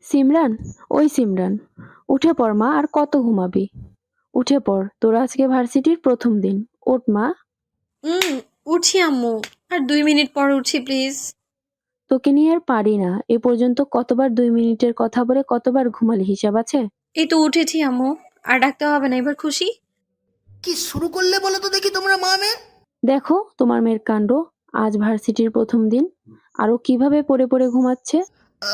সিমরান, ওই সিমরান, উঠে পড় মা, আর কত ঘুমাবি? উঠে পড়, তোর আজকে ভার্সিটির প্রথম দিন। ওঠ মা। হুম, উঠছি আম্মু। আর 2 মিনিট পর উঠছি প্লিজ। তোকে নিয়ে আর পারি না। এ পর্যন্ত কতবার 2 মিনিটের কথা বলে কতবার ঘুমালি, হিসাব আছে? এই তো উঠেছি আম্মু। আর ডাকতে হবে না, এবার খুশি? কি শুরু করলে বলো তো দেখি তোমরা মা মেয়ে? দেখো তোমার মেয়ের কাণ্ড। আজ ভার্সিটির প্রথম দিন, আরো কিভাবে পড়ে পড়ে ঘুমাচ্ছে।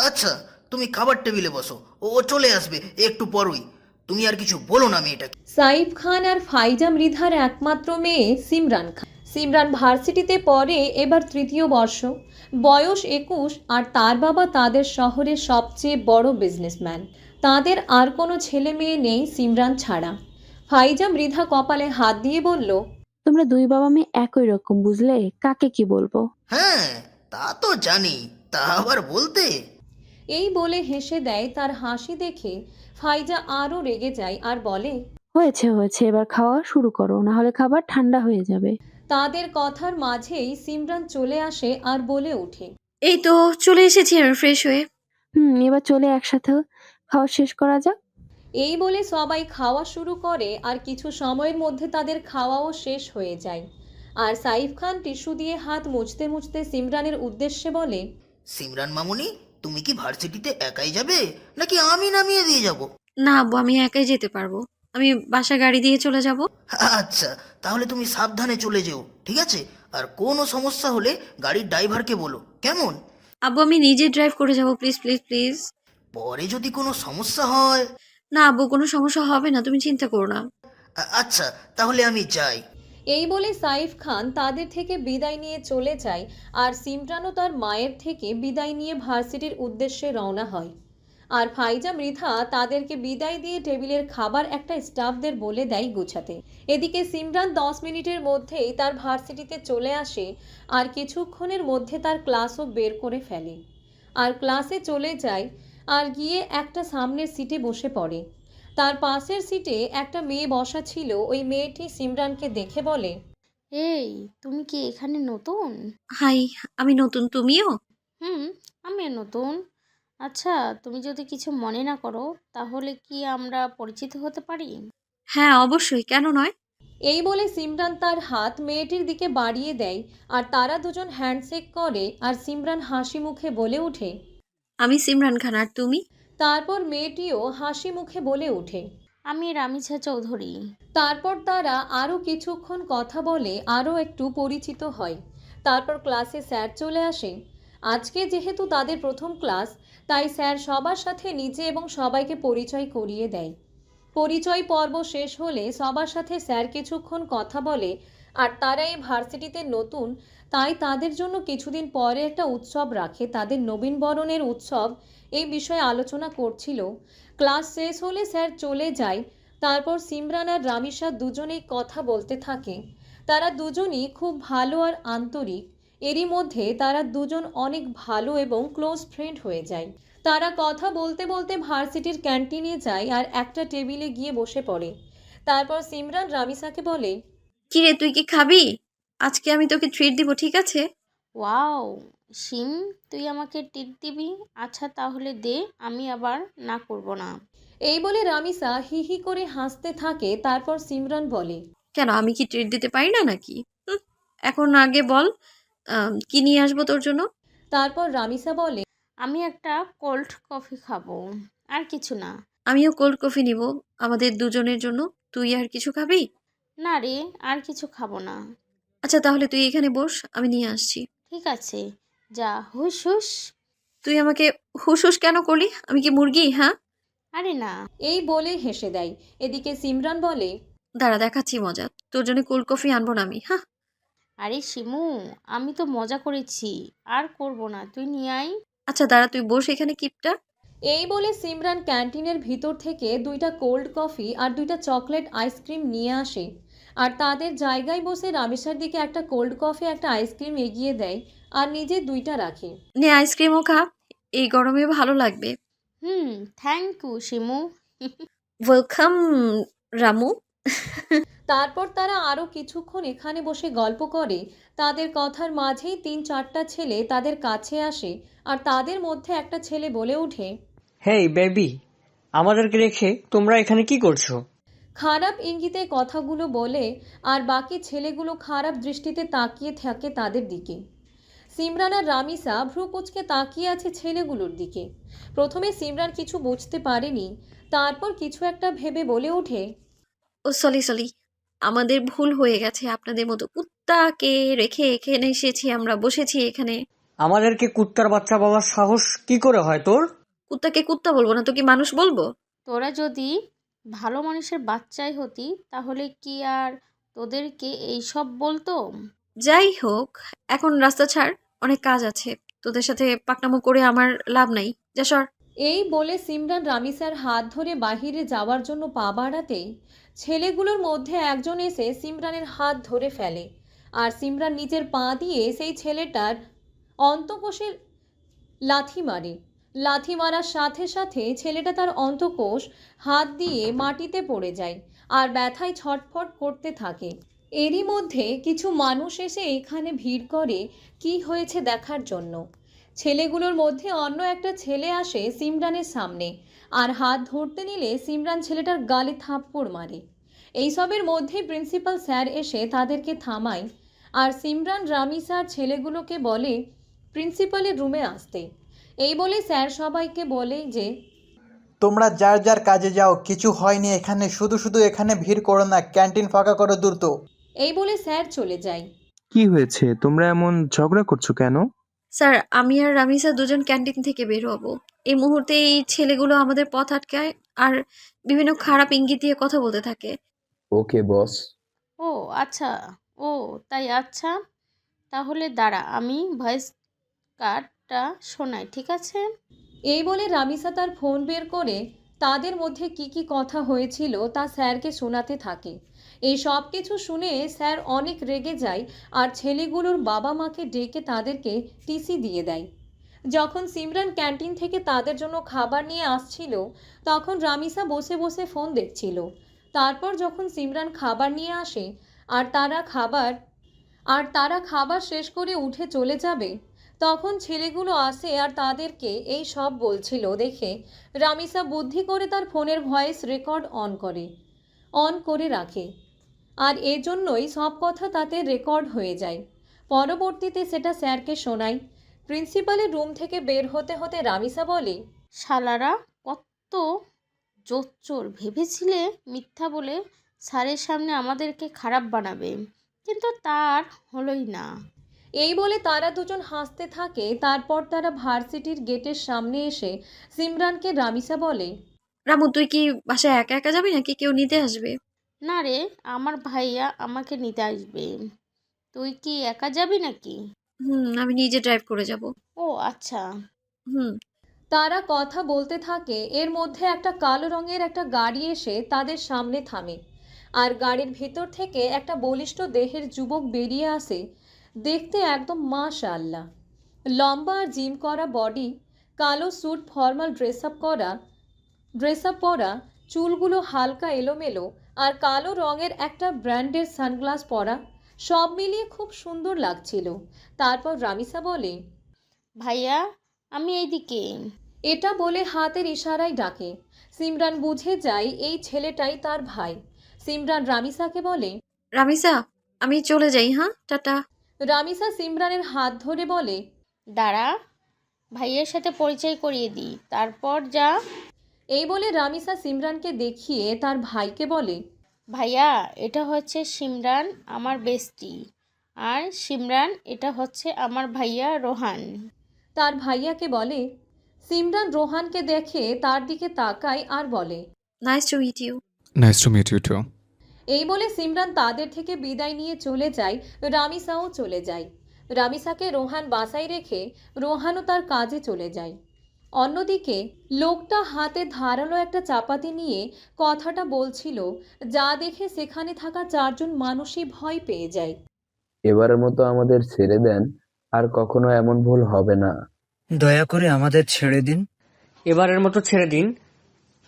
আচ্ছা, তুমি খাবার টেবিলে বসো, ও চলে আসবে একটু পরই। তুমি আর কিছু বলো না মেয়েটাকে। সাইফ খান আর ফাইজা মৃধার একমাত্র মেয়ে সিমরান খান। সিমরান ভার্সিটিতে পড়ে এবার তৃতীয় বর্ষ, বয়স 21, আর তার বাবা তাদের শহরের সবচেয়ে বড় বিজনেসম্যান। তাদের আর কোনো ছেলে মেয়ে নেই সিমরান ছাড়া। ফাইজা মৃধা কপালে হাত দিয়ে বলল, তোমরা দুই বাবা মেয়ে একই রকম, বুঝলে? কাকে কি বলবো। হ্যাঁ, তা তো জানি, তা আবার বলতে। এই বলে হেসে দেয়। তার হাসি দেখে ফাইজা আরও রেগে যায় আর বলে, হয়েছে হয়েছে, এবার খাওয়া শুরু করো, না হলে খাবার ঠান্ডা হয়ে যাবে। তাদের কথার মাঝেই সিমরান চলে আসে আর বলে ওঠে, এই তো চলে এসেছি আমি ফ্রেশ হয়ে। এবার চলে একসাথে খাওয়া শেষ করা যাক। এই বলে সবাই খাওয়া শুরু করে আর কিছু সময়ের মধ্যে তাদের খাওয়াও শেষ হয়ে যায়। আর সাইফ খান টিস্যু দিয়ে হাত মুছতে মুছতে সিমরানের উদ্দেশ্যে বলে, সিমরান মামুনি, তুমি কি ভার্সিটিতে একাই যাবে নাকি আমি নামিয়ে দিয়ে যাব? না আব্বু, আমি একাই যেতে পারবো। আমি বাসা গাড়ি দিয়ে চলে যাব। আচ্ছা, তাহলে তুমি সাবধানে চলে যেও, ঠিক আছে? আর কোনো সমস্যা হলে গাড়ির ড্রাইভারকে বলো, কেমন? আব্বু, আমি নিজে ড্রাইভ করে যাব, প্লিজ প্লিজ প্লিজ। পরে যদি কোনো সমস্যা হয়। না আব্বু, কোনো সমস্যা হবে না, তুমি চিন্তা করো না। আচ্ছা, তাহলে আমি যাই। এই বলে সাইফ খান তাদের থেকে বিদায় নিয়ে চলে যায় আর সিমরানও তার মায়ের থেকে বিদায় নিয়ে ভার্সিটির উদ্দেশ্যে রওনা হয়। আর ফাইজা মৃধা তাদেরকে বিদায় দিয়ে টেবিলের খাবার একটা স্টাফদের বলে দেয় গুছাতে। এদিকে সিমরান 10 মিনিটের মধ্যেই তার ভার্সিটিতে চলে আসে আর কিছুক্ষণের মধ্যে তার ক্লাসও বের করে ফেলে। আর ক্লাসে চলে যায় আর গিয়ে একটা সামনের সিটে বসে পড়ে। তার পাশের সিটে একটা মেয়ে বসা ছিল। ওই মেয়েটি সিমরানকে দেখে বলে, এই, তুমি কি এখানে নতুন? হাই, আমি নতুন, তুমিও? হুম, আমিও নতুন। আচ্ছা, তুমি যদি কিছু মনে না করো তাহলে কি আমরা পরিচিত হতে পারি? হ্যাঁ অবশ্যই, কেন নয়। এই বলে সিমরান তার হাত মেয়েটির দিকে বাড়িয়ে দেয় আর তারা দুজন হ্যান্ডশেক করে আর সিমরান হাসি মুখে বলে ওঠে। আমি সিমরান খান, আর তুমি? তারপর মেয়েটিও হাসি মুখে বলে ওঠে। আমি রামিছা চৌধুরী। তারপর তারা আরও কিছুক্ষণ কথা বলে আরও একটু পরিচিত হয়। তারপর ক্লাসে স্যার চলে আসে। আজকে যেহেতু তাদের প্রথম ক্লাস, তাই স্যার সবার সাথে নিজে এবং সবাইকে পরিচয় করিয়ে দেয়। পরিচয় পর্ব শেষ হলে সবার সাথে স্যার কিছুক্ষণ কথা বলে। আর তারা এই ভার্সিটিতে নতুন, তাই তাদের জন্য কিছুদিন পরে একটা উৎসব রাখে, তাদের নবীনবরণের উৎসব। এই বিষয়ে আলোচনা করছিল। ক্লাস শেষ হলে স্যার চলে যায়। তারপর সিমরান আর রামিসা দুজনেই কথা বলতে থাকে। তারা দুজনই খুব ভালো আর আন্তরিক। এরই মধ্যে তারা দুজন অনেক ভালো এবং ক্লোজ ফ্রেন্ড হয়ে যায়। তারা কথা বলতে বলতে ভার্সিটির ক্যান্টিনে যায় আর একটা টেবিলে গিয়ে বসে পড়ে। তারপর সিমরান রামিসাকে বলে, কি রে, তুই কি খাবি? আজকে আমি তোকে ট্রিট দিব, ঠিক আছে? ওয়াও, শিম, তুই আমাকে টিপ দিবি? আচ্ছা তাহলে দে, আমি আবার না করব না। এই বলে রামিসা হি হি করে হাসতে থাকে। তারপর সিমরান বলে, কেন, আমি কি ট্রিট দিতে পারি না নাকি? হুম, এখন আগে বল, কি নিয়ে আসবো তোর জন্য? তারপর রামিসা বলে, আমি একটা কোল্ড কফি খাবো, আর কিছু না। আমিও কোল্ড কফি নিব, আমাদের দুজনের জন্য। তুই আর কিছু খাবি? না রে, আর কিছু খাবো না। আচ্ছা তাহলে তুই এখানে বস, আমি নিয়ে আসছি। ঠিক আছে, যা, হুস হুস। তুই আমাকে হুস হুস কেন করলি? আমি কি মুরগি, হ্যাঁ? আরে না। এই বলে হেসে দেয়। এদিকে সিমরান বলে, দাঁড়া, দেখাচ্ছি মজা। তোর জন্য কোল্ড কফি আনবো না আমি, হ্যাঁ? আরে শিমু, আমি তো মজা করেছি, আর করব না, তুই নিয়ে আয়। আচ্ছা দাঁড়া, তুই বস এখানে কিপটা। এই বলে সিমরান ক্যান্টিনের ভিতর থেকে দুইটা কোল্ড কফি আর দুইটা চকলেট আইসক্রিম নিয়ে আসে। আর তাদের জায়গায় বসে রামেশার দিকে একটা কোল্ড কফি একটা আইসক্রিম এগিয়ে দেয় আর নিজে দুইটা রাখে। নে আইসক্রিমও খা, এই গরমে ভালো লাগবে। Hmm, thank you Shimu. Welcome Ramu. তারপর তারা আরও কিছুক্ষণ এখানে বসে গল্প করে। তাদের কথার মাঝেই 3-4টা ছেলে তাদের কাছে আসে আর তাদের মধ্যে একটা ছেলে বলে ওঠে, হেই বেবি, আমাদেরকে রেখে তোমরা এখানে কি করছো? খারাপ ইঙ্গিতে কথাগুলো বলে আর বাকি ছেলেগুলো খারাপ দৃষ্টিতে তাকিয়ে থাকে তাদের দিকে। সিমরান আর রামিসা ভ্রু কুঁচকে তাকিয়ে আছে ছেলেগুলোর দিকে। প্রথমে সিমরান কিছু বুঝতে পারেনি, তারপর কিছু একটা ভেবে বলে ওঠে, ও সরি, আমাদের ভুল হয়ে গেছে। আপনাদের মতো কুত্তাকে রেখে এখানে এসেছি, আমরা বসেছি এখানে। আমাদেরকে কুত্তার বাচ্চা বলার সাহস কি করে হয় তোর? কুত্তাকে কুত্তা বলবো না তো কি মানুষ বলবো? তোরা যদি ভালো মানুষের বাচ্চাই হতি তাহলে কি আর তোদেরকে এইসব বলতো? যাই হোক, এখন রাস্তা ছাড়, অনেক কাজ আছে। তোদের সাথে পাকনামো করে আমার লাভ নাই, যা সর। এই বলে সিমরান রামিসার হাত ধরে বাহিরে যাওয়ার জন্য পা বাড়াতেই ছেলেগুলোর মধ্যে একজন এসে সিমরানের হাত ধরে ফেলে আর সিমরান নিজের পা দিয়ে সেই ছেলেটার অন্তঃকোষে লাথি মারে। লাথি মারার সাথে সাথে ছেলেটা তার অন্তঃকোষ হাত দিয়ে মাটিতে পড়ে যায় আর ব্যথায় ছটফট করতে থাকে। এরই মধ্যে কিছু মানুষ এসে এখানে ভিড় করে কি হয়েছে দেখার জন্য। ছেলেগুলোর মধ্যে অন্য একটা ছেলে আসে সিমরানের সামনে আর হাত ধরতে নিলে সিমরান ছেলেটার গালে থাপ্পড় মারে। এইসবের মধ্যে প্রিন্সিপাল স্যার এসে তাদেরকে থামায় আর সিমরান রামিসার ছেলেগুলোকে বলে প্রিন্সিপালের রুমে আসতে। এই বলে স্যার সবাইকে বলে যে তোমরা যার যার কাজে যাও, কিছু হয়নি এখানে, শুধু শুধু এখানে ভিড় করো না, ক্যান্টিন ফাঁকা করো দ্রুত। এই বলে স্যার চলে যায়। কি হয়েছে? তোমরা এমন ঝগড়া করছো কেন? স্যার, আমি আর রামিসা দুজন ক্যান্টিন থেকে বের হব। এই মুহূর্তে এই ছেলেগুলো আমাদের পথ আটকায় আর বিভিন্ন খারাপ ইঙ্গিত দিয়ে কথা বলতে থাকে। ওকে বস। ও আচ্ছা, ও তাই আচ্ছা, তাহলে দাঁড়া আমি ভয়েস কার্ডটা শোনাই, ঠিক আছে? এই বলে রামিসা তার ফোন বের করে তাদের মধ্যে কি কথা হয়েছিল তা স্যারকে শোনাতে থাকে। এই সব কিছু শুনে স্যার অনেক রেগে যায় আর ছেলেগুলোর বাবা মাকে ডেকে তাদেরকে টিসি দিয়ে দেয়। যখন সিমরান ক্যান্টিন থেকে তাদের জন্য খাবার নিয়ে আসছিল তখন রামিসা বসে বসে ফোন দেখছিল। তারপর যখন সিমরান খাবার নিয়ে আসে আর তারা খাবার শেষ করে উঠে চলে যাবে, তখন ছেলেগুলো আসে আর তাদেরকে এই সব বলছিল দেখে রামিসা বুদ্ধি করে তার ফোনের ভয়েস রেকর্ড অন করে রাখে আর এজন্যই সব কথা তাতে রেকর্ড হয়ে যায়। পরবর্তীতে সেটা স্যারকে শোনায়। প্রিন্সিপালের রুম থেকে বের হতে হতে রামিসা বলে, শালারা কত জোচ্চোর, ভেবেছিলে মিথ্যা বলে স্যারের সামনে আমাদেরকে খারাপ বানাবে, কিন্তু তার হলোই না। এই বলে তারা দুজন হাসতে থাকে। তারপর তারা ভার্সিটির গেটের সামনে এসে সিমরানকে রামিসা বলে, রামু, তুই কি বাসায় একা একা যাবি নাকি কেউ নিতে আসবে? না রে, আমার ভাইয়া আমাকে নিতে আসবে। তুই কি একা যাবি নাকি? আমি নিজে ড্রাইভ করে যাব। ও আচ্ছা। হুম। তারা কথা বলতে থাকে। এর মধ্যে একটা কালো রঙের একটা গাড়ি এসে তাদের সামনে থামে আর গাড়ির ভিতর থেকে একটা বলিষ্ঠ দেহের যুবক বেরিয়ে আসে। দেখতে একদম মাশাআল্লাহ, লম্বা আর জিম করা বডি, কালো স্যুট, ফর্মাল ড্রেস আপ পরা, চুলগুলো হালকা এলোমেলো আর কালো রঙের একটা ব্র্যান্ডের সানগ্লাস পরা, সব মিলিয়ে খুব সুন্দর লাগছিল। তারপর রামিসা বলে, ভাইয়া আমি এইদিকে। এটা বলে হাতের ইশারায় ডাকে। সিমরান বুঝে যায় এই ছেলেটাই তার ভাই। সিমরান রামিসাকে বলে, রামিসা, আমি চলে যাই, হ্যাঁ, টাটা। রামিসা সিমরানের হাত ধরে বলে, দাঁড়া, ভাইয়ের সাথে পরিচয় করিয়ে দিই, তারপর যা। এই বলে রামিসা সিমরানকে দেখিয়ে তার ভাইকে বলে, ভাইয়া এটা হচ্ছে সিমরান, আমার বেস্টি, আর সিমরান এটা হচ্ছে আমার ভাইয়া রোহান। তার ভাইয়াকে বলে। সিমরান রোহানকে দেখে তার দিকে তাকায় আর বলে, nice to meet you. Nice to meet you too. এই বলে সিমরান তাদের থেকে বিদায় নিয়ে চলে যায়। রামিসাও চলে যায়। রামিসাকে রোহান বাসায় রেখে রোহানও তার কাজে চলে যায়। অন্যদিকে লোকটা হাতে ধারালো একটা চাপাতি নিয়ে কথাটা বলছিল, যা দেখে সেখানে থাকা চারজন মানুষই ভয় পেয়ে যায়। এবারের মতো আমাদের ছেড়ে দেন, আর কখনো এমন ভুল হবে না। দয়া করে আমাদের ছেড়ে দিন। এবারের মতো ছেড়ে দিন,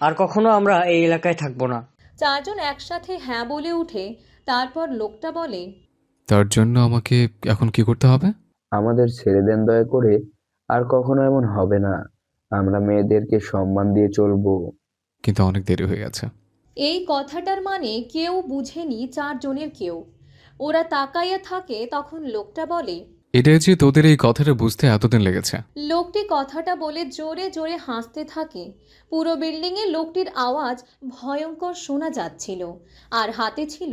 আর কখনো আমরা এই এলাকায় থাকবো না। চারজন একসাথে হ্যাঁ বলে উঠে। তারপর লোকটা বলে, তার জন্য আমাকে এখন কি করতে হবে? আমাদের ছেড়ে দেন দয়া করে, আর কখনো এমন হবে না। আমরা মেয়েদেরকে সম্মান দিয়ে চলবো। কিন্তু অনেক দেরি হয়ে গেছে। এই কথাটার মানে কেউ বুঝেনি, চারজনের কেউ। ওরা তাকাইয়া থাকে, তখন লোকটা বলে। এটাই যে তোদের এই কথাটা বুঝতে এতদিন লেগেছে। লোকটি কথাটা বলে জোরে জোরে হাসতে থাকে। পুরো বিল্ডিংয়ে লোকটির আওয়াজ ভয়ঙ্কর শোনা যাচ্ছিল, আর হাতে ছিল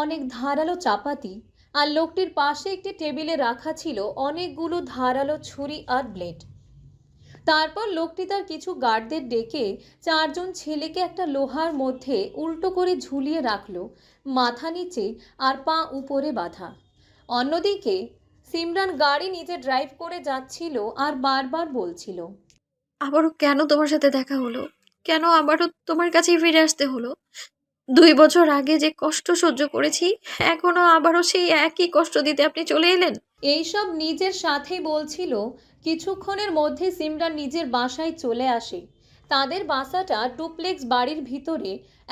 অনেক ধারালো চাপাতি, আর লোকটির পাশে একটি টেবিলে রাখা ছিল অনেকগুলো ধারালো ছুরি আর ব্লেড। তারপর লোকটি তার কিছু গার্ডদের ডেকে চারজন ছেলেকে একটা লোহার মধ্যে উল্টো করে ঝুলিয়ে রাখলো, মাথা নিচে আর পা উপরে বাঁধা। অন্যদিকে সিমরান গাড়ি নিজে ড্রাইভ করে যাচ্ছিল আর বারবার বলছিল, আবারও কেন তোমার সাথে দেখা হলো? কেন আবারও তোমার কাছেই ফিরে আসতে হলো? 2 বছর আগে যে কষ্ট সহ্য করেছি, এখনো আবারও সেই একই কষ্ট দিতে আপনি চলে এলেন। এইসব নিজের সাথেই বলছিল। কিছুক্ষণের মধ্যে সিমরান নিজের বাসায় চলে আসে। তাদের বাসাটা ডুপ্লেক্স বাড়ির ভিতরে,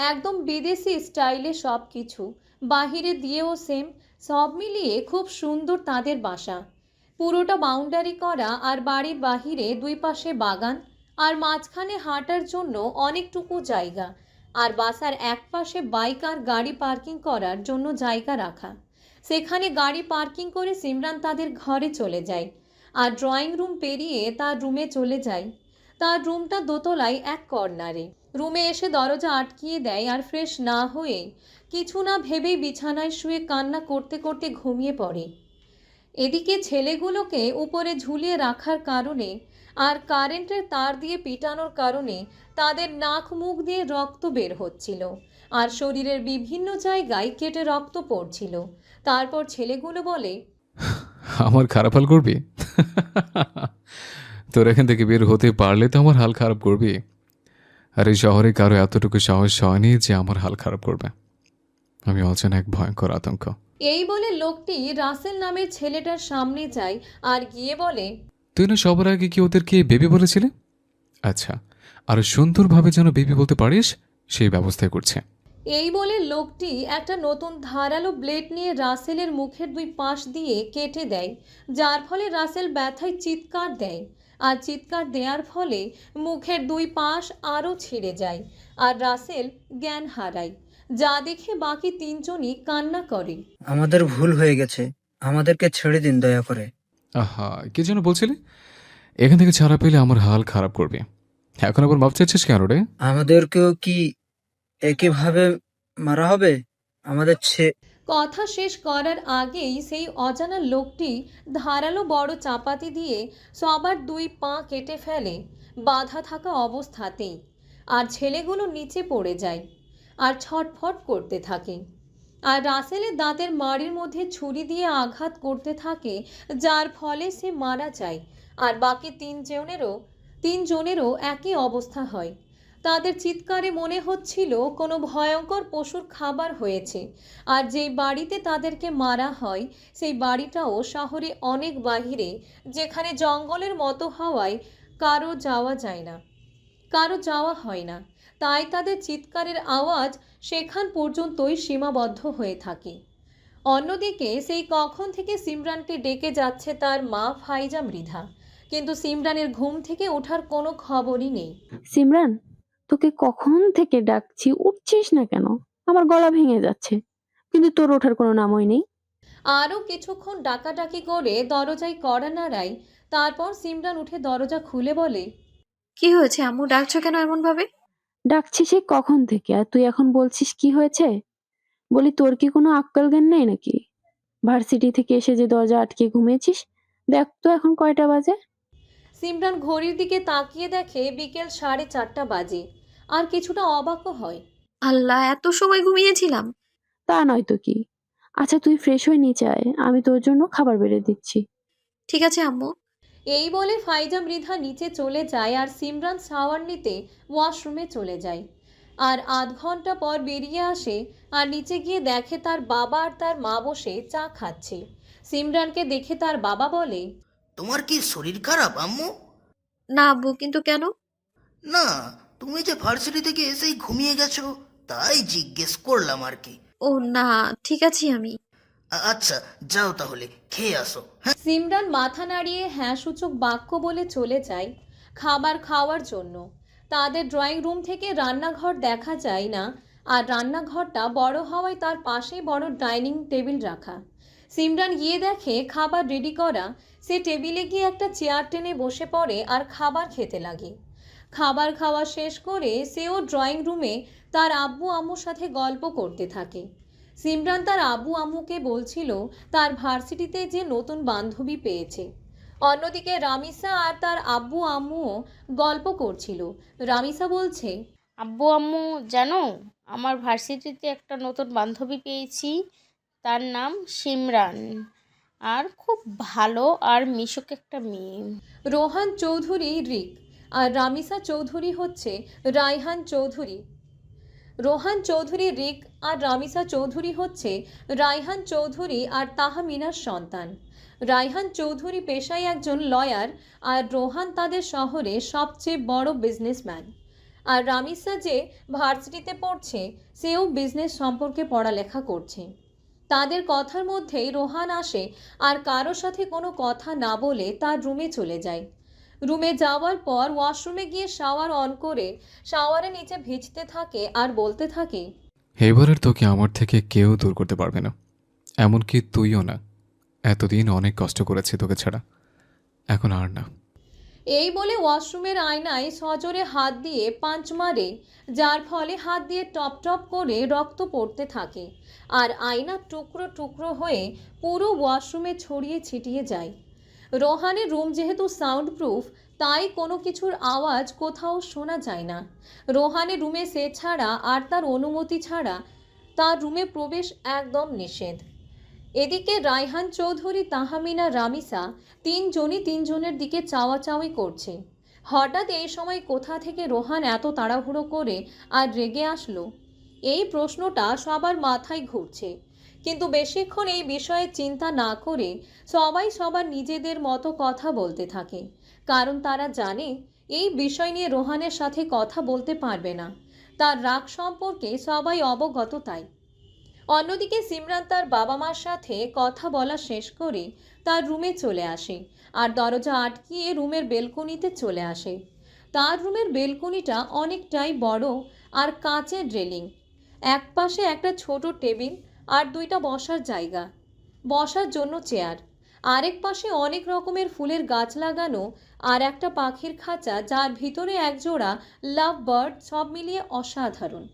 একদম বিদেশি স্টাইলে সব কিছু, বাহিরে দিয়েও সেম, সব মিলিয়ে খুব সুন্দর তাদের বাসা। পুরোটা বাউন্ডারি করা, আর বাড়ির বাহিরে দুই পাশে বাগান, আর মাঝখানে হাঁটার জন্য অনেকটুকু জায়গা, আর বাসার এক পাশে বাইক আর গাড়ি পার্কিং করার জন্য জায়গা রাখা। সেখানে গাড়ি পার্কিং করে সিমরান তাদের ঘরে চলে যায়, আর ড্রয়িং রুম পেরিয়ে তার রুমে চলে যায়। তার রুমটা দোতলায় এক কর্নারে। রুমে এসে দরজা আটকিয়ে দেয়, আর ফ্রেশ না হয়ে কিছু না ভেবেই বিছানায় শুয়ে কান্না করতে করতে ঘুমিয়ে পড়ে। এদিকে ছেলেগুলোকে উপরে ঝুলিয়ে রাখার কারণে আর কারেন্টের তার দিয়ে পিটানোর কারণে তাদের নাক মুখ দিয়ে রক্ত বের হচ্ছিল, আর শরীরের বিভিন্ন জায়গায় কেটে রক্ত পড়ছিল। তারপর ছেলেগুলো বলে, আমার খারাপ হাল করবি? তোর এখান থেকে বের হতে পারলে তো আমার হাল খারাপ করবি। আর এই শহরে কারো এতটুকু সাহস হয়নি যে আমার হাল খারাপ করবে। আমি অচেনা এক ভয়ঙ্কর আতঙ্ক। এই বলে লোকটি রাসেল নামের ছেলেটার সামনে যায় আর গিয়ে বলে, তুই না সবার আগে কি ওদেরকে বেবি বলেছিলে? আচ্ছা, আরো সুন্দরভাবে যেন বেবি বলতে পারিস সেই ব্যবস্থাই করছে। এই বলে লোকটি একটা নতুন ধারালো ব্লেড নিয়ে রাসেলের মুখের দুই পাশ দিয়ে কেটে দেয়, যার ফলে রাসেল ব্যথায় চিৎকার দেয়, আর চিৎকার দেওয়ার ফলে মুখের দুই পাশ আরও ছিঁড়ে যায়, আর রাসেল জ্ঞান হারায়, যা দেখে বাকি তিনজনই কান্না করে। আমাদের ভুল হয়ে গেছে, আমাদেরকে ছেড়ে দিন দয়া করে। আহা, কি যেন বলছিলি? এখান থেকে ছাড়া পেলে আমার হাল খারাপ করবে। এখন আবার মাপ চাইছিস কেন রে? আমাদেরকেও কি একইভাবে মারা হবে? আমাদের কথা শেষ করার আগেই সেই অজানা লোকটি ধারালো বড় চাপাতি দিয়ে সবার দুই পা কেটে ফেলে, বাঁধা থাকা অবস্থাতেই, আর ছেলেগুলো নিচে পড়ে যায় আর ছটফট করতে থাকে। আর রাসেলের দাঁতের মাড়ির মধ্যে ছুরি দিয়ে আঘাত করতে থাকে, যার ফলে সে মারা যায়, আর বাকি তিনজনেরও একই অবস্থা হয়। তাদের চিৎকারে মনে হচ্ছিল কোনো ভয়ঙ্কর পশুর খাবার হয়েছে, আর যেই বাড়িতে তাদেরকে মারা হয় সেই বাড়িটাও শহরে অনেক বাহিরে, যেখানে জঙ্গলের মতো হওয়ায় কারো যাওয়া হয় না। তাই তাদের চিৎকারের আওয়াজ সেখান পর্যন্তই সীমাবদ্ধ হয়ে থাকে। অন্যদিকে সেই কখন থেকে সিমরানকে ডেকে যাচ্ছে তার মা ফাইজা মৃধা, কিন্তু সিমরানের ঘুম থেকে ওঠার কোনো খবরই নেই। সিমরান, তোকে কখন থেকে ডাকছি, উঠছিস না কেন? আমার গলা ভেঙে যাচ্ছে, কিন্তু তোর ওঠার কোনো নামই নেই। আরও কিছুক্ষণ ডাকাডাকি করে দরজায় কড়া নাড়ায়। তারপর সিমরান উঠে দরজা খুলে বলে, কি হয়েছে আম্মু, ডাকছো কেন এমন ভাবে? ডাকছি সে কখন থেকে, আর তুই এখন বলছিস কি হয়েছে? বলি, তোর কি কোনো আক্কেল জ্ঞান নেই নাকি? ভার্সিটি থেকে এসে যে দরজা আটকে ঘুমিয়েছিস, দেখ তো এখন কয়টা বাজে। সিমরান ঘড়ির দিকে তাকিয়ে দেখে বিকেল 4:30 বাজে, আর কিছুটা অবাকও হয়। আল্লাহ, এত সময় ঘুমিয়েছিলাম? তা নয় তো কি। আচ্ছা, তুই ফ্রেশ হয়ে নিচে আয়, আমি তোর জন্য খাবার বেড়ে দিচ্ছি। ঠিক আছে আম্মু। এই বলে ফাইজা মৃধা নিচে চলে যায়, আর সিমরান শাওয়ার নিতে ওয়াশরুমে চলে যায়। আর আধ ঘন্টা পর বেরিয়ে আসে, আর নিচে গিয়ে দেখে তার বাবা আর তার মা বসে চা খাচ্ছে। সিমরানকে দেখে তার বাবা বলে, তোমার কি শরীর খারাপ আম্মু? না আব্বু, কিন্তু কেন? না, তুমি যে ভার্সিটি থেকে এসেই ঘুমিয়ে গেছো, তাই জিজ্ঞেস করলাম আর কি। ও না, ঠিক আছি আমি। আচ্ছা, যাও তাহলে, খেয়ে আসো। হ্যাঁ। সিমরান মাথা নাড়িয়ে হ্যাঁ সূচক বাক্য বলে চলে যায়। খাবার খাওয়ার জন্য। তাদের ড্রয়িং রুম থেকে রান্নাঘর দেখা যায় না, আর রান্নাঘরটা বড় হওয়ায় তার পাশেই বড় ডাইনিং টেবিল রাখা। সিমরান গিয়ে দেখে খাবার রেডি করা। সে টেবিলে গিয়ে একটা চেয়ার টেনে বসে পড়ে আর খাবার খেতে লাগে। খাবার খাওয়া শেষ করে সেও ড্রয়িং রুমে তার আব্বু আম্মুর সাথে গল্প করতে থাকে। সিমরান তার আব্বু আম্মুকে বলছিল তার ভার্সিটিতে যে নতুন বান্ধবী পেয়েছে। অন্যদিকে রামিসা আর তার আব্বু আম্মুও গল্প করছিল। রামিসা বলছে, আব্বু আম্মু জানো, আমার ভার্সিটিতে একটা নতুন বান্ধবী পেয়েছি। তার নাম সিমরান, আর খুব ভালো আর মিশুক একটা মেয়ে। রোহান চৌধুরী রিক আর রামিসা চৌধুরী হচ্ছে রায়হান চৌধুরী। রোহান চৌধুরী রিক আর রামিসা চৌধুরী হচ্ছে রায়হান চৌধুরী আর তাহমিনার সন্তান। রায়হান চৌধুরী পেশায় একজন লয়ার, আর রোহান তাদের শহরে সবচেয়ে বড় বিজনেসম্যান। আর রামিসা যে ভার্সিটিতে পড়ছে, সেও বিজনেস সম্পর্কে পড়ালেখা করছে। তাদের কথার মধ্যেই রোহান আসে আর কারোর সাথে কোনো কথা না বলে তার রুমে চলে যায়। রুমে যাওয়ার পর ওয়াশরুমে গিয়ে শাওয়ার অন করে শাওয়ারের নিচে ভিজতে থাকে আর বলতে থাকে, এবারের তোকে আমার থেকে কেউ দূর করতে পারবে না, এমনকি তুইও না। এতদিন অনেক কষ্ট করেছি তোকে ছাড়া, এখন আর না। এই বলে ওয়াশরুমের আয়নায় সজোরে হাত দিয়ে পাঁচ মারে, যার ফলে হাত দিয়ে টপ টপ করে রক্ত পড়তে থাকে আর আয়না টুকরো টুকরো হয়ে পুরো ওয়াশরুমে ছড়িয়ে ছিটিয়ে যায়। রোহানের রুম যেহেতু সাউন্ড প্রুফ, তাই কোনো কিছুর আওয়াজ কোথাও শোনা যায় না। রোহানের রুমে সে ছাড়া আর তার অনুমতি ছাড়া তার রুমে প্রবেশ একদম নিষেধ। এদিকে রায়হান চৌধুরী, তাহমিনা, রামিসা তিনজনই তিনজনের দিকে চাওয়াচাওয়ি করছে। হঠাৎ এই সময় কোথা থেকে রোহান এত তাড়াহুড়ো করে আর রেগে আসলো, এই প্রশ্নটা সবার মাথায় ঘুরছে। কিন্তু বেশিক্ষণ এই বিষয়ে চিন্তা না করে সবাই সবার নিজেদের মতো কথা বলতে থাকে, কারণ তারা জানে এই বিষয় নিয়ে রোহানের সাথে কথা বলতে পারবে না। তার রাগ সম্পর্কে সবাই অবগত তাই। অন্যদিকে সিমরান তার বাবা মার সাথে কথা বলা শেষ করে তার রুমে চলে আসে আর দরজা আটকিয়ে রুমের বেলকনিতে চলে আসে। তার রুমের বেলকনিটা অনেকটাই বড় আর কাঁচের রেলিং। এক পাশে একটা ছোট টেবিল আর দুইটা বসার জায়গা, বসার জন্য চেয়ার। আরেক পাশে অনেক রকমের ফুলের গাছ লাগানো আর একটা পাখির খাঁচা, যার ভিতরে একজোড়া লাভ বার্ড, সব মিলিয়ে অসাধারণ।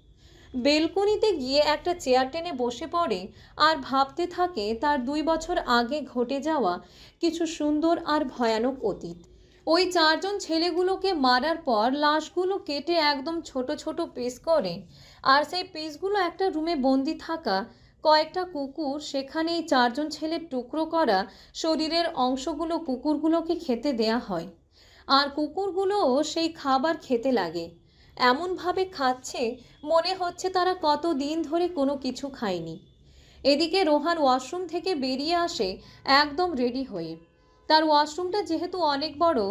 বেলকনিতে গিয়ে একটা চেয়ার টেনে বসে পড়ে আর ভাবতে থাকে তার 2 বছর আগে ঘটে যাওয়া কিছু সুন্দর আর ভয়ানক অতীত। ওই 4 জন ছেলেগুলোকে মারার পর লাশগুলো কেটে একদম ছোট ছোট পিস করে, আর সেই পিসগুলো একটা রুমে বন্দি থাকা কয়েকটা কুকুর, সেখানে এই 4 জন ছেলের টুকরো করা শরীরের অংশগুলো কুকুরগুলোকে খেতে দেয়া হয়, আর কুকুরগুলোও সেই খাবার খেতে লাগে। এমনভাবে খাচ্ছে মনে হচ্ছে তারা কতদিন ধরে কোনো কিছু খায়নি। এদিকে রোহান ওয়াশরুম থেকে বেরিয়ে আসে একদম রেডি হয়ে। তার ওয়াশরুমটা যেহেতু অনেক বড়,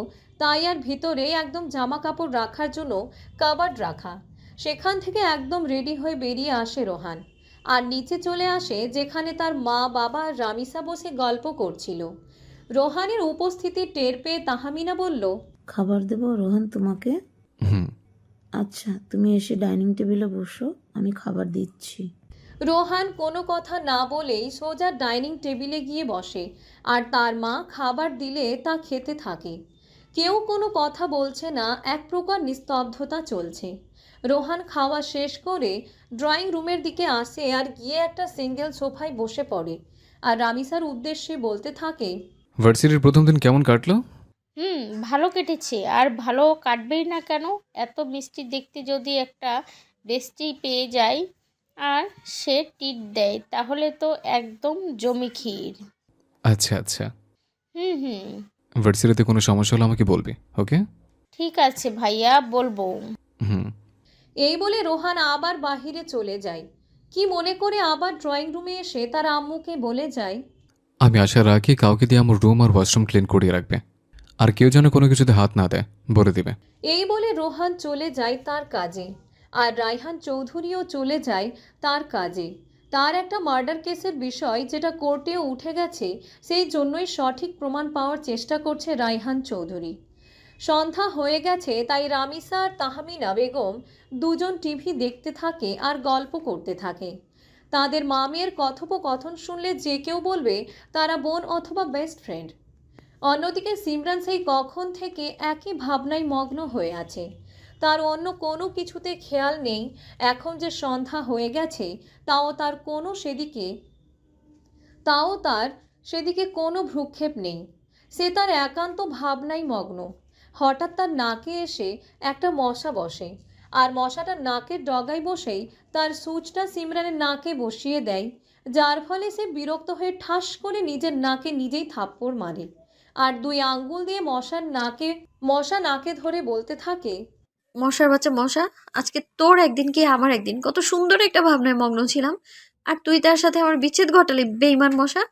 তাই আর ভিতরে একদম জামা কাপড় রাখার জন্য কাবার্ড রাখা। সেখান থেকে একদম রেডি হয়ে বেরিয়ে আসে রোহান আর নিচে চলে আসে যেখানে তার মা, বাবা আর রামিসা বসে গল্প করছিল। রোহানের উপস্থিতি টের পেয়ে তাহমিনা বলল, খাবার দেবো রোহান তোমাকে? হুম। আচ্ছা, তুমি এসে ডাইনিং টেবিলে বসো, আমি খাবার দিচ্ছি। রোহান কোনো কথা না বলেই সোজা ডাইনিং টেবিলে গিয়ে বসে আর তার মা খাবার দিলে তা খেতে থাকে। কেউ কোনো কথা বলছে না, এক প্রকার নিস্তব্ধতা চলছে। রোহান খাওয়া শেষ করে ড্রয়িং রুমের দিকে আসে আর গিয়ে একটা সিঙ্গেল সোফায় বসে পড়ে আর রামিসার উদ্দেশ্যে বলতে থাকে, ভার্সিটির প্রথম দিন কেমন কাটলো? ভালো কেটেছে, আর ভালো কাটবেই না কেন? এত মিষ্টি দেখতে যদি একটা বেস্টি পেয়ে যায় আর সে টিট দেয়, তাহলে তো একদম জমি ক্ষীর। আচ্ছা আচ্ছা, হুম ভার্সিটিতে কোনো সমস্যা হলে আমাকে বলবি, ওকে? ঠিক আছে ভাইয়া, বলবো। হুম। এই বলে রোহান আবার বাহিরে চলে যায়। কি মনে করে আবার ড্রয়িং রুমে এসে তার আম্মুকে বলে যায়, আমি আশা রাখি কাউকে দিয়ে আমার রুম আর ওয়াশরুম ক্লিন করিয়ে রাখবে, আর কেউ যেন কোনো কিছুতে হাত না দেয় বলে দিবে। এই বলে রোহান চলে যায় তার কাজে, আর রায়হান চৌধুরীও চলে যায় তার কাজে। তার একটা মার্ডার কেসের বিষয় যেটা কোর্টেও উঠে গেছে, সেই জন্যই সঠিক প্রমাণ পাওয়ার চেষ্টা করছে রায়হান চৌধুরী। সন্ধ্যা হয়ে গেছে, তাই রামিসা আর তাহমিনা বেগম দুজন টিভি দেখতে থাকে আর গল্প করতে থাকে। তাদের মা মেয়ের কথোপকথন শুনলে যে কেউ বলবে তারা বোন অথবা বেস্ট ফ্রেন্ড। অন্যদিকে সিমরান সেই কখন থেকে একই ভাবনায় মগ্ন হয়ে আছে। তার অন্য কোনো কিছুতে খেয়াল নেই। এখন যে সন্ধ্যা হয়ে গেছে তাও তার সেদিকে কোনো ভ্রুক্ষেপ নেই। সে তার একান্ত ভাবনায় মগ্ন। হঠাৎ তার নাকে এসে একটা মশা বসে, আর মশাটা নাকের ডগায় বসেই তার সুচটা সিমরানের নাকে বসিয়ে দেয়, যার ফলে সে বিরক্ত হয়ে ঠাস করে নিজের নাকে নিজেই থাপ্পড় মারে আর দুই আঙ্গুল দিয়ে মশা নাকে ধরে বলতে থাকে, মশার বাচ্চা মশা, আজকে তোর একদিন কি আমার একদিন। কত সুন্দর একটা ভাবনায় মগ্ন ছিলাম, আর তুই তার সাথে আমার বিচ্ছেদ ঘটালি, বেইমান মশা।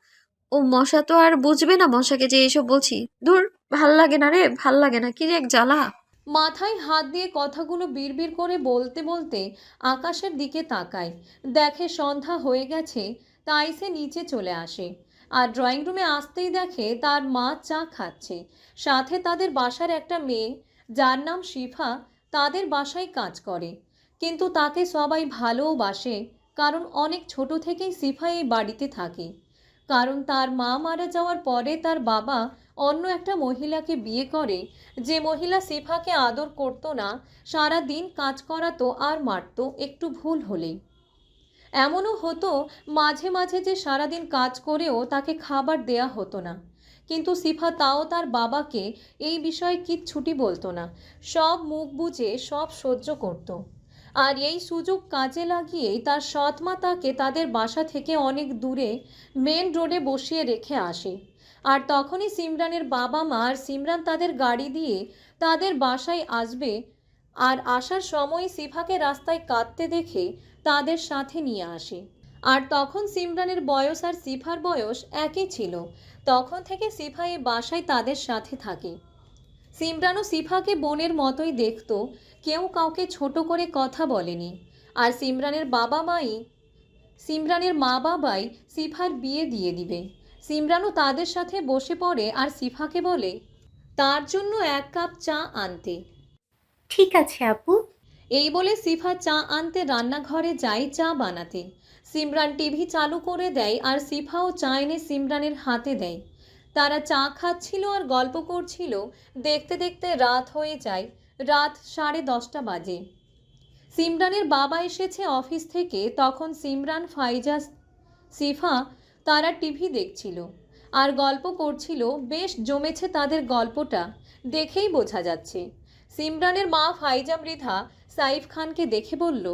ও মশা তো আর বুঝবে না মশাকে যে এসব বলছি। ধুর, ভাল লাগে না রে, ভাল লাগে না, কি যে এক জ্বালা। মাথায় হাত দিয়ে কথাগুলো বিড়বিড় করে বলতে বলতে আকাশের দিকে তাকায়। দেখে সন্ধ্যা হয়ে গেছে, তাই সে নিচে চলে আসে। আর ড্রয়িং রুমে আসতেই দেখে তার মা চা খাচ্ছে, সাথে তাদের বাসার একটা মেয়ে যার নাম শিফা তাদের বাসায় কাজ করে। কিন্তু তাকে সবাই ভালোবাসে, কারণ অনেক ছোট থেকেই শিফা এই বাড়িতে থাকে। কারণ তার মা মারা যাওয়ার পরে তার বাবা অন্য একটা মহিলাকে বিয়ে করে, যে মহিলা শিফাকে আদর করতো না, সারা দিন কাজ করাতো আর মারতো একটু ভুল হলেই। এমনও হতো মাঝে মাঝে যে সারাদিন কাজ করেও তাকে খাবার দেয়া হতো না, কিন্তু শিফা তাও তার বাবাকে এই বিষয়ে কিচ্ছুটি বলতো না। সব মুখ বুজে সব সহ্য করত। আর এই সুযোগ কাজে লাগিয়েই তার সৎ মা তাকে তাদের বাসা থেকে অনেক দূরে মেন রোডে বসিয়ে রেখে আসে। আর তখনই সিমরানের বাবা মা আর সিমরান তাদের গাড়ি দিয়ে তাদের বাসায় আসবে, আর আসার সময় শিফাকে রাস্তায় কাঁদতে দেখে তাদের সাথে নিয়ে আসে। আর তখন সিমরানের বয়স আর শিফার বয়স একই ছিল। তখন থেকে শিফা এই বাসায় তাদের সাথে থাকে। সিমরানও শিফাকে বোনের মতোই দেখত, কেউ কাউকে ছোট করে কথা বলেনি। আর সিমরানের মা বাবাই শিফার বিয়ে দিয়ে দিবে। সিমরানও তাদের সাথে বসে পড়ে আর শিফাকে বলে তার জন্য 1 কাপ চা আনতে। ঠিক আছে আপু। এই বলে শিফা চা আনতে রান্নাঘরে যায় চা বানাতে। সিমরান টিভি চালু করে দেয় আর শিফাও চা এনে সিমরানের হাতে দেয়। তারা চা খাচ্ছিল আর গল্প করছিল। দেখতে দেখতে রাত হয়ে যায়। রাত 10:30 বাজে। সিমরানের বাবা এসেছে অফিস থেকে। তখন সিমরান, ফাইজা, শিফা তারা টিভি দেখছিল আর গল্প করছিল। বেশ জমেছে তাদের গল্পটা, দেখেই বোঝা যাচ্ছে। সিমরানের মা ফাইজা মৃধা সাইফ খানকে দেখে বলল,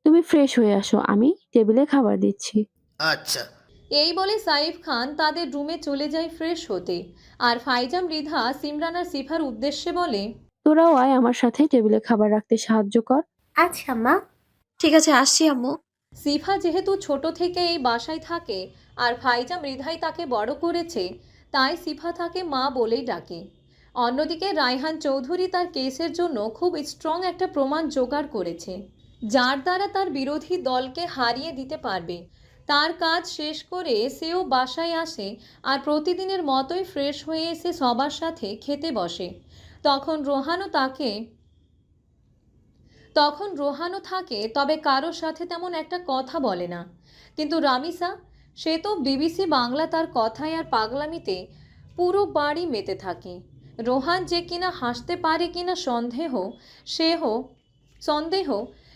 তুমি ফ্রেশ হয়ে আসো, আমি টেবিলে খাবার দিচ্ছি। আচ্ছা। এই বলে সাইফ খান তাদের রুমে চলে যায় ফ্রেশ হতে। আর ফাইজা মৃধা সিমরান আর শিফার উদ্দেশ্যে বলে, তোরাও আয় আমার সাথে, টেবিলে খাবার রাখতে সাহায্য কর। আচ্ছা মা। ঠিক আছে, আসছি আম্মু। শিফা যেহেতু ছোট থেকে এই বাসায় থাকে আর ফাইজা মৃধাই তাকে বড় করেছে, তাই শিফা তাকে মা বলেই ডাকে। অন্যদিকে রায়হান চৌধুরী তার কেসের জন্য খুব স্ট্রং একটা প্রমাণ জোগাড় করেছে, যার দ্বারা তার বিরোধী দলকে হারিয়ে দিতে পারবে। তার কাজ শেষ করে সেও বাসায় আসে আর প্রতিদিনের মতোই ফ্রেশ হয়ে এসে সবার সাথে খেতে বসে। তখন রোহানও থাকে, তবে কারোর সাথে তেমন একটা কথা বলে না। কিন্তু রামিসা, সে তো বিবিসি বাংলা তার কথায় আর পাগলামিতে পুরো বাড়ি মেতে থাকে। রোহান যে কিনা হাসতে পারে কিনা সন্দেহ,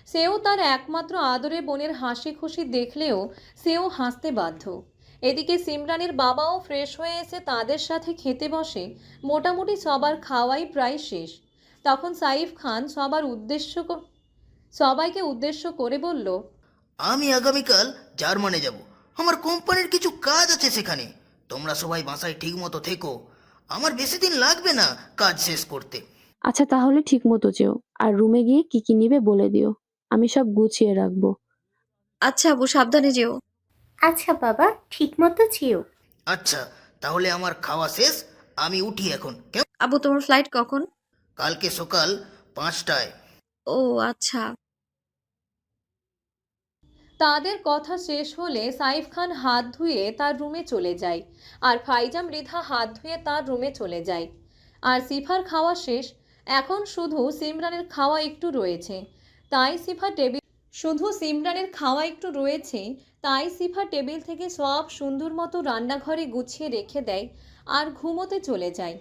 সেও তার একমাত্র আদরে বোনের হাসি খুশি দেখলেও সেও হাসতে বাধ্য। এদিকে সিমরানের বাবাও ফ্রেশ হয়ে এসে তাদের সাথে খেতে বসে। মোটামুটি সবার খাওয়াই প্রায় শেষ। তখন সাইফ খান সবাইকে উদ্দেশ্য করে বলল, আমি আগামীকাল জার্মানে যাব। আমার কোম্পানির কিছু কাজ আছে সেখানে। তোমরা সবাই বাসায় ঠিক মতো থেকো। আমার বেশি দিন লাগবে না কাজ শেষ করতে। আচ্ছা, তাহলে ঠিক মতো যেও, আর রুমে গিয়ে কি কি নিবে বলে দিও, আমি সব গুছিয়ে রাখবো। আচ্ছা আব্বু, সাবধানে যেও। আচ্ছা বাবা, ঠিক মতো যেও। আচ্ছা, তাহলে আমার খাওয়া শেষ, আমি উঠি এখন। কেমন? আব্বু, তোমার ফ্লাইট কখন? কালকে সকাল 5টায়। ও আচ্ছা। তাদের কথা শেষ হলে সাইফ খান হাত ধুয়ে তার রুমে চলে যায় আর ফাইজা মৃধা হাত ধুয়ে তার রুমে চলে যায়। আর সিফার খাওয়া শেষ। এখন শুধু সিমরানের খাওয়া একটু রয়েছে, তাই সিফা টেবিল থেকে সব সুন্দর মতো রান্নাঘরে গুছিয়ে রেখে দেয় আর ঘুমোতে চলে যায়।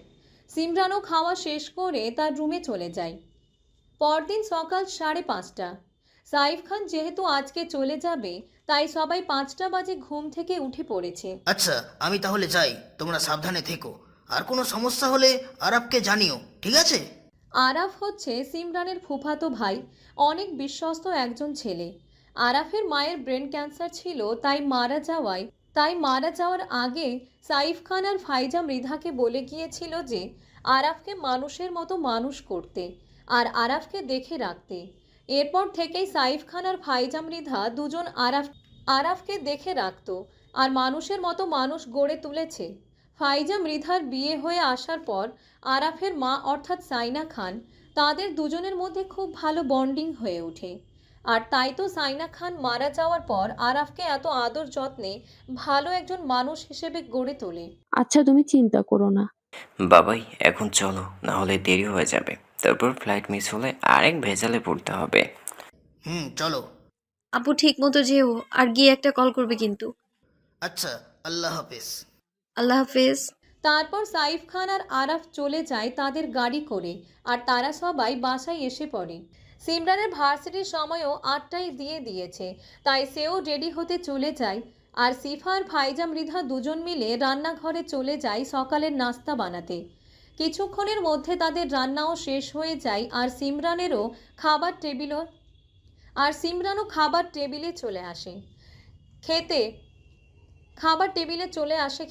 সিমরানও খাওয়া শেষ করে তার রুমে চলে যায়। পরদিন সকাল 5:30। সাইফ খান যেহেতু আজকে চলে যাবে, তাই সবাই 5টা বাজে ঘুম থেকে উঠে পড়েছে। আচ্ছা, আমি তাহলে যাই, তোমরা সাবধানে থেকো। আর কোনো সমস্যা হলে আরবকে জানিও, ঠিক আছে? আরাফ হচ্ছে সিমরানের ফুফাতো ভাই, অনেক বিশ্বস্ত একজন ছেলে। আরাফের মায়ের ব্রেন ক্যান্সার ছিল, তাই মারা যাওয়ার আগে সাইফ খান আর ফাইজা মৃধাকে বলে গিয়েছিল যে আরাফকে মানুষের মতো মানুষ করতে আর আরাফকে দেখে রাখতে। এরপর থেকেই সাইফ খান আর ফাইজা মৃধা দুজন আরাফকে দেখে রাখতো আর মানুষের মতো মানুষ গড়ে তুলেছে। ফাইজা মৃধার বিয়ে হয়ে আসার পর আরাফের মা অর্থাৎ সাইনা খান, তাদের দুজনের মধ্যে খুব ভালো বন্ডিং হয়ে ওঠে। আর তাই তো সাইনা খান মারা যাওয়ার পর আরাফকে এত আদর যত্নে ভালো একজন মানুষ হিসেবে গড়ে তোলে। আচ্ছা, তুমি চিন্তা করো না। বাবাই, এখন চলো, না হলে দেরি হয়ে যাবে। তারপর ফ্লাইট মিস হলে আরেক ভেজালে পড়তে হবে। চলো। আপু ঠিক মতো যেও, আর গিয়ে একটা কল করবে কিন্তু। আচ্ছা, আল্লাহ হাফেজ। আল্লাহ হাফেজ। তারপর সাইফ খান আর আরাফ চলে যায় তাদের গাড়ি করে, আর তারা সবাই বাসায় এসে পড়ে। সিমরানের ভার্সিটির সময়ও 8টায় দিয়ে দিয়েছে, তাই সেও রেডি হতে চলে যায়। আর সিফা আর ফাইজা মৃধা দুজন মিলে রান্নাঘরে চলে যায় সকালের নাস্তা বানাতে। কিছুক্ষণের মধ্যে তাদের রান্নাও শেষ হয়ে যায় আর সিমরানও খাবার টেবিলে চলে আসে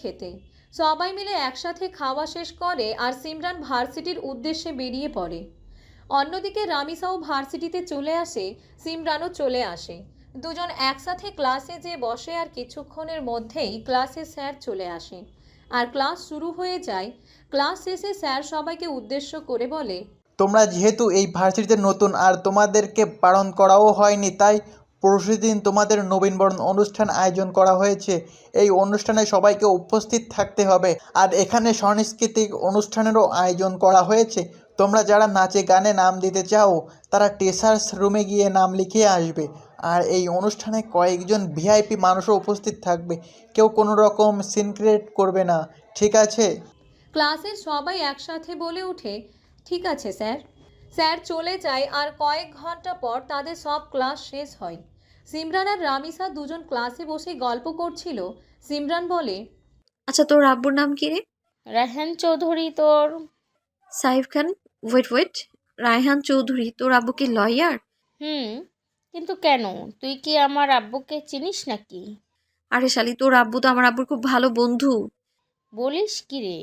খেতে। সবাই মিলে একসাথে খাওয়া শেষ করে আর সিমরান ভার্সিটির উদ্দেশ্যে বেরিয়ে পড়ে। অন্যদিকে রামিসাও ভার্সিটিতে চলে আসে, সিমরানও চলে আসে। দুজন একসাথে ক্লাসে যেয়ে বসে আর কিছুক্ষণের মধ্যেই ক্লাসে স্যার চলে আসে আর ক্লাস শুরু হয়ে যায়। ক্লাস শেষে স্যার সবাইকে উদ্দেশ্য করে বলে, তোমরা যেহেতু এই ভার্সিটিতে নতুন আর তোমাদেরকে বারণ করাও হয়নি, তাই পরশুদিন তোমাদের নবীনবরণ অনুষ্ঠান আয়োজন করা হয়েছে। এই অনুষ্ঠানে সবাইকে উপস্থিত থাকতে হবে। আর এখানে সাংস্কৃতিক অনুষ্ঠানেরও আয়োজন করা হয়েছে। তোমরা যারা নাচে গানে নাম দিতে চাও তারা টিচার্স রুমে গিয়ে নাম লিখিয়ে আসবে। আর এই অনুষ্ঠানে কয়েকজন ভিআইপি মানুষও উপস্থিত থাকবে। কেউ কোনো রকম সিন ক্রিয়েট করবে না, ঠিক আছে? ক্লাসের সবাই একসাথে বলে ওঠে, ঠিক আছে স্যার। স্যার চলে যায় আর কয়েক ঘন্টা পর তাদের সব ক্লাস শেষ হয়। সিমরান আর রামিসা দুজন ক্লাসে বসে গল্প করছিল। সিমরান বলে, আচ্ছা, তোর আব্বুর নাম কি রে? রায়হান চৌধুরী। তোর? সাইফ খান। ওয়েট, রায়হান চৌধুরী। তোর আব্বু কি লয়ার? কিন্তু কেন, তুই কি আমার আব্বুকে চিনিস নাকি? আরে শালি, তোর আব্বু তো আমার আব্বুর খুব ভালো বন্ধু। বলিস কি রে?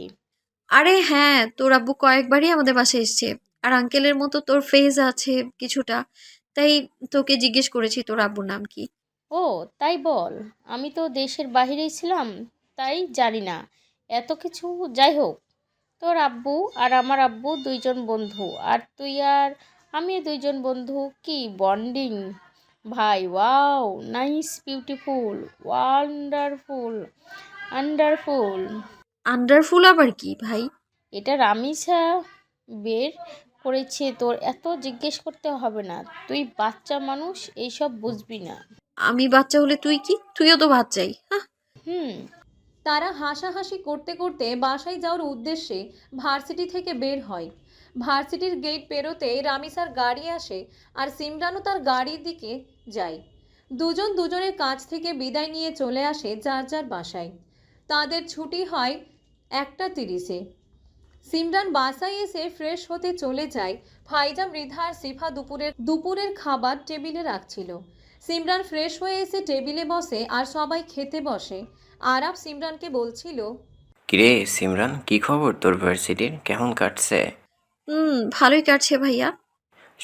আরে হ্যাঁ, তোর আব্বু কয়েকবারই আমাদের বাসায় এসছে। আর আঙ্কেলের মতো তোর ফেস আছে কিছুটা, তাই তোকে জিজ্ঞেস করেছি তোর আব্বুর নাম কি। ও তাই বল, আমি তো দেশের বাহিরেই ছিলাম, তাই জানি না এত কিছু। যাই হোক, তোর আব্বু আর আমার আব্বু দুইজন বন্ধু, আর তুই আর আমি দুইজন বন্ধু। কি বন্ডিং ভাই! Wow, nice, beautiful, wonderful, wonderful. Wonderful আবার কি ভাই? এটা রামিসা বের করেছে, তোর এত জিজ্ঞেস করতে হবে না। তুই বাচ্চা মানুষ, এইসব বুঝবি না। আমি বাচ্চা হলে তুই কি? তুইও তো বাচ্চাই। তারা হাসাহাসি করতে করতে বাসায় যাওয়ার উদ্দেশ্যে ভার্সিটি থেকে বের হয়। ভার্সিটির গেট পেরোতেই রামিসার গাড়ি আসে আর সিমরানও তার গাড়ির দিকে যায়। দুজন দুজনের কাছ থেকে বিদায় নিয়ে চলে আসে যার যার বাসায়। তাদের ছুটি হয় 1:30-এ। সিমরান বাসায় এসে ফ্রেশ হতে চলে যায়। ফাইজা মৃধা আর সিফা দুপুরের খাবার টেবিলে রাখছিল। সিমরান ফ্রেশ হয়ে এসে টেবিলে বসে আর সবাই খেতে বসে। আরাফ সিমরানকে বলছিল, কিরে সিমরান, কি খবর তোর ভার্সিটির? কেমন কাটছে? ভালোই কাটছে ভাইয়া।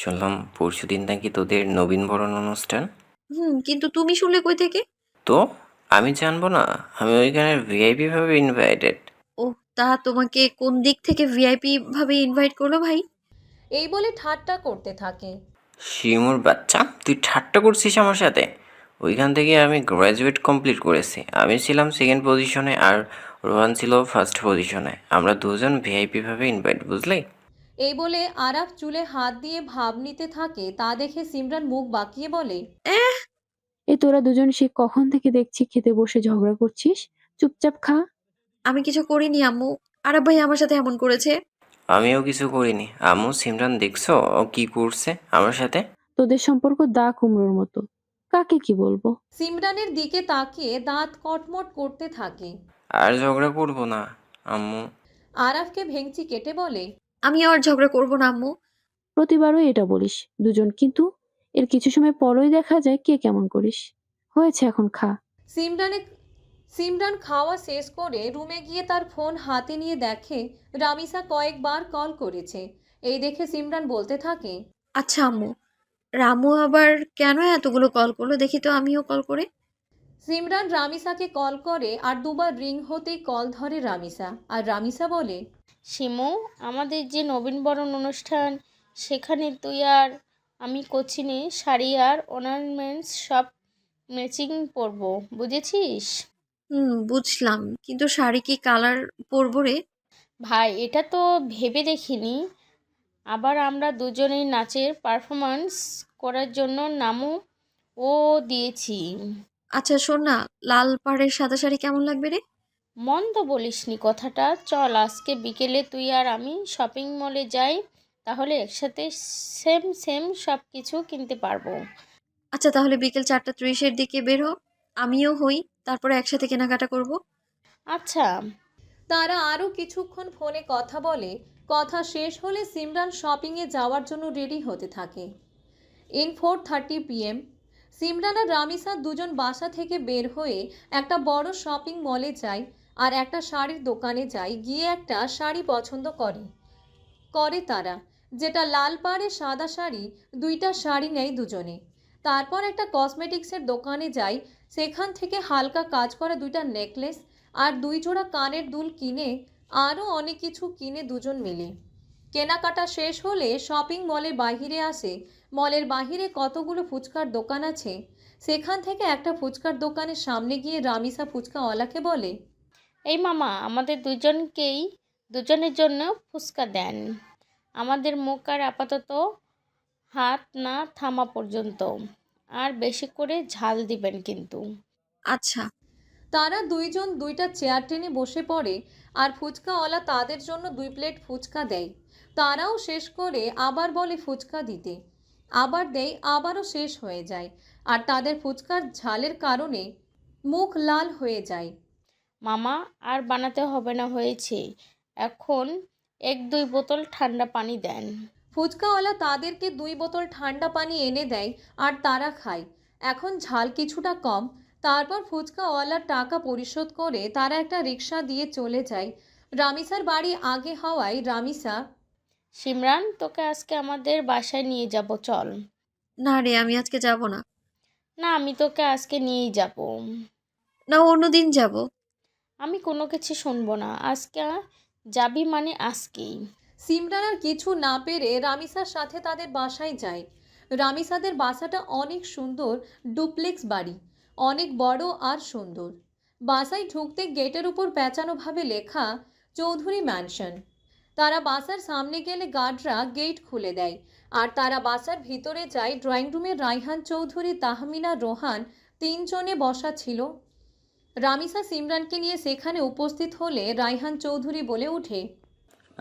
শুনলাম পরশুদিন নাকি তোদের নবীনবরণ অনুষ্ঠান। কিন্তু তুমি শুনলে কই থেকে? তো আমি জানবো না? আমি ওইখানে ভিআইপি ভাবে ইনভাইটেড। ও, তা তোমাকে কোন দিক থেকে ভিআইপি ভাবে ইনভাইট করলো ভাই? এই বলে ঠাট্টা করতে থাকে। শিমুর বাচ্চা, তুই ঠাট্টা করছিস আমার সাথে? ওইখান থেকে আমি গ্র্যাজুয়েট কমপ্লিট করেছি। আমি ছিলাম সেকেন্ড পজিশনে, আর রোহান ছিল ফার্স্ট পজিশনে, আমরা দুজন ভিআইপি ভাবে ইনভাইট, বুঝলি? এই বলে আরাফ চুলে হাত দিয়ে ভাব নিতে থাকে, তা দেখে সিমরান মুখ বাঁকিয়ে বলে, এ তোরা দুজন সে কখন থেকে দেখছি খেতে বসে ঝগড়া করছিস, চুপচাপ খা। আমি কিছু করিনি আম্মু, আরাব ভাই আমার সাথে এমন করেছে। আমিও কিছু করিনি আম্মু। সিমরান দেখছো ও কি করছে আমার সাথে? তোদের সম্পর্ক দা কুমড়োর মতো, কাকে কি বলবো। সিমরানের দিকে তাকিয়ে দাঁত কটমট করতে থাকে। আর ঝগড়া করবো না আম্মু। আরাফকে ভেঙচি কেটে বলে, আমি আর ঝগড়া করবো না আম্মু। প্রতিবারই এটা বলিস দুজন, কিন্তু এর কিছু সময় পরই দেখা যায় কে কেমন করিস। হয়েছে, এখন খা। সিমরান খাওয়া শেষ করে রুমে গিয়ে তার ফোন হাতে নিয়ে দেখে রামিসা কয়েকবার কল করেছে। এই দেখে সিমরান বলতে থাকে, আচ্ছা আম্মু, রামু আবার কেন এতগুলো কল করলো, দেখি তো আমিও কল করে। সিমরান রামিসাকে কল করে আর দুবার রিং হতেই কল ধরে রামিসা। আর রামিসা বলে, শিমু, আমাদের যে নবীনবরণ অনুষ্ঠান, সেখানে তুই আর আমি কোচিনে শাড়ি আর অর্নামেন্টস সব ম্যাচিং পরবো, বুঝেছিস? বুঝলাম, কিন্তু শাড়ি কি কালার পরবো রে? ভাই, এটা তো ভেবে দেখিনি। আবার আমরা দুজনেই নাচের পারফরমেন্স করার জন্য নামও দিয়েছি। আচ্ছা শোন না, লাল পাড়ের সাদা শাড়ি কেমন লাগবে রে? মন্দ বলিসনি কথাটা। চল আজকে বিকেলে তুই আর আমি শপিং মলে যাই, তাহলে একসাথে সেম সেম সব কিছু কিনতে পারবো। আচ্ছা তাহলে বিকেল 4:30 দিকে বের হ, আমিও হই, তারপরে একসাথে কেনাকাটা করব। আচ্ছা। তারা আরও কিছুক্ষণ ফোনে কথা বলে। কথা শেষ হলে সিমরান শপিংয়ে যাওয়ার জন্য রেডি হতে থাকে। ইন 4:30 PM সিমরান আর রামিসা দুজন বাসা থেকে বের হয়ে একটা বড় শপিং মলে যায় আর একটা শাড়ির দোকানে যায়। গিয়ে একটা শাড়ি পছন্দ করে তারা, যেটা লাল পাড়ে সাদা শাড়ি। দুইটা শাড়ি নেয় দুজনে। তারপর একটা কসমেটিক্সের দোকানে যায়, সেখান থেকে হালকা কাজ করা দুইটা নেকলেস আর 2 জোড়া কানের দুল কিনে আরও অনেক কিছু কিনে দুজন মিলে। কেনাকাটা শেষ হলে শপিং মলের বাহিরে আসে। মলের বাহিরে কতগুলো ফুচকার দোকান আছে, সেখান থেকে একটা ফুচকার দোকানের সামনে গিয়ে রামিসা ফুচকাওয়ালাকে বলে, এই মামা, আমাদের দুজনের জন্য ফুচকা দেন। আমাদের মুখ আর আপাতত হাত না থামা পর্যন্ত, আর বেশি করে ঝাল দিবেন কিন্তু। আচ্ছা। তারা দুইজন দুইটা চেয়ার টেনে বসে পড়ে আর ফুচকাওয়ালা তাদের জন্য 2 প্লেট ফুচকা দেয়। তারাও শেষ করে আবার বলে ফুচকা দিতে, আবার দেয়, আবারও শেষ হয়ে যায়। আর তাদের ফুচকার ঝালের কারণে মুখ লাল হয়ে যায়। মামা, আর বানাতে হবে না, হয়েছে। এখন 1-2 বোতল ঠান্ডা পানি দেন। ফুচকাওয়ালা তাদেরকে 2 বোতল ঠান্ডা পানি এনে দেয় আর তারা খায়। এখন ঝাল কিছুটা কম। তারপর ফুচকাওয়ালার টাকা পরিশোধ করে তারা একটা রিক্সা দিয়ে চলে যায়। রামিসার বাড়ি আগে হওয়ায় রামিসা, সিমরান, তোকে আজকে আমাদের বাসায় নিয়ে যাব, চল। না রে, আমি আজকে যাব না। না, আমি তোকে আজকে নিয়েই যাব। না, অন্যদিন যাব। আমি কোনো কিছু শুনবো না, আজকে যাবি মানে আজকেই। সিমরান আর কিছু না পেরে রামিসার সাথে তাদের বাসায় যায়। রামিসাদের বাসাটা অনেক সুন্দর, ডুপ্লেক্স বাড়ি, অনেক বড় আর সুন্দর। বাসায় ঢুকতে গেটের উপর পেঁচানোভাবে লেখা চৌধুরী ম্যানশন। তারা বাসার সামনে গেলে গার্ডরা গেট খুলে দেয় আর তারা বাসার ভিতরে যায়। ড্রয়িং রুমে রায়হান চৌধুরী, তাহমিনা, রোহান 3 জনে বসা ছিল। রামিসা সিমরানকে নিয়ে সেখানে উপস্থিত হলে রায়হান চৌধুরী বলে ওঠে,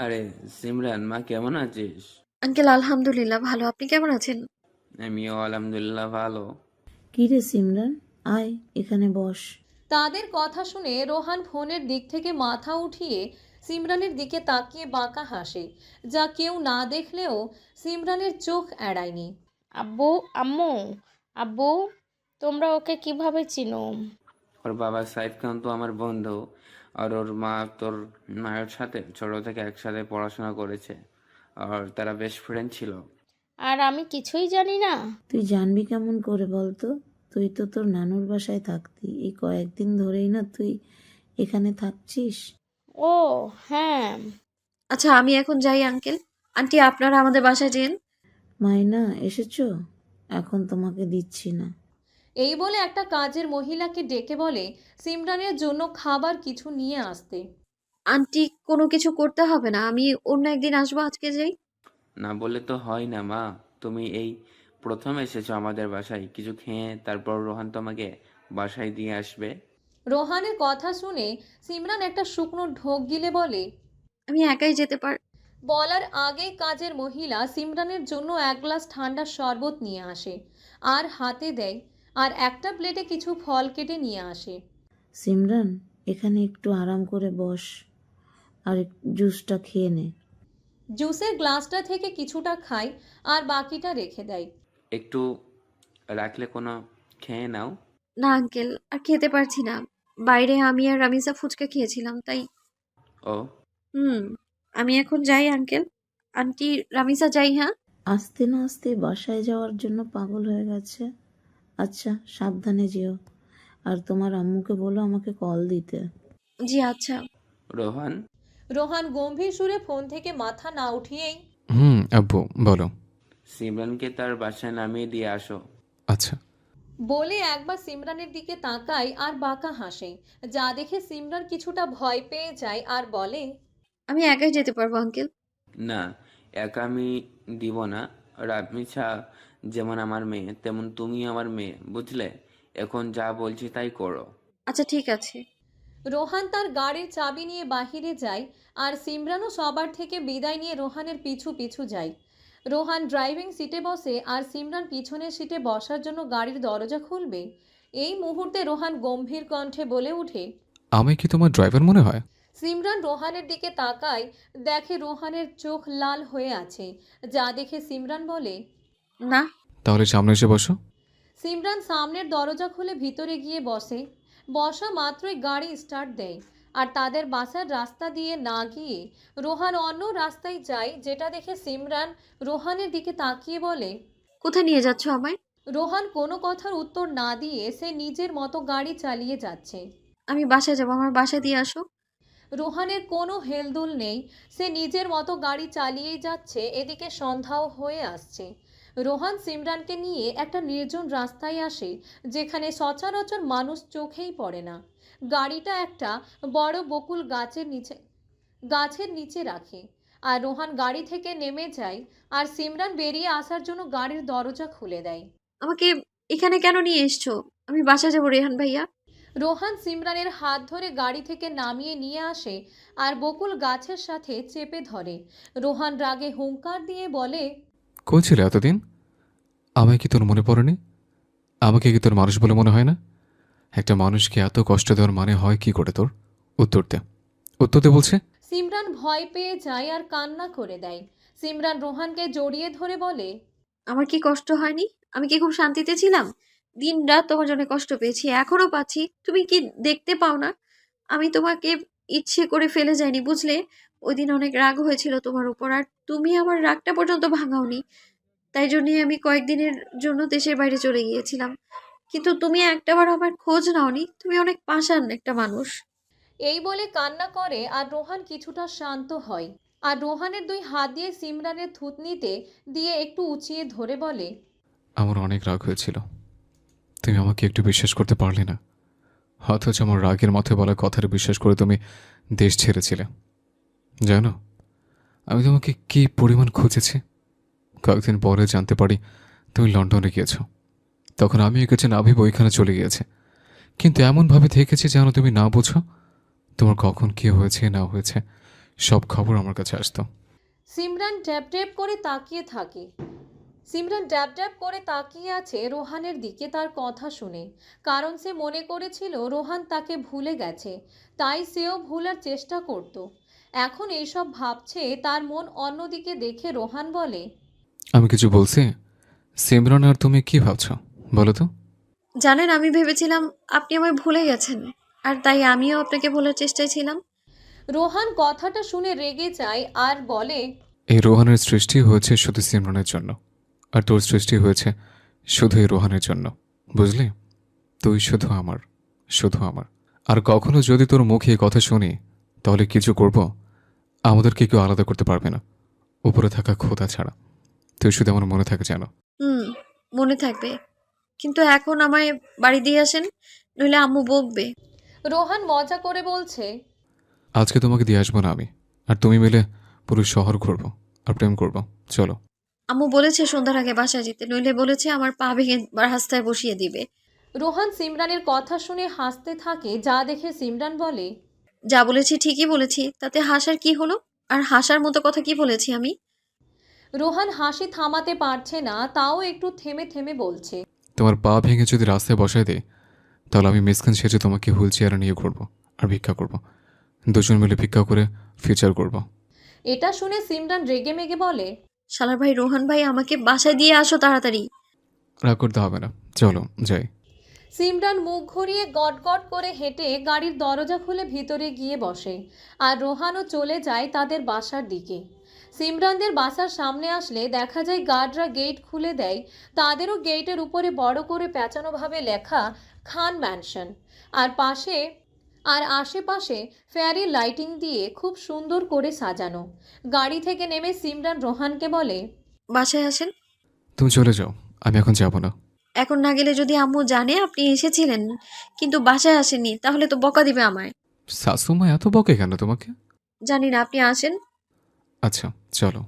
আরে সিমরান, মা কেমন আছিস? আঙ্কেল আলহামদুলিল্লাহ ভালো, আপনি কেমন আছেন? আমিও আলহামদুলিল্লাহ ভালো। কি রে সিমরান, আয় এখানে বস। তাদের কথা শুনে রোহান ফোনের দিক থেকে মাথা উঠিয়ে সিমরানের দিকে তাকিয়ে বাঁকা হাসে, যা কেউ না দেখলেও সিমরানের চোখ এড়ায়নি। আব্বু, আম্মু, আব্বু, তোমরা ওকে কিভাবে চিনো? ওর বাবা সাইফ খান তো আমার বন্ধু, আর ওর মা তোর মায়ের সাথে ছোট থেকে একসাথে পড়াশোনা করেছে, আর তারা বেস্ট ফ্রেন্ড ছিল। আর আমি কিছুই জানি না? তুই জানবি কেমন করে বলতো? তুই তো তোর নানুর বাসায় থাকতি, এই কয়েকদিন ধরেই না তুই এখানে থাকছিস। ও হ্যাঁ। আচ্ছা আমি এখন যাই আঙ্কেল। আন্টি, আপনারা আমাদের বাসায় যেন। মাইনা এসেছো? এখন তোমাকে দিচ্ছি না। এই বলে একটা কাজের মহিলাকে ডেকে বলে সিমরানের জন্য খাবার কিছু নিয়ে আসতে। আন্টি কোনো কিছু করতে হবে না, আমি অন্য একদিন আসবো, আজকে যাই। না বললে তো হয় না মা, তুমি এই প্রথম এসেছো আমাদের বাসায়, কিছু খেয়ে তারপর রোহান তোমাকে বাসায় দিয়ে আসবে। রোহানের কথা শুনে সিমরান একটা শুকনো ঢোক গিলে বলে, আমি একাই যেতে বলার আগেই কাজের মহিলা সিমরানের জন্য এক গ্লাস ঠান্ডা শরবত নিয়ে আসে আর হাতে দেয়, আর একটা প্লেটে কিছু ফল কেটে নিয়ে আসে। সিমরান, এখানে একটু আরাম করে বস আর জুসটা খেয়ে নে। জুসের গ্লাসটা থেকে কিছুটা খায় আর বাকিটা রেখে দেয়। একটু রাখলে কোনো খেয়ে নাও। না আঙ্কেল, আর খেতে পারছি না। বাইরে আমি আর রামিসা ফুচকা খেয়েছিলাম তাই। ও আমি এখন যাই আঙ্কেল, আন্টি, রামিসা, যাই। হ্যাঁ, আস্তে না আস্তে বাসায় যাওয়ার জন্য পাগল হয়ে গেছে। আচ্ছা, সাবধানে যেও, আর তোমার আম্মুকে বলো আমাকে কল দিতে। জি আচ্ছা। রোহান গম্ভীর সুরে ফোন থেকে মাথা না উঠিয়েই, আব্বু বলো। সিমরানকে তার বাসায় নামিয়ে দিয়ে আসো। আচ্ছা। বলে একবার সিমরানের দিকে তাকায় আর বাঁকা হাসে, যা দেখে সিমরান কিছুটা ভয় পেয়ে যায় আর বলে, আমি একাই যেতে পারবো আঙ্কেল। না, একা আমি দিব না। রামিসা যেমন আমার মেয়ে তেমন তুমি আমার মেয়ে, বুঝলে? এখন যা বলছি তাই করো। আচ্ছা ঠিক আছে। রোহান তার গাড়ির চাবি নিয়ে বাহিরে যায় আর সিমরানও সবার থেকে বিদায় নিয়ে রোহানের পিছু পিছু যায়। রোহান ড্রাইভিং সিটে বসে আর সিমরান পিছনের সিটে বসার জন্য গাড়ির দরজা খুলবে। এই মুহূর্তে রোহান গম্ভীর কণ্ঠে বলে ওঠে, আমি কি তোমার ড্রাইভার মনে হয়? সিমরান রোহানের দিকে তাকায়, দেখে রোহানের চোখ লাল হয়ে আছে, যা দেখে সিমরান বলে, না। তাহলে সামনে এসে বসো। সিমরান সামনের দরজা খুলে ভিতরে গিয়ে বসে। বসা মাত্রই গাড়ি স্টার্ট দেয় আর তাদের বাসার রাস্তা দিয়ে না গিয়ে রোহান অন্য রাস্তায় যায়, যেটা দেখে সিমরান রোহানের দিকে তাকিয়ে বলে, কোথায় নিয়ে যাচ্ছ আমায়? রোহান কোনো কথার উত্তর না দিয়ে সে নিজের মতো গাড়ি চালিয়ে যাচ্ছে। আমি বাসায় যাবো, আমার বাসায় দিয়ে আসো। রোহানের কোনো হেলদোল নেই, সে নিজের মতো গাড়ি চালিয়েই যাচ্ছে। এদিকে সন্ধ্যাও হয়ে আসছে। রোহান সিমরানকে নিয়ে একটা নির্জন রাস্তায় আসে, যেখানে সচরাচর মানুষ চোখেই পড়ে না। গাড়িটা একটা বড় বকুল গাছের নিচে রাখে আর রোহান গাড়ি থেকে নেমে যায় আর সিমরান বেরিয়ে আসার জন্য গাড়ির দরজা খুলে দেয়। আমাকে এখানে কেন নিয়ে এসছো? আমি বাসায় যাবো রেহান ভাইয়া। রোহান সিমরানের হাত ধরে গাড়ি থেকে নামিয়ে নিয়ে আসে আর বকুল গাছের সাথে চেপে ধরে। রোহান রাগে হুঙ্কার দিয়ে বলে, কই ছিলে এতদিন? আমায় কি তোর মনে পড়েনি? আমাকে কি তোর মানুষ বলে মনে হয় না? একটা মানুষকে এত কষ্ট দেওয়ার মানে হয় কি করে তোর? উত্তর দে বলছে। সিমরান ভয় পেয়ে যায় আর কান্না করে দেয়। সিমরান রোহানকে জড়িয়ে ধরে বলে, আমার কি কষ্ট হয়নি? আমি কি খুব শান্তিতে ছিলাম? দিন রাত তোমার জন্য কষ্ট পেয়েছি, এখনো পাচ্ছি। তুমি কি দেখতে পাও না? আমি তোমাকে ইচ্ছে করে ফেলে যাইনি, বুঝলে? ওই দিন অনেক রাগ হয়েছিল তোমার উপর, আর তুমি আমার রাগটা পর্যন্ত ভাঙাওনি। তাই জন্যই আমি কয়েকদিনের জন্য দেশের বাইরে চলে গিয়েছিলাম, কিন্তু তুমি একটাবার আমার খোঁজ নাওনি। তুমি অনেক পাষাণ একটা মানুষ। এই বলে কান্না করে আর রোহান কিছুটা শান্ত হয় আর রোহানের দুই হাত দিয়ে সিমরানের থুতনিতে দিয়ে একটু উঁচিয়ে ধরে বলে, আমার অনেক রাগ হয়েছিল, তুমি আমাকে একটু বিশ্বাস করতে পারলে না। অথচ আমার রাগের মাথায় বলা কথাটা বিশ্বাস করে তুমি দেশ ছেড়েছিলে। জানো আমি তোমাকে কি পরিমাণ খুঁজেছি? কয়েকদিন পরে জানতে পারি তুমি লন্ডনে গিয়েছ। তখন আমি এঁকেছে না ভেবে ওইখানে চলে গিয়েছে, কিন্তু এমনভাবে থেকেছি যেন তুমি না বোঝো। তোমার কখন কি হয়েছে না হয়েছে সব খবর আমার কাছে আসতো। সিমরান ড্যাব ড্যাব করে তাকিয়ে আছে রোহানের দিকে তার কথা শুনে, কারণ সে মনে করেছিল রোহান তাকে ভুলে গেছে, তাই সেও ভুলার চেষ্টা করত। এখন এইসব ভাবছে তার মন অন্যদিকে দেখে রোহান বলে, আমি কিছু বলছি? সিমরান আর তুমি কি ভাবছো বলো তো? জানেন, আমি ভেবেছিলাম আপনি আমায় ভুলে গেছেন, আর তাই আমিও আপনাকে ভোলার চেষ্টায় ছিলাম। রোহান কথাটা শুনে রেগে যায় আর বলে, এই রোহানের সৃষ্টি হয়েছে শুধু সিমরানের জন্য, আর তোর সৃষ্টি হয়েছে শুধু এই রোহানের জন্য, বুঝলি? তুই শুধু আমার। আর কখনো যদি তোর মুখে এই কথা শুনি তাহলে কিছু করব, আমাদেরকে কেউ আলাদা করতে পারবে না উপরে থাকা খোদা ছাড়া। তুই শুধু আমার মনে থাকে জানো। মনে থাকবে। কিন্তু এখন আমায় বাড়ি দিয়ে আসেন, নইলে আম্মু বকবে। রোহান মজা করে বলছে, আজকে তোমাকে দিয়ে আসবো না আমি, আর তুমি মিলে পুরো শহর ঘুরবো আর প্রেম করবো। চলো। আম্মু বলেছে সন্ধ্যার আগে বাসায় যেতে, নইলে বলেছে আমার পা ভেঙে রাস্তায় বসিয়ে দিবে। রোহান সিমরানের কথা শুনে হাসতে থাকে, যা দেখে সিমরান বলে, যা বলেছি ঠিকই বলেছি, তাতে হাসার কি হলো? আর হাসার মতো কথা কি বলেছি আমি? রোহান হাসি থামাতে পারছে না, তাও একটু থেমে থেমে বলছে, তোমার পা ভেঙে যদি রাস্তায় বসায় দেয়, তাহলে আমি মিসকিন সেজে তোমাকে হুইল চেয়ারে নিয়ে ঘুরবো আর ভিক্ষা করবো। দুজন মিলে ভিক্ষা করে ফিচার করবো। এটা শুনে সিমরান রেগে মেগে বলে, শালার ভাই রোহান ভাই, আমাকে বাসায় দিয়ে আসো তাড়াতাড়ি। রাগ করতে হবে না, চলো যাই। সিমরান মুখ ঘুরিয়ে গটগট করে হেঁটে গাড়ির দরজা খুলে ভিতরে গিয়ে বসে, আর রোহানও চলে যায় তাদের বাসার দিকে। সিমরানদের বাসার সামনে আসলে দেখা যায় গার্ডরা গেট খুলে দেয়। তাদেরও গেটের উপরে বড় করে পেঁচানোভাবে লেখা খান ম্যানশন, আর আশেপাশে ফেয়ারি লাইটিং দিয়ে খুব সুন্দর করে সাজানো। গাড়ি থেকে নেমে সিমরান রোহানকে বলে, বাসায় আসেন। তুমি চলে যাও, আমি এখন যাব না। এখন না গেলে যদি আম্মু জানে আপনি এসেছিলেন কিন্তু বাসায় আসেননি, তাহলে তো বকা দিবে আমায়। শাশুমা এত বকে কেন তোমাকে? জানি না, আপনি আসেন। আচ্ছা চলো।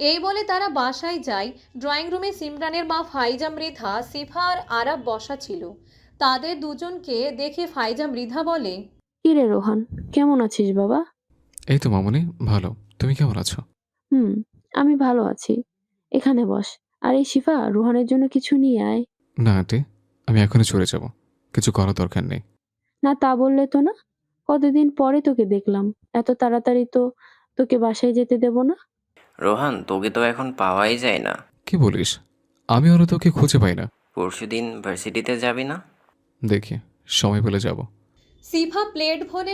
এই বলে তারা বাসায় যায়। ড্রয়িং রুমে সিমরানের মা ফাইজা মৃধা, সিফা আর আরাব বসা ছিল। তাদের দুজনকে দেখে ফাইজা মৃধা বলে, কিরে রোহান, কেমন আছিস বাবা? এই তো মামুনি, ভালো। তুমি কেমন আছো? আমি ভালো আছি। এখানে বস। আর এই শিফা, রোহানের জন্য কিছু নিয়ে আয়। না আন্টি, আমি এখনই চলে যাব, কিছু করার দরকার নেই। না তা বললে তো না, কতদিন পরে তোকে দেখলাম, এত তাড়াতাড়ি তো তোকে বাসায় যেতে দেব না। রোহান, তোকে তো এখন পাওয়াই যায় না। কি বলিস? আমি আরও তোকে খুঁজে পাই না। পরশুদিন ভার্সিটিতে যাবি না? দেখি, সময় পেলে যাব। সিফা প্লেট ভরে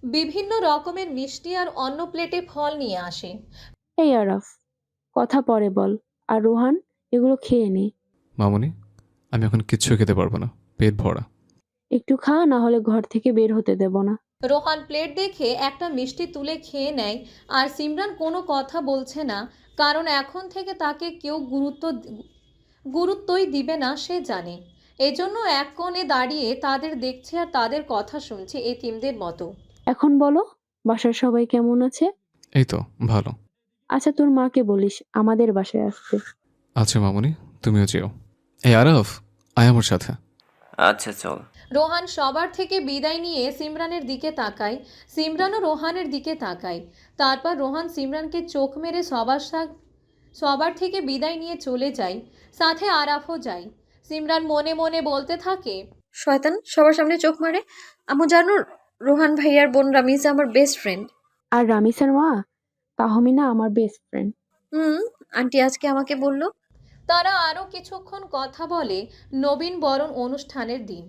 বিভিন্ন রকমের মিষ্টি আর অন্য প্লেটে ফল নিয়ে আসে। এই আরাফ, কথা পরে বল। আর রোহান, এগুলো খেয়ে নে। মামুনি, আমি এখন কিচ্ছু খেতে পারবো না, পেট ভরা। একটু খা, না হলে ঘর থেকে বের হতে দেব না। রোহান প্লেট দেখে একটা মিষ্টি তুলে খেয়ে নেয়। আর সিমরান কোনো কথা বলছে না, কারণ এখন থেকে তাকে কেউ গুরুত্বই দিবে না সে জানে। এজন্য এক কোণে দাঁড়িয়ে তাদের দেখছে আর তাদের কথা শুনছে এতিমদের মতো। এখন বলো, বাসার সবাই কেমন আছে? এই তো ভালো। আচ্ছা, তোর মাকে বলিস আমাদের বাসায় আসতে। আচ্ছা মামুনি, তুমিও যেও। এই আরফ, আয় আমার সাথে। আচ্ছা চল। রোহান সবার থেকে বিদায় নিয়ে সিমরানের দিকে তাকায়। সিমরানও রোহানের দিকে তাকায়। তারপর রোহান সিমরানকে চোখ মেরে সবার থেকে বিদায় নিয়ে চলে যায়। সাথে আরাফও যায়। সিমরান মনে মনে বলতে থাকে, শয়তান, সবার সামনে চোখ মারে। আম্মু জানো, রোহান ভাইয়ার বোন রামিসা আমার বেস্ট ফ্রেন্ড। আর রামিসার মা তাহমিনা আমার বেস্ট ফ্রেন্ড। আন্টি আজকে আমাকে বলল। তারা আরও কিছুক্ষণ কথা বলে। নবীন বরণ অনুষ্ঠানের দিন।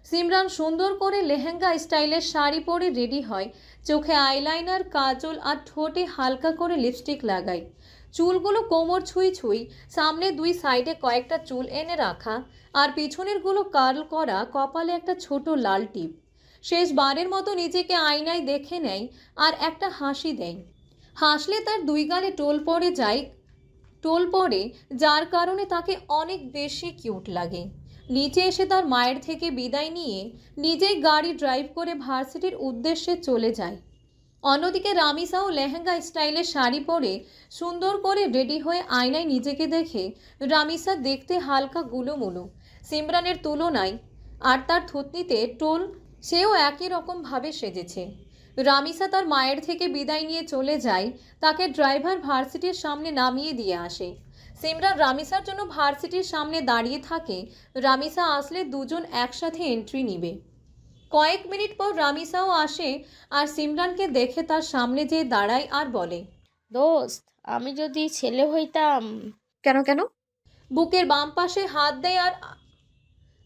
সিমরান সুন্দর করে লেহেঙ্গা স্টাইলের শাড়ি পরে রেডি হয়। চোখে আইলাইনার, কাজল আর ঠোঁটে হালকা করে লিপস্টিক লাগায়। চুলগুলো কোমর ছুঁই ছুঁই, সামনে দুই সাইডে কয়েকটা চুল এনে রাখা, আর পিছনেরগুলো কার্ল করা, কপালে একটা ছোট লাল টিপ। শেষবারের মতো নিজেকে আয়নায় দেখে নেয় আর একটা হাসি দেয়। হাসলে তার দুই গালে টোল পড়ে, যার কারণে তাকে অনেক বেশি কিউট লাগে। নিচে এসে তার মায়ের থেকে বিদায় নিয়ে নিজেই গাড়ি ড্রাইভ করে ভার্সিটির উদ্দেশ্যে চলে যায়। অন্যদিকে রামিসাও লেহেঙ্গা স্টাইলের শাড়ি পরে সুন্দর করে রেডি হয়ে আয়নায় নিজেকে দেখে। রামিসা দেখতে হালকা গুলোমুলো সিমরানের তুলনায়, আর তার থুতনিতে টোল, সেও একই রকমভাবে সেজেছে। রামিসা তার মায়ের থেকে বিদায় নিয়ে চলে যায়। তাকে ড্রাইভার ভার্সিটির সামনে নামিয়ে দিয়ে আসে। সিমরান রামিসার জন্য ভার্সিটির সামনে দাঁড়িয়ে থাকে। রামিসা আসলে দুজন একসাথে এন্ট্রি নিবে। কয়েক মিনিট পর রামিসাও আসে আর সিমরানকে দেখে তার সামনে যেয়ে দাঁড়ায় আর বলে, দোস্ত, আমি যদি ছেলে হইতাম। কেন কেন? বুকের বাম পাশে হাত দেয়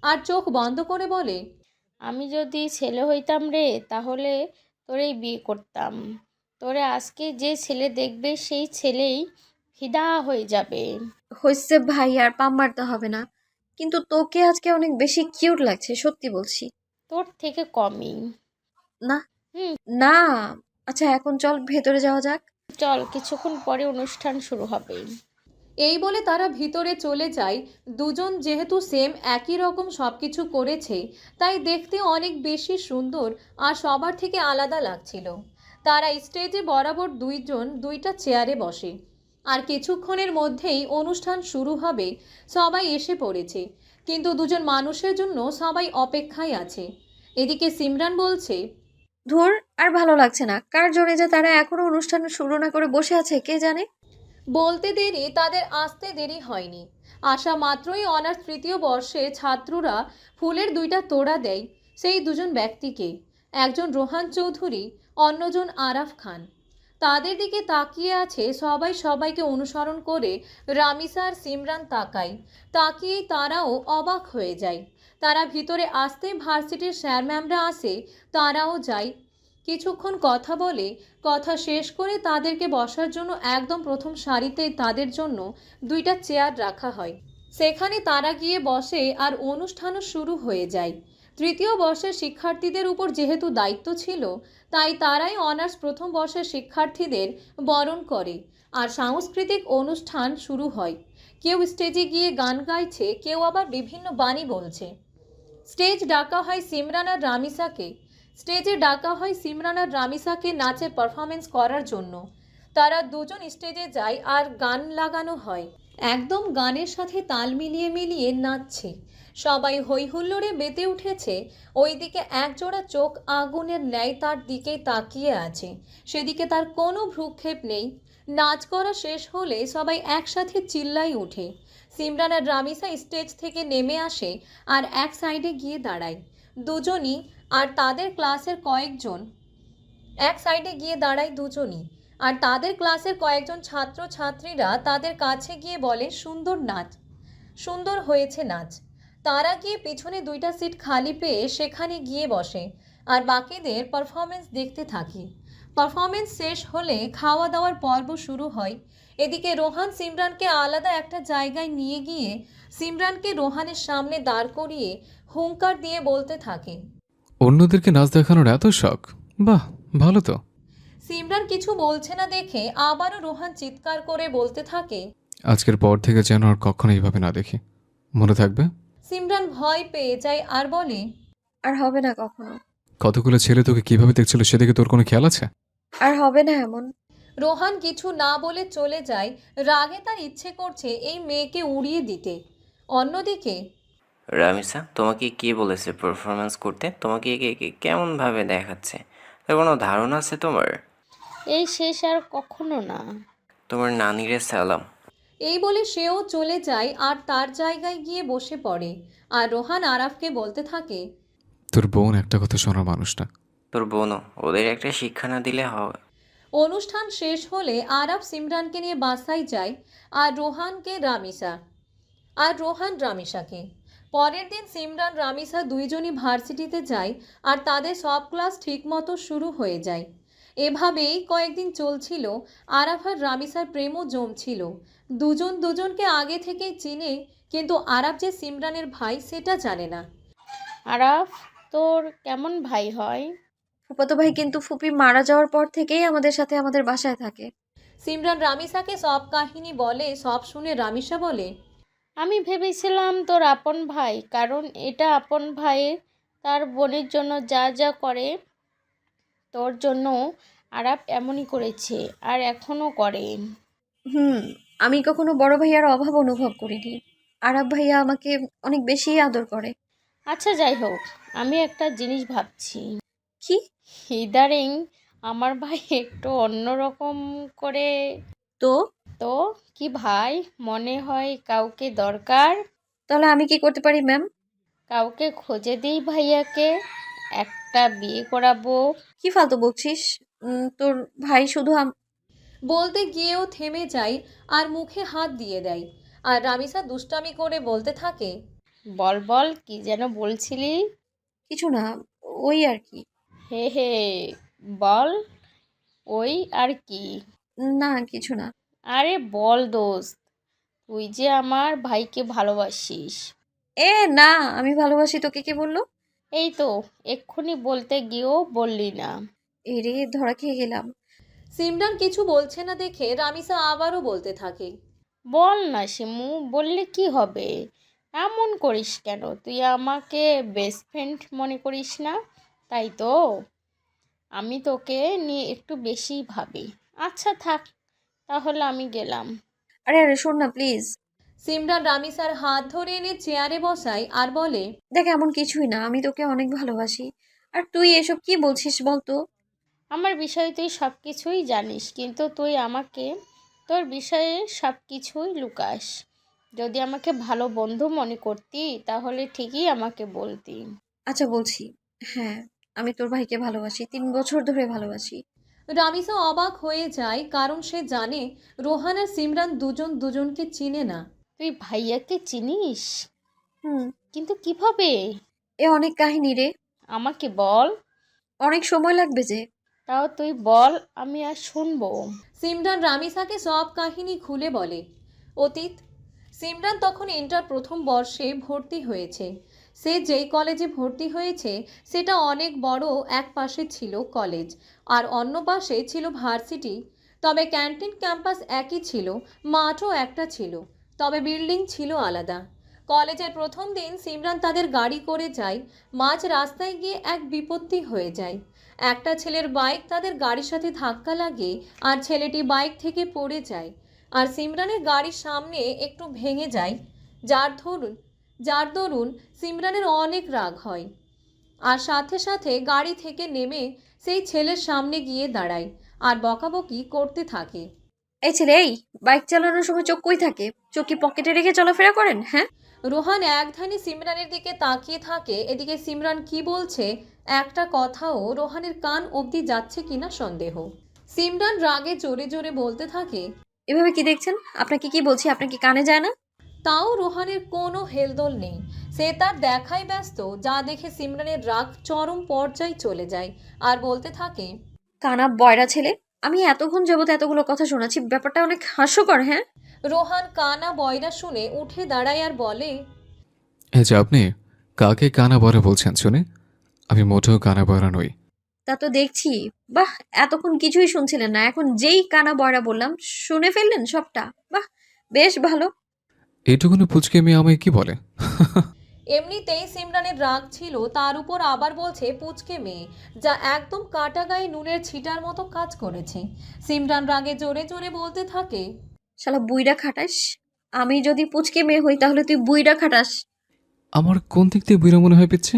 আর চোখ বন্ধ করে বলে, আমি যদি ছেলে হইতাম রে, তাহলে তোরেই বিয়ে করতাম। তোরে আজকে যে ছেলে দেখবে সেই ছেলেই ফিদা হয়ে যাবে। হইছে ভাই, আর পাম মারতে হবে না, কিন্তু তোকে আজকে অনেক বেশি কিউট লাগছে, সত্যি বলছি। তোর থেকে কমই। না না, আচ্ছা এখন চল ভেতরে যাওয়া যাক। চল, কিছুক্ষণ পরে অনুষ্ঠান শুরু হবে। এই বলে তারা ভিতরে চলে যায়। দুজন যেহেতু সেম একই রকম সব কিছু করেছে, তাই দেখতে অনেক বেশি সুন্দর আর সবার থেকে আলাদা লাগছিল। তারা স্টেজে বরাবর দুইজন দুইটা চেয়ারে বসে। আর কিছুক্ষণের মধ্যেই অনুষ্ঠান শুরু হবে। সবাই এসে পড়েছে, কিন্তু দুজন মানুষের জন্য সবাই অপেক্ষায় আছে। এদিকে সিমরান বলছে, ধুর, আর ভালো লাগছে না। কার জন্য যে তারা এখনো অনুষ্ঠান শুরু না করে বসে আছে কে জানে। বলতে দেরি তাদের আসতে দেরি হয়নি। আসা মাত্রই অনার্স তৃতীয় বর্ষে ছাত্ররা ফুলের দুইটা তোড়া দেয় সেই দুজন ব্যক্তিকে। একজন রোহান চৌধুরী, অন্যজন আরাফ খান। তাদের দিকে তাকিয়ে আছে সবাই। সবাইকে অনুসরণ করে রামিসা আর সিমরান তাকিয়েই তারাও অবাক হয়ে যায়। তারা ভিতরে আসতে ভার্সিটির স্যার ম্যামরা আসে, তারাও যায়। কিছুক্ষণ কথা বলে কথা শেষ করে তাদেরকে বসার জন্য একদম প্রথম সারিতেই তাদের জন্য দুইটা চেয়ার রাখা হয়। সেখানে তারা গিয়ে বসে আর অনুষ্ঠানও শুরু হয়ে যায়। তৃতীয় বর্ষের শিক্ষার্থীদের উপর যেহেতু দায়িত্ব ছিল, তাই তারাই অনার্স প্রথম বর্ষের শিক্ষার্থীদের বরণ করে আর সাংস্কৃতিক অনুষ্ঠান শুরু হয়। কেউ স্টেজে গিয়ে গান গাইছে, কেউ আবার বিভিন্ন বাণী বলছে। স্টেজে ডাকা হয় সিমরান আর রামিসাকে নাচের পারফরমেন্স করার জন্য। তারা দুজন স্টেজে যায় আর গান লাগানো হয়। একদম গানের সাথে তাল মিলিয়ে মিলিয়ে নাচছে। সবাই হই হুল্লোড়ে মেতে উঠেছে। ওইদিকে একজোড়া চোখ আগুনের ন্যায় তার দিকেই তাকিয়ে আছে। সেদিকে তার কোনো ভ্রুক্ষেপ নেই। নাচ করা শেষ হলে সবাই একসাথে চিল্লাই ওঠে। সিমরান আর রামিসা স্টেজ থেকে নেমে আসে আর এক সাইডে গিয়ে দাঁড়ায়। দুজনই আর তাদের ক্লাসের কয়েকজন ছাত্র ছাত্রীরা তাদের কাছে গিয়ে বলে, সুন্দর হয়েছে নাচ। তারা গিয়ে পিছনে দুইটা সিট খালি পেয়ে সেখানে গিয়ে বসে আর বাকিদের পারফরমেন্স দেখতে থাকে। পারফরমেন্স শেষ হলে খাওয়া দাওয়ার পর্ব শুরু হয়। এদিকে রোহান সিমরানকে আলাদা একটা জায়গায় নিয়ে গিয়ে সিমরানকে রোহানের সামনে দাঁড় করিয়ে হুঙ্কার দিয়ে বলতে থাকে, অন্যদেরকে নাচ দেখানোর এত শখ, বাহ ভালো তো। সিমরান কিছু বলছে না দেখে আবারও রোহান চিৎকার করে বলতে থাকে, আজকের পর থেকে যেন আর কখনো এইভাবে না দেখি, মনে থাকবে? সিমরান ভয় পেয়ে যায় আর বলে, আর হবে না কখনো। কতগুলো ছেলে তোকে কিভাবে দেখছিল সেদিকে তোর কোনো খেয়াল আছে? আর হবে না এমন। রোহান কিছু না বলে চলে যায়। রাগে তার ইচ্ছে করছে এই মেয়েকে উড়িয়ে দিতে। অন্যদিকে রামিসা, তোমাকে কে বলেছে পারফরমেন্স করতে? তোমাকে কেমন ভাবে দেখাচ্ছে? তার কোনো ধারণা আছে তোমার? এই শেষ আর কখনো না। তোমার নানিরে সালাম। এই বলে সেও চলে যায় আর তার জায়গায় গিয়ে বসে পড়ে। আর রোহান আরাফকে বলতে থাকে, তোর বোন একটা কথা শোনার মানুষ না। তোর বোনও, ওদের একটা শিক্ষা না দিলে হবে? অনুষ্ঠান শেষ হলে আরাফ সিমরানকে নিয়ে বাসায় যায় আর রোহান রামিসাকে। পরের দিন সিমরান রামিসা দুইজনই ভার্সিটিতে যায় আর তাদের সব ক্লাস ঠিকমতো শুরু হয়ে যায়। এভাবেই কয়েকদিন চলছিল। আরাফ আর রামিসার প্রেমও জমছিল। দুজন দুজনকে আগে থেকেই চিনে, কিন্তু আরাফ যে সিমরানের ভাই সেটা জানে না। আরাফ তোর কেমন ভাই হয়? ফুফাতো ভাই, কিন্তু ফুপি মারা যাওয়ার পর থেকেই আমাদের সাথে আমাদের বাসায় থাকে। সিমরান রামিসাকে সব কাহিনী বলে। সব শুনে রামিসা বলে, আমি ভেবেছিলাম তোর আপন ভাই, কারণ এটা আপন ভাইয়ের তার বোনের জন্য যা যা করে তোর জন্য আরাপ এমনই করেছে আর এখনও করে। আমি কখনো বড় ভাইয়ার অভাব অনুভব করিনি। আরাব ভাইয়া আমাকে অনেক বেশি আদর করে। আচ্ছা যাই হোক, আমি একটা জিনিস ভাবছি। কি? ইদারিং আমার ভাই একটু অন্যরকম করে। তো তো কি ভাই, মনে হয় কাউকে দরকার। তাহলে আমি কি করতে পারি ম্যাম? কাউকে খুঁজে দিই ভাইয়াকে, একটা বিয়ে করাবো। কি ফালতু বকছিস? তোর ভাই শুধু বলতে গিয়েও থেমে যায় আর মুখে হাত দিয়ে দেয়। আর রামিসা দুষ্টামি করে বলতে থাকে, বল কি যেন বলছিলি? কিছু না, ওই আর কি। হে বল, ওই আর কি? না কিছু না। আরে বল দোস্ত, তুই যে আমার ভাইকে ভালোবাসিস। না, আমি ভালোবাসি তোকে কে বললো? এই তো এক্ষুনি বলতে গিয়েও বললি না। এরে, ধরা খেয়ে গেলাম। সিমরান কিছু বলছে না দেখে রামিসা আবারও বলতে থাকে, বল না শিমু, বললে কি হবে? এমন করিস কেন? তুই আমাকে বেস্ট ফ্রেন্ড মনে করিস না, তাই তো? আমি তোকে নিয়ে একটু বেশি ভাবি। আচ্ছা থাক, তাহলে আমি গেলাম। আরে আরে শোন না প্লিজ। সিমরান রামিসার হাত ধরে এনে চেয়ারে বসায় আর বলে, দেখ এমন কিছুই না, আমি তোকে অনেক ভালোবাসি। আর তুই এসব কি বলছিস বলতো? আমার বিষয়ে তুই সব কিছুই জানিস, কিন্তু তুই আমাকে তোর বিষয়ে সব কিছুই লুকাস। যদি আমাকে ভালো বন্ধু মনে করতি তাহলে ঠিকই আমাকে বলতি। আচ্ছা বলছি, হ্যাঁ আমি তোর ভাইকে ভালোবাসি, 3 বছর ধরে ভালোবাসি। রামিসা অবাক হয়ে যায়, কারণ সে জানে রোহান আর সিমরান দুজন দুজনকে চিনে না। তুই ভাইয়াকে চিনিস? হুম। কিন্তু কিভাবে? এ অনেক কাহিনী রে, আমাকে বল। অনেক সময় লাগবে যে। তাও তুই বল, আমি আর শুনবো। সিমরান রামিসাকে সব কাহিনী খুলে বলে। অতীত: সিমরান তখন ইন্টার প্রথম বর্ষে ভর্তি হয়েছে। সে যেই কলেজে ভর্তি হয়েছে সেটা অনেক বড়, এক পাশে ছিল কলেজ আর অন্য পাশে ছিল ভার্সিটি। তবে ক্যান্টিন ক্যাম্পাস একই ছিল, মাঠও একটা ছিল, তবে বিল্ডিং ছিল আলাদা। কলেজের প্রথম দিন সিমরান তাদের গাড়ি করে যায়। মাঝ রাস্তায় গিয়ে এক বিপত্তি হয়ে যায়। একটা ছেলের বাইক তাদের গাড়ির সাথে ধাক্কা লাগে আর ছেলেটি বাইক থেকে পড়ে যায়। আর সিমরানের গাড়ির সামনে একটু ভেঙে যায়, যার দরুন সিমরানের অনেক রাগ হয় আর সাথে সাথে গাড়ি থেকে নেমে সেই ছেলের সামনে গিয়ে দাঁড়ায় আর বকাবকি করতে থাকে। এই ছেলে, এই বাইক চালানোর সময় চোখ কই থাকে? চোখ কি পকেটে রেখে চলাফেরা করেন? হ্যাঁ। রোহান একধানি সিমরানের দিকে তাকিয়ে থাকে। এদিকে সিমরান কি বলছে একটা কথাও রোহানের কান অবধি যাচ্ছে কিনা সন্দেহ। সিমরান রাগে জোরে জোরে বলতে থাকে, এভাবে কি দেখছেন? আপনাকে কি বলছি, আপনার কি কানে যায় না? তাও রোহানের কোনো হেলদোল নেই। সে তার দেখাই ব্যস্ত, যা দেখে সিমরানের রাগ চরম পর্যায়ে চলে যায় আর বলতে থাকে, কানা বয়রা ছেলে, আমি এতক্ষণ যাবত এতগুলো কথা শোনাচ্ছি, ব্যাপারটা অনেক হাস্যকর। হ্যাঁ। রোহান কানা বয়রা শুনে উঠে দাঁড়ায় আর বলে, এই যে আপনি কাকে কানা বয়রা বলছেন শুনে? আমি মোটেও কানা বয়রা নই। তা তো দেখছি। বাহ, এতক্ষণ কিছুই শুনছিলেন না, এখন যেই কানা বয়রা বললাম শুনে ফেললেন সবটা। বাহ, বেশ ভালো। এইটুকুনি পুচকে মেয়ে আমায় কি বলে? এমনিতেই সিমরানের রাগ ছিল, তার উপর আবার বলছে পুচকে মেয়ে, যা একদম কাটা গায়ে নুনের ছিটার মতো কাজ করেছে। সিমরান রাগে জোরে জোরে বলতে থাকে, শালা বুইড়া খাটাস। আমি যদি পুচকে মেয়ে হই তাহলে তুই বুইড়া খাটাস। আমার কোন দিক দিয়ে বুড়া মনে হয় পিচ্ছে?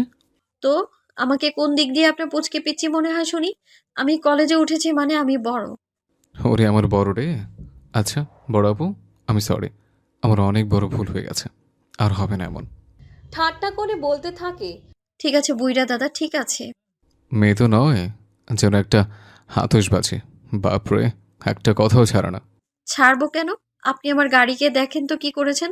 তো আমাকে কোন দিক দিয়ে আপনার পুচকে পিচ্ছি মনে হয় শুনি? আমি কলেজে উঠেছি মানে আমি বড়। ওরে আমার বড় রে। আচ্ছা বড় আপু, আমি সরি, আমার অনেক বড় ভুল হয়ে গেছে, আর হবে না এমন। ঠাট্টা করে বলতে থাকে, ঠিক আছে বুইড়া দাদা, ঠিক আছে। মেয়ে তো নয়, যেন একটা আতশবাজি। বাপরে, একটা কথাও ছাড়া না। ছাড়বো কেন? আপনি আমার গাড়িকে দেখেন তো কি করেছেন।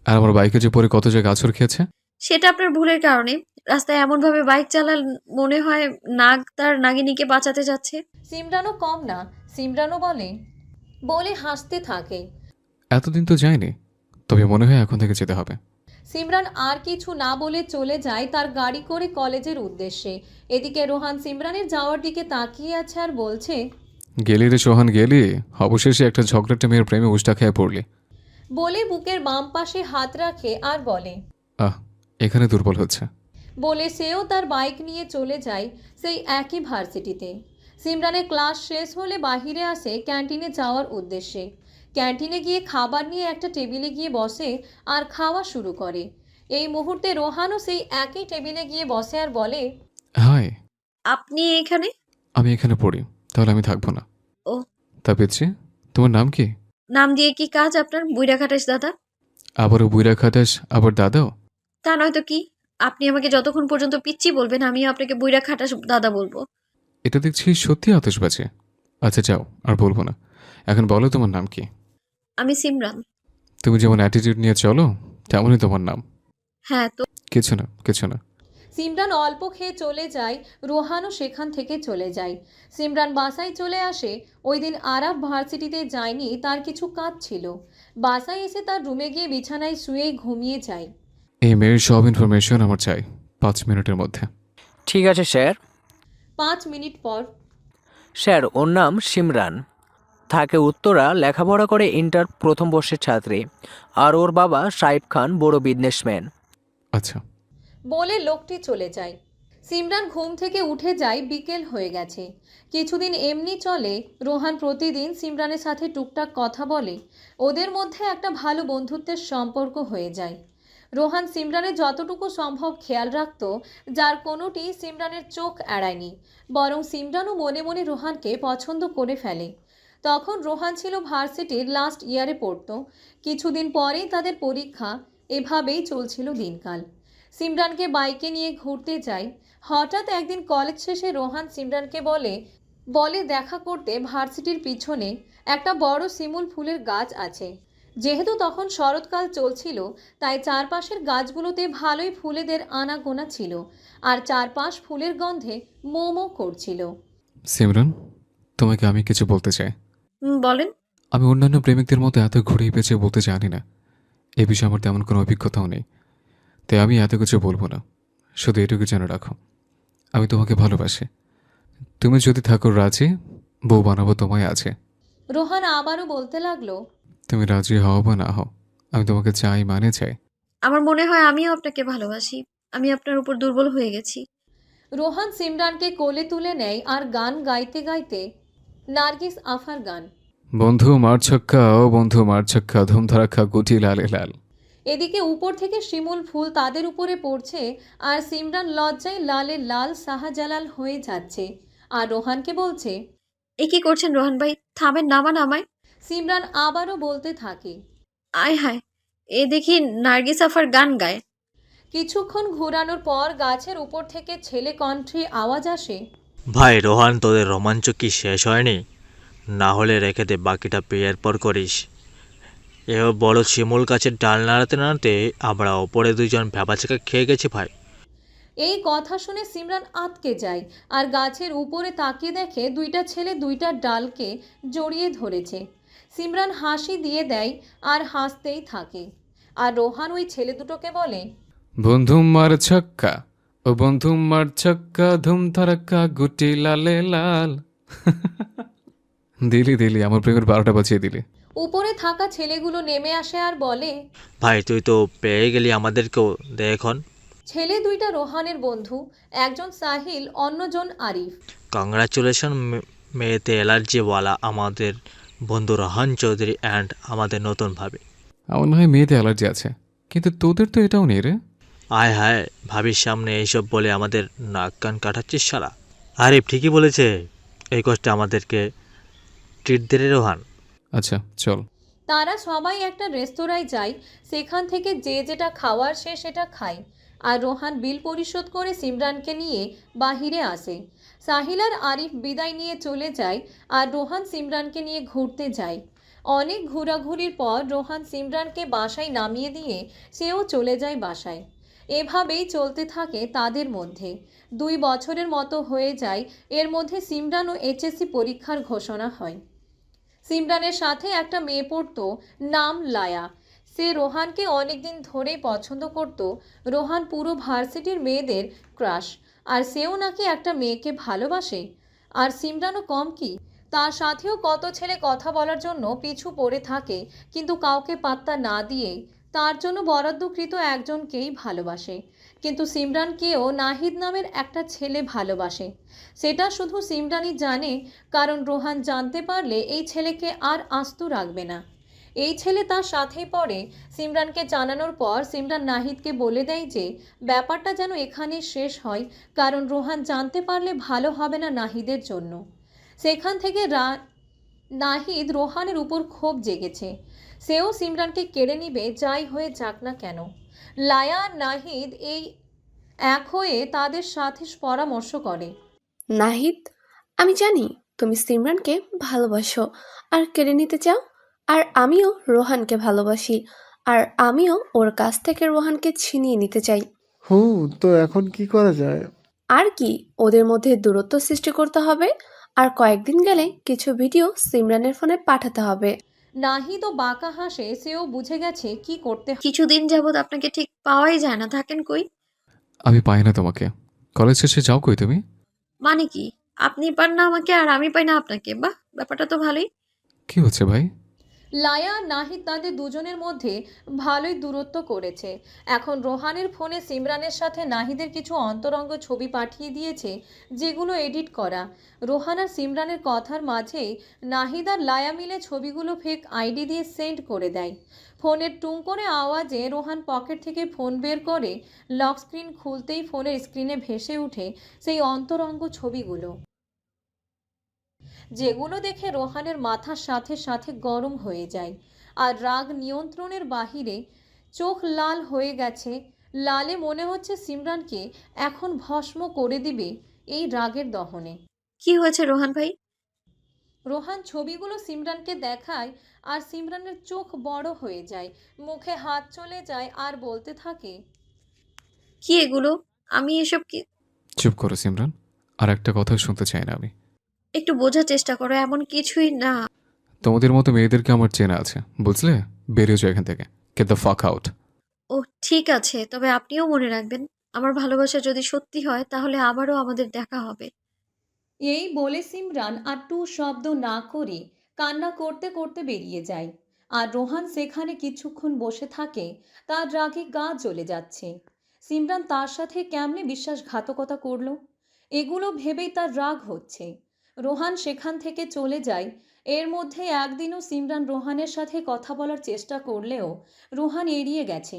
আর আমার বাইকে যে পরে কত জায়গা আছর খেয়েছে। সেটা আপনার ভুলের কারণে। রাস্তায় এমন ভাবে বাইক চালান মনে হয় নাগ তার নাগিনীকে বাঁচাতে যাচ্ছে। সিমরানও কম না। সিমরানও বলে হাসতে থাকে। এতদিন তো যায়নি, তবে মনে হয় এখন থেকে যেতে হবে। সিমরান আর কিছু না বলে চলে যায় তার গাড়ি করে কলেজের উদ্দেশ্যে। এদিকে রোহান সিমরানের যাওয়ার দিকে তাকিয়ে আছে আর বলছে, গেলি রে সোহান গেলি, অবশেষে একটা ঝগড়াটে মেয়ের প্রেমে উষ্টা খেয়ে পড়লি। বলে বুকের বাম পাশে হাত রাখে আর বলে, আহ, এখানে দুর্বল হচ্ছে। বলে সেও তার বাইক নিয়ে চলে যায় সেই একই ভার্সিটিতে। সিমরানের ক্লাস শেষ হলে বাহিরে আসে ক্যান্টিনে যাওয়ার উদ্দেশ্যে। ক্যান্টিনে গিয়ে খাবার নিয়ে একটা টেবিলে গিয়ে বসে আর খাওয়া শুরু করে। এই মুহূর্তে রোহানও সেই একই টেবিলে গিয়ে বসে আর বলে, হাই। আপনি এখানে? আমি এখানে পড়ি, তাহলে আমি থাকবো না। ও, তা পিচ্ছি, তোমার নাম কি? নাম দিয়ে কি কাজ আপনার, বুইড়া খাটাস দাদা? আবারও বুইরা খাটাস, আবার দাদাও? তা নয়তো কি? আপনি আমাকে যতক্ষণ পর্যন্ত পিচ্ছি বলবেন আমিও আপনাকে বুইড়া খাটাস দাদা বলবো। এটা দেখছি সত্যি আতশবাজি। আচ্ছা যাও, আর বলবো না। এখন বলো তোমার নাম কি? আমি সিমরান। তুমি যেমন অ্যাটিটিউড নিয়ে চলো তেমনই তোমার নাম। হ্যাঁ তো? কিছু না কিছু না। সিমরান অল্প খেয়ে চলে যায়, রোহানও সেখান থেকে চলে যায়। সিমরান বাসায় চলে আসে। ওই দিন আরাফ ভার্সিটিতে যায়নি, তার কিছু কাজ ছিল। বাসায় এসে তার রুমে গিয়ে বিছানায় শুয়ে ঘুমিয়ে যায়। এই মেয়ের সব ইনফরমেশন আমার চাই 5 মিনিটের মধ্যে। ঠিক আছে স্যার। 5 মিনিট পর, স্যার ওর নাম সিমরান। থাকে উত্তরা, লেখাপড়া করে ইন্টার প্রথম বর্ষের ছাত্রী। আর ওর বাবা সাইফ খান বড় বিজনেসম্যান। আচ্ছা। বলে লোকটি চলে যায়। সিমরান ঘুম থেকে উঠে যায়, বিকেল হয়ে গেছে। কিছুদিন এমনি চলে। রোহান প্রতিদিন সিমরানের সাথে টুকটাক কথা বলে। ওদের মধ্যে একটা ভালো বন্ধুত্বের সম্পর্ক হয়ে যায়। রোহান সিমরানের যতটুকু সম্ভব খেয়াল রাখত, যার কোনোটি সিমরানের চোখ এড়ায়নি, বরং সিমরানও মনে মনে রোহানকে পছন্দ করে ফেলে। তখন রোহান ছিল ভার্সিটির লাস্ট ইয়ারে পড়তো। কিছুদিন পরেই তাদের পরীক্ষা। এভাবেই চলছিল দিনকাল। সিমরানকে বাইকে নিয়ে ঘুরতে যায়। হঠাৎ একদিন কলেজ শেষে রোহান সিমরানকে বলে দেখা করতে ভার্সিটির পিছনে একটা বড় শিমুল ফুলের গাছ আছে। যেহেতু তখন শরৎকাল চলছিল, তাই চারপাশের গাছগুলোতে ভালোই ফুলেদের আনাগোনা ছিল, আর চারপাশ ফুলের গন্ধে মোমো করছিল। সিমরান, তোমাকে আমি কিছু বলতে চাই। বলেন। আমি অন্যান্য প্রেমিকদের মতো এত ঘুরিয়ে পেঁচিয়ে বলতে জানি না। এ বিষয়ে আমার তেমন কোনো অভিজ্ঞতাও নেই, তাই আমি এত কিছু বলবো না। শুধু এটুকু জেনে রাখো, আমি তোমাকে ভালোবাসি। তুমি যদি থাকো রাজি, বউ বানাবো তোমায় আছে। রোহান আবারও বলতে লাগলো, তুমি রাজি হও বা না হও, আমি তোমাকে চাই মানে চাই। আমার মনে হয় আমিও আপনাকে ভালোবাসি। আমি আপনার উপর দুর্বল হয়ে গেছি। রোহান সিমরানকে কোলে তুলে নেয় আর গান গাইতে গাইতে, নার্গিস আফার গান। বন্ধু মার ছক্কা, ও বন্ধু মার ছক্কা, ধুম ধারাক্কা গুটি লালে লাল। এদিকে উপর থেকে শিমুল ফুল তাদের উপরে পড়ছে, আর সিমরান লজ্জায় লালে লাল শাহজালাল হয়ে যাচ্ছে, আর রোহানকে বলছে, এ কি করছেন রোহান ভাই? থামেন, নামান আমায়। সিমরান আবারও বলতে থাকে, আয় হায়, এ দেখি নার্গিস আফার গান গায়। কিছুক্ষণ ঘোরানোর পর গাছের উপর থেকে ছেলে কণ্ঠে আওয়াজ আসে, ভাই রোহান, তোদের রোমাঞ্চ কি শেষ হয়নি? না হলে রেখে দে, বাকিটা বিয়ের পর করিস। এ বড় শিমুল গাছের ডাল নাড়াতে নাড়াতে আমরা ওপরে দুজন ভ্যাবাচাকা খেয়ে গেছি ভাই। এই কথা শুনে সিমরান আটকে যায়, আর গাছের উপরে তাকিয়ে দেখে দুইটা ছেলে দুইটা ডালকে জড়িয়ে ধরেছে। সিমরান হাসি দিয়ে দেয় আর হাসতেই থাকে, আর রোহান ওই ছেলে দুটোকে বলে, বন্ধু মার ছক্কা, ও বন্ধু মার ছক্কা, ধুম ধারাক্কা গুটি লালে লাল। দিলি দিলি, আমার প্রেমের 12টা বাজিয়ে দিলি। উপরে থাকা ছেলেগুলো নেমে আসে আর বলে, ভাই তুই তো পেয়ে গেলি আমাদেরকেও, দে এখন। ছেলে দুইটা রোহানের বন্ধু, একজন সাহিল, অন্যজন আরিফ। কংগ্রাচুলেশন মেয়েতে অ্যালার্জিওয়ালা আমাদের বন্ধু রোহান চৌধুরী অ্যান্ড আমাদের নতুন ভাবি। আমার না হয় মেয়েতে অ্যালার্জি আছে, কিন্তু তোদের তো এটাও নেই রে। আয় হায়, ভাবির সামনে এইসব বলে আমাদের নাক কান কাটাচ্ছিস সারা। আরিফ ঠিকই বলেছে, এই কষ্টে আমাদেরকে ট্রিট দে রে রোহান। আচ্ছা চল। তারা সবাই একটা রেস্তোরাঁয় যায়। সেখান থেকে যে যেটা খাওয়ার সে সেটা খায়, আর রোহান বিল পরিশোধ করে সিমরানকে নিয়ে বাহিরে আসে। সাহিল আর আরিফ বিদায় নিয়ে চলে যায়, আর রোহান সিমরানকে নিয়ে ঘুরতে যায়। অনেক ঘোরাঘুরির পর রোহান সিমরানকে বাসায় নামিয়ে দিয়ে সেও চলে যায় বাসায়। এভাবেই চলতে থাকে তাদের মধ্যে। 2 বছরের মতো হয়ে যায়। এর মধ্যে সিমরান ও এইচএসসি পরীক্ষার ঘোষণা হয়। সিমরানের সাথে একটা মেয়ে পড়তো, নাম লায়া। সে রোহানকে অনেক দিন ধরেই পছন্দ করত। রোহান পুরো ভার্সিটির মেয়েদের ক্রাশ, আর সেও নাকি একটা মেয়েকে ভালোবাসে। আর সিমরানও কম কি, তার সাথেও কত ছেলে কথা বলার জন্য পিছু পড়ে থাকে, কিন্তু কাউকে পাত্তা না দিয়ে তার জন্য বরাদ্দকৃত একজনকেই ভালোবাসে। কিন্তু সিমরানকেও নাহিদ নামের একটা ছেলে ভালোবাসে। সেটা শুধু সিমরানই জানে, কারণ রোহান জানতে পারলে এই ছেলেকে আর আস্ত রাখবে না। এই ছেলে তার সাথেই পড়ে। সিমরানকে জানানোর পর সিমরান নাহিদকে বলে দেয় যে ব্যাপারটা যেন এখানে শেষ হয়, কারণ রোহান জানতে পারলে ভালো হবে না নাহিদের জন্য। সেখান থেকে নাহিদ রোহানের উপর ক্ষোভ জেগেছে। সেও সিমরানকে কেড়ে নিবে, যাই হয়ে যাক না কেন। লায়া আর নাহিদ এই এক হয়ে তাদের সাথে পরামর্শ করে। নাহিদ, আমি জানি তুমি সিমরানকে ভালোবাসো আর কেড়ে নিতে চাও, আর আমিও রোহানকে ভালোবাসি, আর আমিও ওর কাছ থেকে রোহানকে ছিনিয়ে নিতে চাই। তো এখন কি করা যায়? আর কি, ওদের মধ্যে দূরত্ব সৃষ্টি করতে হবে, আর কয়েকদিন গেলে কিছু ভিডিও সিমরানের ফোনে পাঠাতে হবে। নাহিদ ও বাঁকা হাসে, সেও বুঝে গেছে কি করতে। কিছুদিন যাবৎ আপনাকে ঠিক পাওয়াই যায় না, থাকেন কই? আমি পাই না তোমাকে। কলেজ শেষে যাও কই তুমি? মানে কি, আপনি পান না আমাকে আর আমি পাই না আপনাকে? বাহ, ব্যাপারটা তো ভালোই। কি হচ্ছে ভাই? লায়া আর নাহিদ তাদের দুজনের মধ্যে ভালোই দূরত্ব করেছে। এখন রোহানের ফোনে সিমরানের সাথে নাহিদের কিছু অন্তরঙ্গ ছবি পাঠিয়ে দিয়েছে, যেগুলো এডিট করা। রোহান আর সিমরানের কথার মাঝেই নাহিদ আর লায়া মিলে ছবিগুলো ফেক আইডি দিয়ে সেন্ড করে দেয়। ফোনের টুং করে আওয়াজে রোহান পকেট থেকে ফোন বের করে লক স্ক্রিন খুলতেই ফোনের স্ক্রিনে ভেসে ওঠে সেই অন্তরঙ্গ ছবিগুলো, যেগুলো দেখে রোহানের মাথার সাথে সাথে গরম হয়ে যায় আর রাগ নিয়ন্ত্রণের বাহিরে, চোখ লাল হয়ে গেছে। লালে মনে হচ্ছে সিমরানকে এখন ভস্ম করে দিবে এই রাগের দহনে। কি হয়েছে রোহান ভাই? রোহান ছবিগুলো সিমরানকে দেখায় আর সিমরানের চোখ বড় হয়ে যায়, মুখে হাত চলে যায় আর বলতে থাকে, কি এগুলো? আমি এসব কি? চুপ করো সিমরান, আর একটা কথাও শুনতে চাই না আমি। একটু বোঝার চেষ্টা করো, এমন কিছুই না। তোমাদের মতো মেয়েদেরকে আমার চেনা আছে, বুঝলে? বেরিয়ে যাও এখান থেকে। Get the fuck out. ও ঠিক আছে, তবে আপনিও মনে রাখবেন, আমার ভালোবাসা যদি সত্যি হয় তাহলে আবারও আমাদের দেখা হবে। এই বলে সিমরান আর টু শব্দ না করে কান্না করতে করতে বেরিয়ে যায়। আর রোহান সেখানে কিছুক্ষণ বসে থাকে, তার রাগে গা জ্বলে যাচ্ছে। সিমরান তার সাথে কেমনে বিশ্বাসঘাতকতা করলো, এগুলো ভেবেই তার রাগ হচ্ছে। রোহান সেখান থেকে চলে যায়। এর মধ্যে একদিনও সিমরান রোহানের সাথে কথা বলার চেষ্টা করলেও রোহান এড়িয়ে গেছে।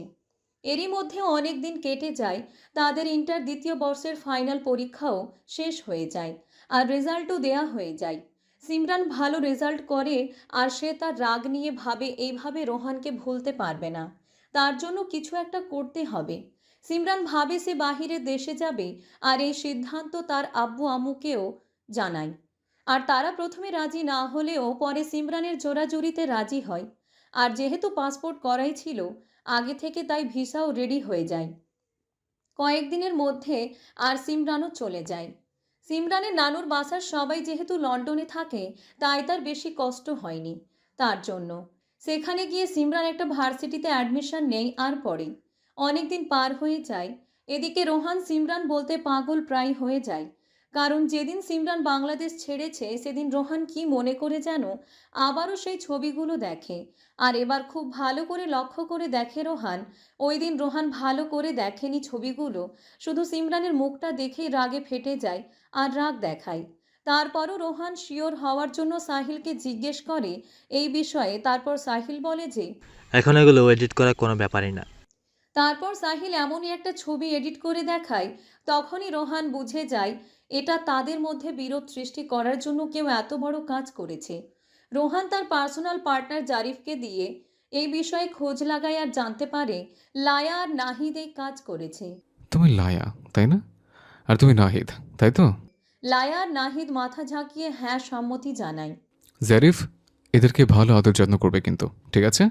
এরই মধ্যে অনেক দিন কেটে যায়। তাদের ইন্টার দ্বিতীয় বর্ষের ফাইনাল পরীক্ষাও শেষ হয়ে যায় আর রেজাল্টও দেয়া হয়ে যায়। সিমরান ভালো রেজাল্ট করে আর সে তার রাগ নিয়ে ভাবে এইভাবে রোহানকে ভুলতে পারবে না, তার জন্য কিছু একটা করতে হবে। সিমরান ভাবে সে বাহিরে দেশে যাবে আর এই সিদ্ধান্ত তার আব্বু আম্মুকেও জানায়। আর তারা প্রথমে রাজি না হলেও পরে সিমরানের জোরাজুরিতে রাজি হয়। আর যেহেতু পাসপোর্ট করাই ছিল আগে থেকে, তাই ভিসাও রেডি হয়ে যায়। কয়েকদিনের মধ্যে আর সিমরানও চলে যায়। সিমরানের নানুর বাসার সবাই যেহেতু লন্ডনে থাকে, তাই তার বেশি কষ্ট হয়নি তার জন্য। সেখানে গিয়ে সিমরান একটা ভার্সিটিতে অ্যাডমিশন নেই আর পড়ে। অনেক দিন পার হয়ে যায়। এদিকে রোহান সিমরান বলতে পাগল প্রায় হয়ে যায়, কারণ যেদিন সিমরান বাংলাদেশ ছেড়েছে সেদিন রোহান কি মনে করে যেন আবারও সেই ছবিগুলো দেখে। আর এবার খুব ভালো করে লক্ষ্য করে দেখে রোহান, ওই দিন রোহান ভালো করে দেখেনি ছবিগুলো, শুধু সিমরানের মুখটা দেখেই রাগে ফেটে যায় আর রাগ দেখায়। তারপরও রোহান শিওর হওয়ার জন্য সাহিলকে জিজ্ঞেস করে এই বিষয়ে। তারপর সাহিল বলে যে এখন এগুলো এডিট করা কোনো ব্যাপারই না। তারপর সাহিল এমনই একটা ছবি এডিট করে দেখায়। তখনই রোহান বুঝে যায় এটা তাদের মধ্যে বিরোধ সৃষ্টি করার জন্য কেউ এত বড় কাজ করেছে। রোহান তার পার্সোনাল পার্টনার জারিফকে দিয়ে এই বিষয়ে খোঁজ লাগায় আর জানতে পারে লায়া আর নাহিদ এই কাজ করেছে। তুমি লায়া, তাই না? আর তুমি নাহিদ, তাই তো? লায়া আর নাহিদ মাথা ঝাঁকিয়ে হ্যাঁ সম্মতি জানায়। জারিফ, এদেরকে ভালো আদর যত্ন করবে কিন্তু, ঠিক আছে?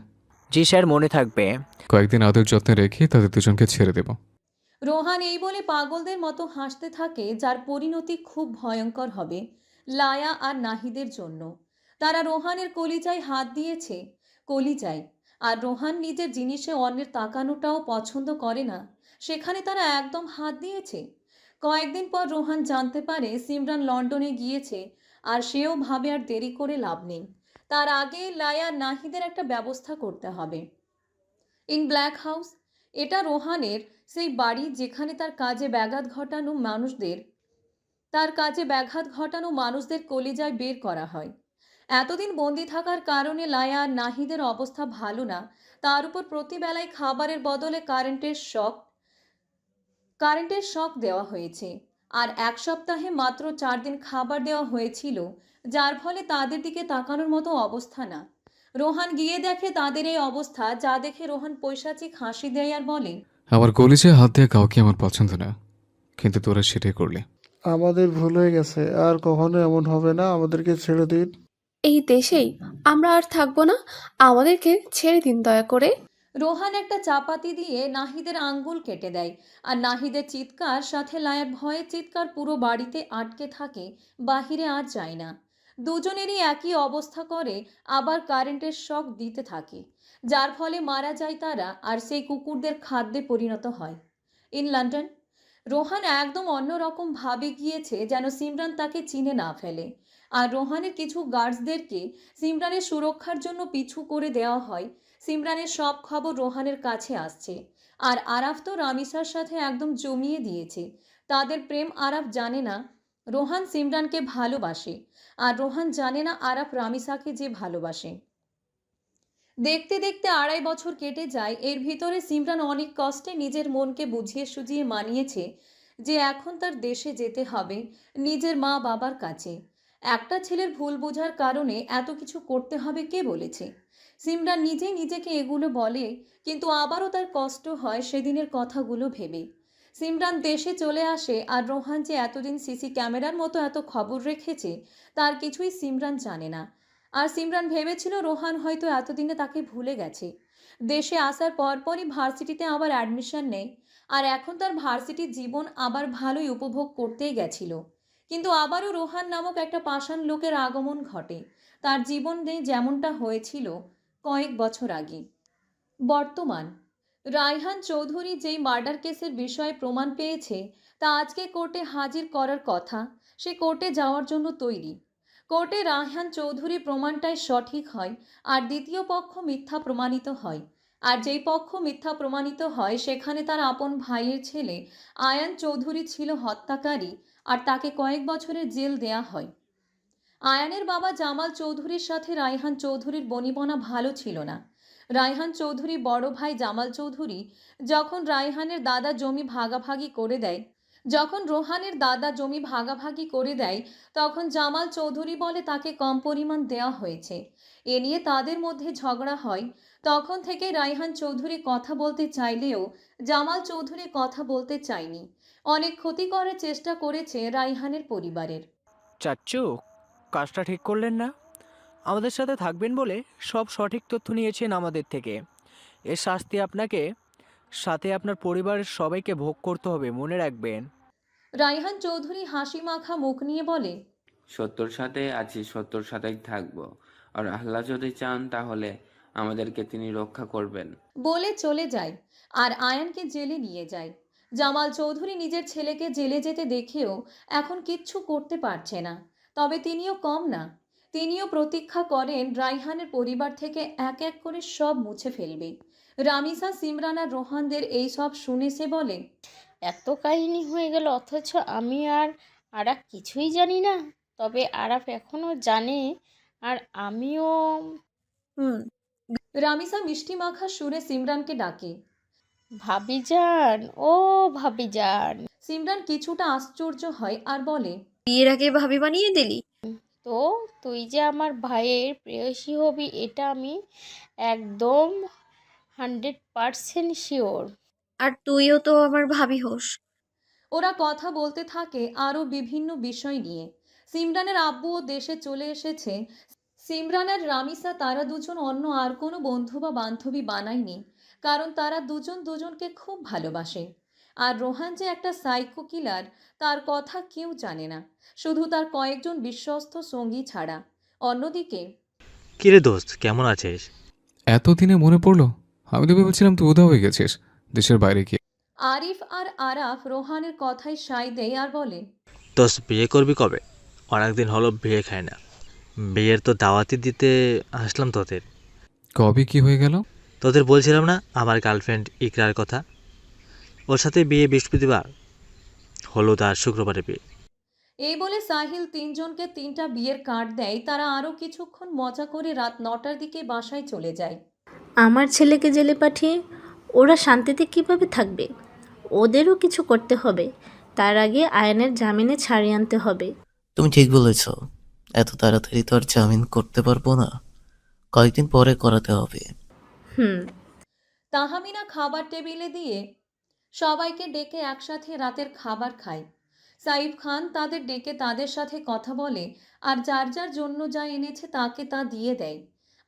জি স্যার, মনে থাকবে। কয়েকদিন আদর যত্নে রেখে তাদের দুজনকে ছেড়ে দেব। রোহান এই বলে পাগলদের মতো হাসতে থাকে, যার পরিণতি খুব ভয়ঙ্কর হবে লায়া আর নাহিদের জন্য। তারা রোহানের কলিজায় হাত দিয়েছে, কলিজায়। আর রোহান নিজের জিনিসে অন্যের তাকানোটাও পছন্দ করে না, সেখানে তারা একদম হাত দিয়েছে। কয়েকদিন পর রোহান জানতে পারে সিমরান লন্ডনে গিয়েছে আর সেও ভাবে আর দেরি করে লাভ নেই, তার আগে লায়া নাহিদের একটা ব্যবস্থা করতে হবে। ইন ব্ল্যাক হাউস, এটা রোহানের সেই বাড়ি যেখানে তার কাজে ব্যাঘাত ঘটানো মানুষদের কলিজায় বের করা হয়। এতদিন বন্দি থাকার কারণে লায়া আর নাহিদের অবস্থা ভালো না, তার উপর প্রতিবেলায় খাবারের বদলে কারেন্টের শক দেওয়া হয়েছে। আর এক সপ্তাহে মাত্র 4 দিন খাবার দেওয়া হয়েছিল, যার ফলে তাদের দিকে তাকানোর মতো অবস্থা না। রোহান গিয়ে দেখে তাদের এই অবস্থা, যা দেখে রোহান পৈশাচিক হাসি দেয় আর বলে, আমার কলিজায় হাত দেওয়া কাউকে আমার পছন্দ না, কিন্তু তোরা সেটাই করলে। আমাদের ভুল হয়ে গেছে, আর কখনো এমন হবে না, আমাদেরকে ছেড়ে দিন। এই দেশেই আমরা আর থাকবো না, আমাদেরকে ছেড়ে দিন দয়া করে। রোহান একটা চাপাতি দিয়ে নাহিদের আঙ্গুল কেটে দেয়। আর নাহিদের চিৎকার সাথে লায়ার ভয়ে চিৎকার পুরো বাড়িতে আটকে থাকে, বাহিরে আর যায় না। দুজনেরই একই অবস্থা করে, আবার কারেন্টের শক দিতে থাকে, যার ফলে মারা যায় তারা আর সেই কুকুরদের খাদ্যে পরিণত হয়। ইন লন্ডন, রোহান একদম অন্যরকম ভাবে গিয়েছে, যেন সিমরান তাকে চিনে না ফেলে। আর রোহানের কিছু গার্ডসদেরকে সিমরানের সুরক্ষার জন্য পিছু করে দেওয়া হয়। সিমরানের সব খবর রোহানের কাছে আসছে। আর আরাফ তো রামিসার সাথে একদম জমিয়ে দিয়েছে তাদের প্রেম। আরাফ জানে না রোহান সিমরানকে ভালোবাসে, আর রোহান জানে না আরাফ রামিসাকে যে ভালোবাসে। দেখতে দেখতে 2.5 বছর কেটে যায়। এর ভিতরে সিমরান অনেক কষ্টে নিজের মনকে বুঝিয়ে সুঝিয়ে মানিয়েছে যে এখন তার দেশে যেতে হবে, নিজের মা বাবার কাছে। একটা ছেলের ভুল বোঝার কারণে এত কিছু করতে হবে কে বলেছে? সিমরান নিজেই নিজেকে এগুলো বলে, কিন্তু আবারও তার কষ্ট হয় সেদিনের কথাগুলো ভেবে। সিমরান দেশে চলে আসে, আর রোহান যে এতদিন সিসি ক্যামেরার মতো এত খবর রেখেছে তার কিছুই সিমরান জানে না। আর সিমরান ভেবেছিল রোহান হয়তো এতদিনে তাকে ভুলে গেছে। দেশে আসার পরপরই ভার্সিটিতে আবার অ্যাডমিশন নেয়, আর এখন তার ভার্সিটির জীবন আবার ভালোই উপভোগ করতেই গেছিল। কিন্তু আবারও রোহান নামক একটা পাষাণ লোকের আগমন ঘটে তার জীবনে, যেমনটা হয়েছিল কয়েক বছর আগে। বর্তমান রায়হান চৌধুরী যেই মার্ডার কেসের বিষয়ে প্রমাণ পেয়েছে তা আজকে কোর্টে হাজির করার কথা। সে কোর্টে যাওয়ার জন্য তৈরি। কোর্টে রায়হান চৌধুরী প্রমাণটাই সঠিক হয়, আর দ্বিতীয় পক্ষ মিথ্যা প্রমাণিত হয়। আর যেই পক্ষ মিথ্যা প্রমাণিত হয় সেখানে তার আপন ভাইয়ের ছেলে আয়ান চৌধুরী ছিল হত্যাকারী, আর তাকে কয়েক বছরের জেল দেয়া হয়। আয়ানের বাবা জামাল চৌধুরীর সাথে রায়হান চৌধুরীর বনিবনা ভালো ছিল না। রায়হান চৌধুরী বড় ভাই জামাল চৌধুরী যখন রায়হানের দাদা জমি ভাগাভাগি করে দেয়, যখন রোহানের দাদা জমি ভাগাভাগি করে দেয় তখন জামাল চৌধুরী বলে তাকে কম পরিমাণ দেওয়া হয়েছে। এ নিয়ে তাদের মধ্যে ঝগড়া হয়। তখন থেকে রায়হান চৌধুরী কথা বলতে চাইলেও জামাল চৌধুরী কথা বলতে চায়নি। অনেক ক্ষতি করার চেষ্টা করেছে রায়হানের পরিবারের। চাচ্চু, কাজটা ঠিক করলেন না। আমাদের সাথে থাকবেন বলে সব সঠিক তথ্য নিয়েছেন আমাদের থেকে। এর শাস্তি আপনাকে সাথে আপনার পরিবারের সবাইকে ভোগ করতে হবে, মনে রাখবেন। রায়হান চৌধুরী হাসি মাখা মুখ নিয়ে বলে, সত্যর সাথে আছি, সত্যর সাথেই থাকবো। আর আল্লাহ যদি চান তাহলে আমাদেরকে তিনি রক্ষা করবেন। বলে চলে যায় আর আয়ানকে জেলে নিয়ে যায়। জামাল চৌধুরী নিজের ছেলেকে জেলে যেতে দেখেও এখন কিচ্ছু করতে পারছে না। তবে তিনিও কম না, তিনিও প্রতীক্ষা করেন রায়হানের পরিবার থেকে এক এক করে সব মুছে ফেলবে। রামিসা, সিমরান আর রোহানদের এই সব শুনে সে বলে, এত কাহিনী হয়ে গেল অথচ আমি আর আরাফ কিছুই জানি না। তবে আরাফ এখনো জানে, আর আমিও। রামিসা মিষ্টি মাখা সুরে সিমরানকে ডাকে, ভাবিজান, ও ভাবিজান। সিমরান কিছুটা আশ্চর্য হয় আর বলে, বিয়ের আগে ভাবি বানিয়ে দিলি? তো তুই যে আমার ভাইয়ের প্রেয়সী হবি এটা আমি একদম 100% শিওর। আর তুইও তো আমার ভাবি হোস। ওরা কথা বলতে থাকে আরও বিভিন্ন বিষয় নিয়ে। সিমরানের আব্বুও দেশে চলে এসেছে। সিমরান আর রামিসা তারা দুজন অন্য আর কোনো বন্ধু বা বান্ধবী বানায়নি, কারণ তারা দুজন দুজনকে খুব ভালোবাসে। আর রোহান যে একটা সাইকো কিলার তার কথা কেউ জানে না, শুধু তার কয়েকজন বিশ্বস্ত সঙ্গী ছাড়া। অন্যদিকে, কিরে দোস্ত, কেমন আছিস? এতদিনে মনে পড়লো? আমি তো ভেবেছিলাম তুই উধাও হয়ে গেছিস দেশের বাইরে গিয়ে। আরিফ আর আরাফ রোহানের কথায় সায় দেয় আর বলে, দোস্ত, বিয়ে করবি কবে? অনেকদিন হলো বিয়ে খাই না। বিয়ের তো দাওয়াতি দিতে আসলাম তোদের। কবে কি হয়ে গেল? তোদের বলছিলাম না আমার গার্লফ্রেন্ড ইকরার কথা? ওর সাথে বিয়ে বৃহস্পতিবার, হলো তার শুক্রবারে বিয়ে। এই বলে সাহিল তিনজনকে 3টা বিয়ের কার্ড দেয়। তারা আরও কিছুক্ষণ মজা করে রাত 9টার দিকে বাসায় চলে যায়। আমার ছেলেকে জেলে পাঠিয়ে ওরা শান্তিতে কিভাবে থাকবে? ওদেরও কিছু করতে হবে। তার আগে আয়নের জামিনে ছাড়িয়ে আনতে হবে। তুমি ঠিক বলেছ, এত তাড়াতাড়ি তো আর জামিন করতে পারবো না, কয়েকদিন পরে করাতে হবে। তাহমিনা খাবার টেবিলে দিয়ে সবাইকে ডেকে একসাথে রাতের খাবার খায়। সাইফ খান তাদের ডেকে তাদের সাথে কথা বলে, আর যার যার জন্য যা এনেছে তাকে তা দিয়ে দেয়।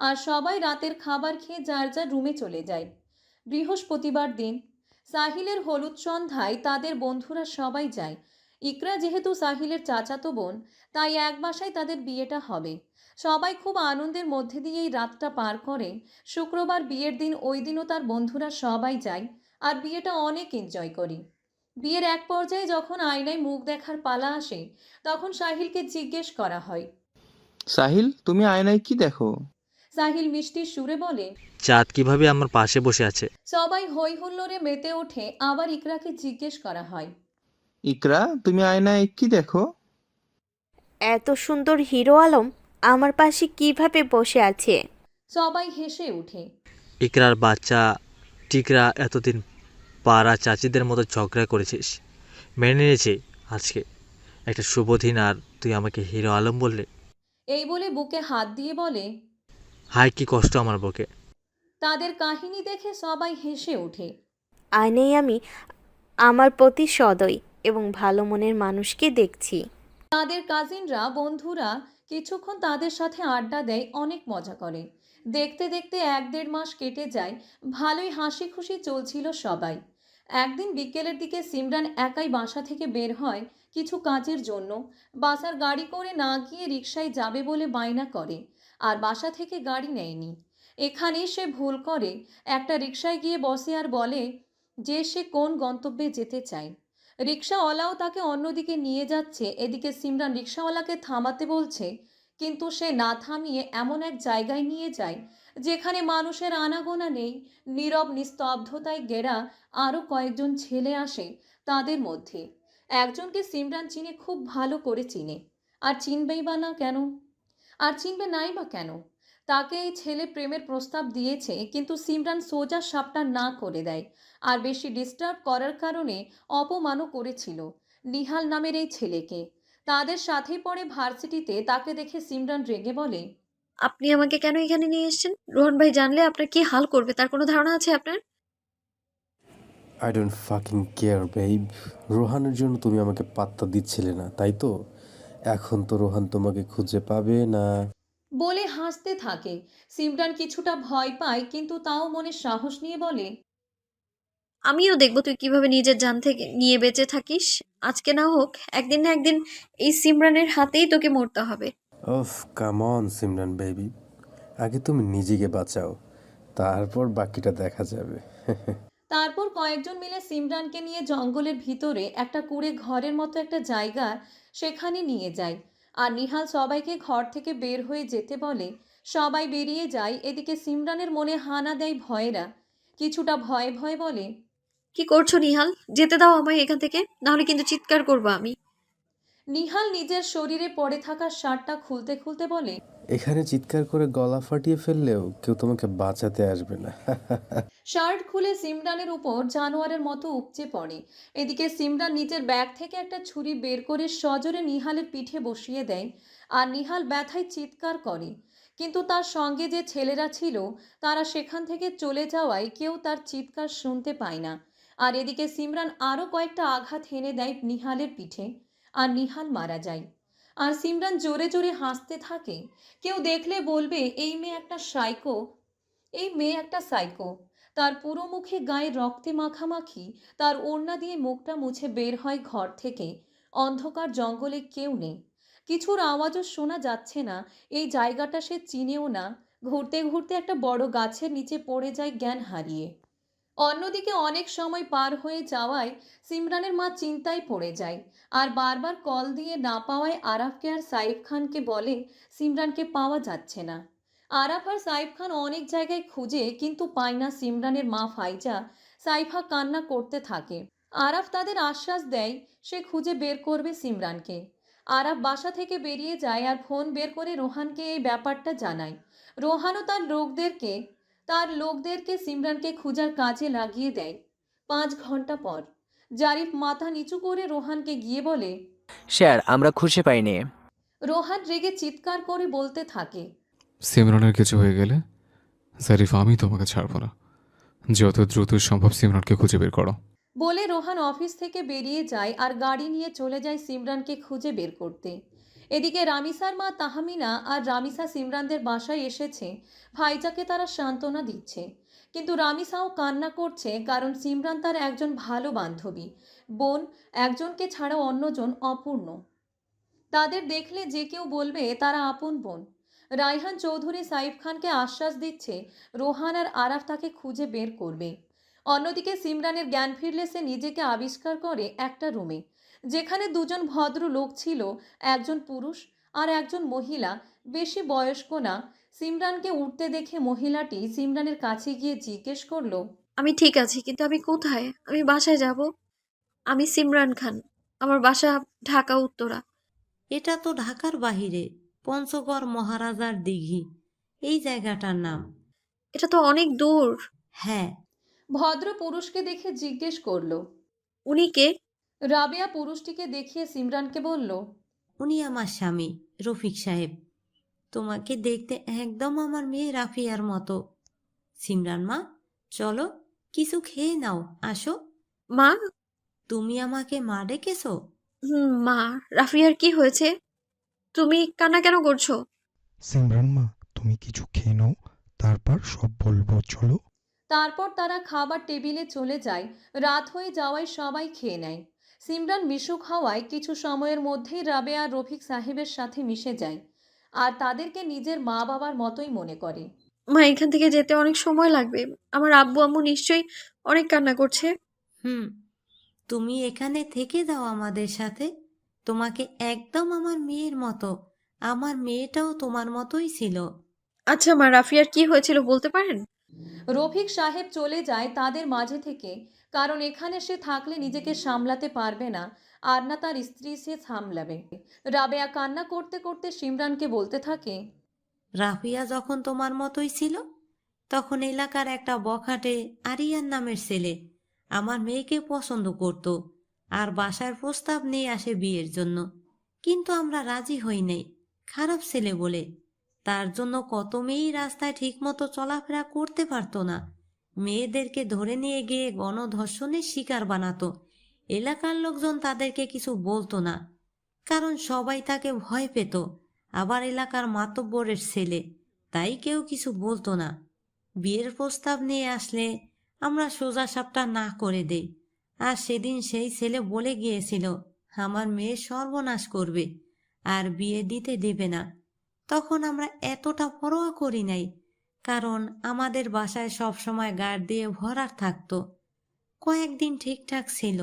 আর সবাই রাতের খাবার খেয়ে যার যার রুমে চলে যায়। বৃহস্পতিবার দিন সাহিলের হলুদ সন্ধ্যায় তাদের বন্ধুরা সবাই যায়। ইকরা যেহেতু সাহিলের চাচাতো বোন, তাই এক বাসায় তাদের বিয়েটা হবে। সবাই খুব আনন্দের মধ্যে দিয়ে এই রাতটা পার করে। শুক্রবার বিয়ের দিন, ওই দিনও তার বন্ধুরা সবাই যায়, আর বিয়েটা অনেক এনজয় করি। বিয়ের এক পর্যায়ে যখন আয়নায় মুখ দেখার পালা আসে তখন সাহিলকে জিজ্ঞেস করা হয়, সাহিল, তুমি আয়নায় কি দেখো? সাহিল মিষ্টির সুরে বলে। চাঁদ কিভাবে আমার পাশে বসে আছে। সবাই হই হুল্লোড়ে মেতে ওঠে। আবার ইকরাকে জিজ্ঞেস করা হয়। ইকরা, তুমি আয়নায় কি দেখো? এত সুন্দর হিরো আলম আমার পাশে কিভাবে বসে আছে? সবাই হেসে ওঠে। ইকরার বাচ্চা টিকরা, এতদিন পাড়া চাচিদের মতো ঝগড়া করেছিস, মেনে নিয়েছি। আজকে একটা শুভ দিন আর তুই আমাকে হিরো আলম বললে। এই বলে বুকে হাত দিয়ে বলে। হায় কি কষ্ট আমার বুকে। তাদের কাহিনী দেখে সবাই হেসে ওঠে। আয়নায় আমি আমার প্রতি সদয় এবং ভালো মনের মানুষকে দেখছি। তাদের কাজিনরা বন্ধুরা কিছুক্ষণ তাদের সাথে আড্ডা দেয়, অনেক মজা করে। দেখতে দেখতে 1-1.5 মাস কেটে যায়। ভালোই হাসি খুশি চলছিল সবাই। একদিন বিকেলের দিকে সিমরান একাই বাসা থেকে বের হয় কিছু কাজের জন্য। বাসার গাড়ি করে না গিয়ে রিকশায় যাবে বলে বায়না করে, আর বাসা থেকে গাড়ি নেয়নি। এখানেই সে ভুল করে। একটা রিকশায় গিয়ে বসে আর বলে যে সে কোন গন্তব্যে যেতে চায়। রিকশাওয়ালাও তাকে অন্যদিকে নিয়ে যাচ্ছে। এদিকে সিমরান রিকশাওয়ালাকে থামাতে বলছে, কিন্তু সে না থামিয়ে এমন এক জায়গায় নিয়ে যায় যেখানে মানুষের আনাগোনা নেই। নীরব নিস্তব্ধতায় ঘেরা আরও কয়েকজন ছেলে আসে তাদের মধ্যে। একজনকে সিমরান চিনে, খুব ভালো করে চিনে। আর চিনবেই বা না কেন? আর চিনবে নাই বা কেন? তাকে এই ছেলে প্রেমের প্রস্তাব দিয়েছে, কিন্তু সিমরান সোজা সাপটা না করে দেয়। আর বেশি ডিস্টার্ব করার কারণে অপমানও করেছিল নিহাল নামের এই ছেলেকে। তাদের সাথেই পড়ে ভার্সিটিতে। তাকে দেখে সিমরান রেগে বলে, আপনি আমাকে কেন এখানে নিয়ে এসেছেন? রোহন ভাই জানলে আপনার কি হাল করবে তার কোনো ধারণা আছে আপনার? I don't fucking care babe. রোহানের জন্য তুমি আমাকে পাত্তা দিচ্ছিলে না, তাই তো? এখন তো রোহান তোমাকে খুঁজে পাবে না। বলে হাসতে থাকে। সিমরান কিছুটা ভয় পায়, কিন্তু তাও মনে সাহস নিয়ে বলে, আমিও দেখবো তুই কিভাবে নিজের জান থেকে নিয়ে বেঁচে থাকিস। আজকে না হোক একদিন না একদিন এই সিমরানের হাতেই তোকে মরতে হবে। ওফ কাম অন সিমরান বেবি, আগে তুমি নিজেকে বাঁচাও, তারপর বাকিটা দেখা যাবে। তারপর কয়েকজন মিলে সিমরানকে নিয়ে জঙ্গলের ভিতরে একটা কুঁড়ে ঘরের মতো একটা জায়গা, সেখানে নিয়ে যায়। আর নিহাল সবাইকে ঘর থেকে বের হয়ে যেতে বলে। সবাই বেরিয়ে যায়। এদিকে সিমরানের মনে হানা দেয় ভয়েরা। কিছুটা ভয়ে ভয়ে বলে, কি করছো নিহাল? যেতে দাও আমায় এখান থেকে, নাহলে কিন্তু চিৎকার করবো আমি। নিহাল নিজের শরীরে পড়ে থাকা শার্টটা খুলতে খুলতে বলে, এখানে চিৎকার করে গলা ফাটিয়ে ফেললেও কেউ তোমাকে বাঁচাতে আসবে না। শার্ট খুলে সিমরানের উপর জানোয়ারের মতো উপচে পড়ে। এদিকে সিমরান নিজের ব্যাগ থেকে একটা ছুরি বের করে সজোরে নিহালের পিঠে বসিয়ে দেয়। আর নিহাল ব্যথায় চিৎকার করে, কিন্তু তার সঙ্গে যে ছেলেরা ছিল তারা সেখান থেকে চলে যাওয়ায় কেউ তার চিৎকার শুনতে পায় না। আর এদিকে সিমরান আরও কয়েকটা আঘাত হেনে দেয় নিহালের পিঠে, আর নিহাল মারা যায়। আর সিমরান জোরে জোরে হাসতে থাকে। কেউ দেখলে বলবে এই মেয়ে একটা সাইকো, এই মেয়ে একটা সাইকো। তার পুরো মুখে গায়ে রক্তে মাখামাখি। তার ওড়না দিয়ে মুখটা মুছে বের হয় ঘর থেকে। অন্ধকার জঙ্গলে কেউ নেই, কিছুর আওয়াজও শোনা যাচ্ছে না। এই জায়গাটা সে চিনেও না। ঘুরতে ঘুরতে একটা বড় গাছের নিচে পড়ে যায় জ্ঞান হারিয়ে। অন্যদিকে অনেক সময় পার হয়ে যাওয়ায় সিমরানের মা চিন্তায় পড়ে যায়। আর বারবার কল দিয়ে না পাওয়ায় আরাফকে আর সাইফ খানকে বলে সিমরানকে পাওয়া যাচ্ছে না। আরাফ আর সাইফ খান অনেক জায়গায় খুঁজে, কিন্তু পায় না সিমরানের মা ফাইজা। সাইফা কান্না করতে থাকে। আরাফ তাদের আশ্বাস দেয় সে খুঁজে বের করবে সিমরানকে। আরাফ বাসা থেকে বেরিয়ে যায় আর ফোন বের করে রোহানকে এই ব্যাপারটা জানায়। রোহানও তার লোকদেরকে সিমরানকে খোঁজার কাজে লাগিয়ে দেয়। 5 ঘন্টা পর জারিফ মাথা নিচু করে রোহানকে গিয়ে বলে, স্যার, আমরা খুঁজে পাইনি। রোহান রেগে চিৎকার করে বলতে থাকে, সিমরানের কিছু হয়ে গেলে জারিফ আমি তোমাকে ছাড়বো না। যত দ্রুত সম্ভব সিমরানকে খুঁজে বের করো। বলে রোহান অফিস থেকে বেরিয়ে যায় আর গাড়ি নিয়ে চলে যায় সিমরানকে খুঁজে বের করতে। এদিকে রামিসার মা তাহমিনা আর রামিসা সিমরানদের বাসায় এসেছে। ভাইজাকে তারা সান্ত্বনা দিচ্ছে, কিন্তু রামিসাও কান্না করছে, কারণ সিমরান তার একজন ভালো বান্ধবী বোন, একজনকে ছাড়া অন্যজন অপূর্ণ। তাদের দেখলে যে কেউ বলবে তারা আপন বোন। রায়হান চৌধুরী সাইফ খানকে আশ্বাস দিচ্ছে রোহান আর আরাফ তাকে খুঁজে বের করবে। অন্যদিকে সিমরানের জ্ঞান ফিরলে সে নিজেকে আবিষ্কার করে একটা রুমে, যেখানে দুজন ভদ্র লোক ছিল, একজন পুরুষ আর একজন মহিলা। বেশি বয়স্ক না। সিমরানকে উঠতে দেখে মহিলাটি সিমরানের কাছে গিয়ে জিজ্ঞেস করলো, আমি ঠিক আছি, কিন্তু আমি কোথায়? আমি বাসায় যাব। আমি সিমরান খান। আমার বাসা ঢাকা উত্তরা। এটা তো ঢাকার বাহিরে, পঞ্চগড় মহারাজার দিঘি এই জায়গাটার নাম। এটা তো অনেক দূর। হ্যাঁ। ভদ্র পুরুষকে দেখে জিজ্ঞেস করলো, উনি কে? রাবেয়া পুরুষটিকে দেখিয়ে সিমরানকে বলল, উনি আমার স্বামী রফিক সাহেব। তোমাকে দেখতে একদম আমার মেয়ে রাফিয়ার মতো। সিমরান মা, চলো কিছু খেয়ে নাও, আসো। মা? তুমি আমাকে মা ডেকেছো? মা। রাফিয়ার কি হয়েছে? তুমি কান্না কেন করছো? সিমরান মা, তুমি কিছু খেয়ে নাও, তারপর সব বলবো, চলো। তারপর তারা খাবার টেবিলে চলে যায়। রাত হয়ে যাওয়ায় সবাই খেয়ে নেয়। সিমরান মিশুক হওয়ায় কিছু সময়ের মধ্যেই রাবেয়া রফিক সাহেবের সাথে মিশে যায় আর তাদেরকে নিজের মা বাবার মতোই মনে করে। মা, এখান থেকে যেতে অনেক সময় লাগবে। আমার আব্বু আম্মু নিশ্চয়ই অনেক কান্না করছে। তুমি এখানে থেকে যাও আমাদের সাথে। তোমাকে একদম আমার মেয়ের মতো। আমার মেয়েটাও তোমার মতোই ছিল। আচ্ছা মা, রাফিয়ার কি হয়েছিল বলতে পারেন? রফিক সাহেব চলে যায় তাদের মাঝে থেকে, কারণ এখানে সে থাকলে নিজেকে সামলাতে পারবে না, আর না তার স্ত্রী সে সামলাবে। রাবেয়া কান্না করতে করতে সিমরানকে বলতে থাকে, রাফিয়া যখন তোমার মতোই ছিল, তখন এলাকার একটা বখাটে আরিয়ান নামের ছেলে আমার মেয়েকে পছন্দ করত আর বাসার প্রস্তাব নিয়ে আসে বিয়ের জন্য। কিন্তু আমরা রাজি হই নাই, খারাপ ছেলে বলে। তার জন্য কত মেয়েই রাস্তায় ঠিকমতো চলাফেরা করতে পারতো না। মেয়েদেরকে ধরে নিয়ে গিয়ে গণধর্ষণের শিকার বানাতো। এলাকার লোকজন তাদেরকে কিছু বলতো না, কারণ সবাই তাকে ভয় পেত। আবার এলাকার মাতব্বরের ছেলে, তাই কেউ কিছু বলতো না। বিয়ের প্রস্তাব নিয়ে আসলে আমরা সোজা সাপটা না করে দেই। আর সেদিন সেই ছেলে বলে গিয়েছিল আমার মেয়ে সর্বনাশ করবে আর বিয়ে দিতে দেবে না। তখন আমরা এতটা পরোয়া করি নাই, কারণ আমাদের বাসায় সবসময় গার্ড দিয়ে ভরা থাকতো। কয়েকদিন ঠিকঠাক ছিল,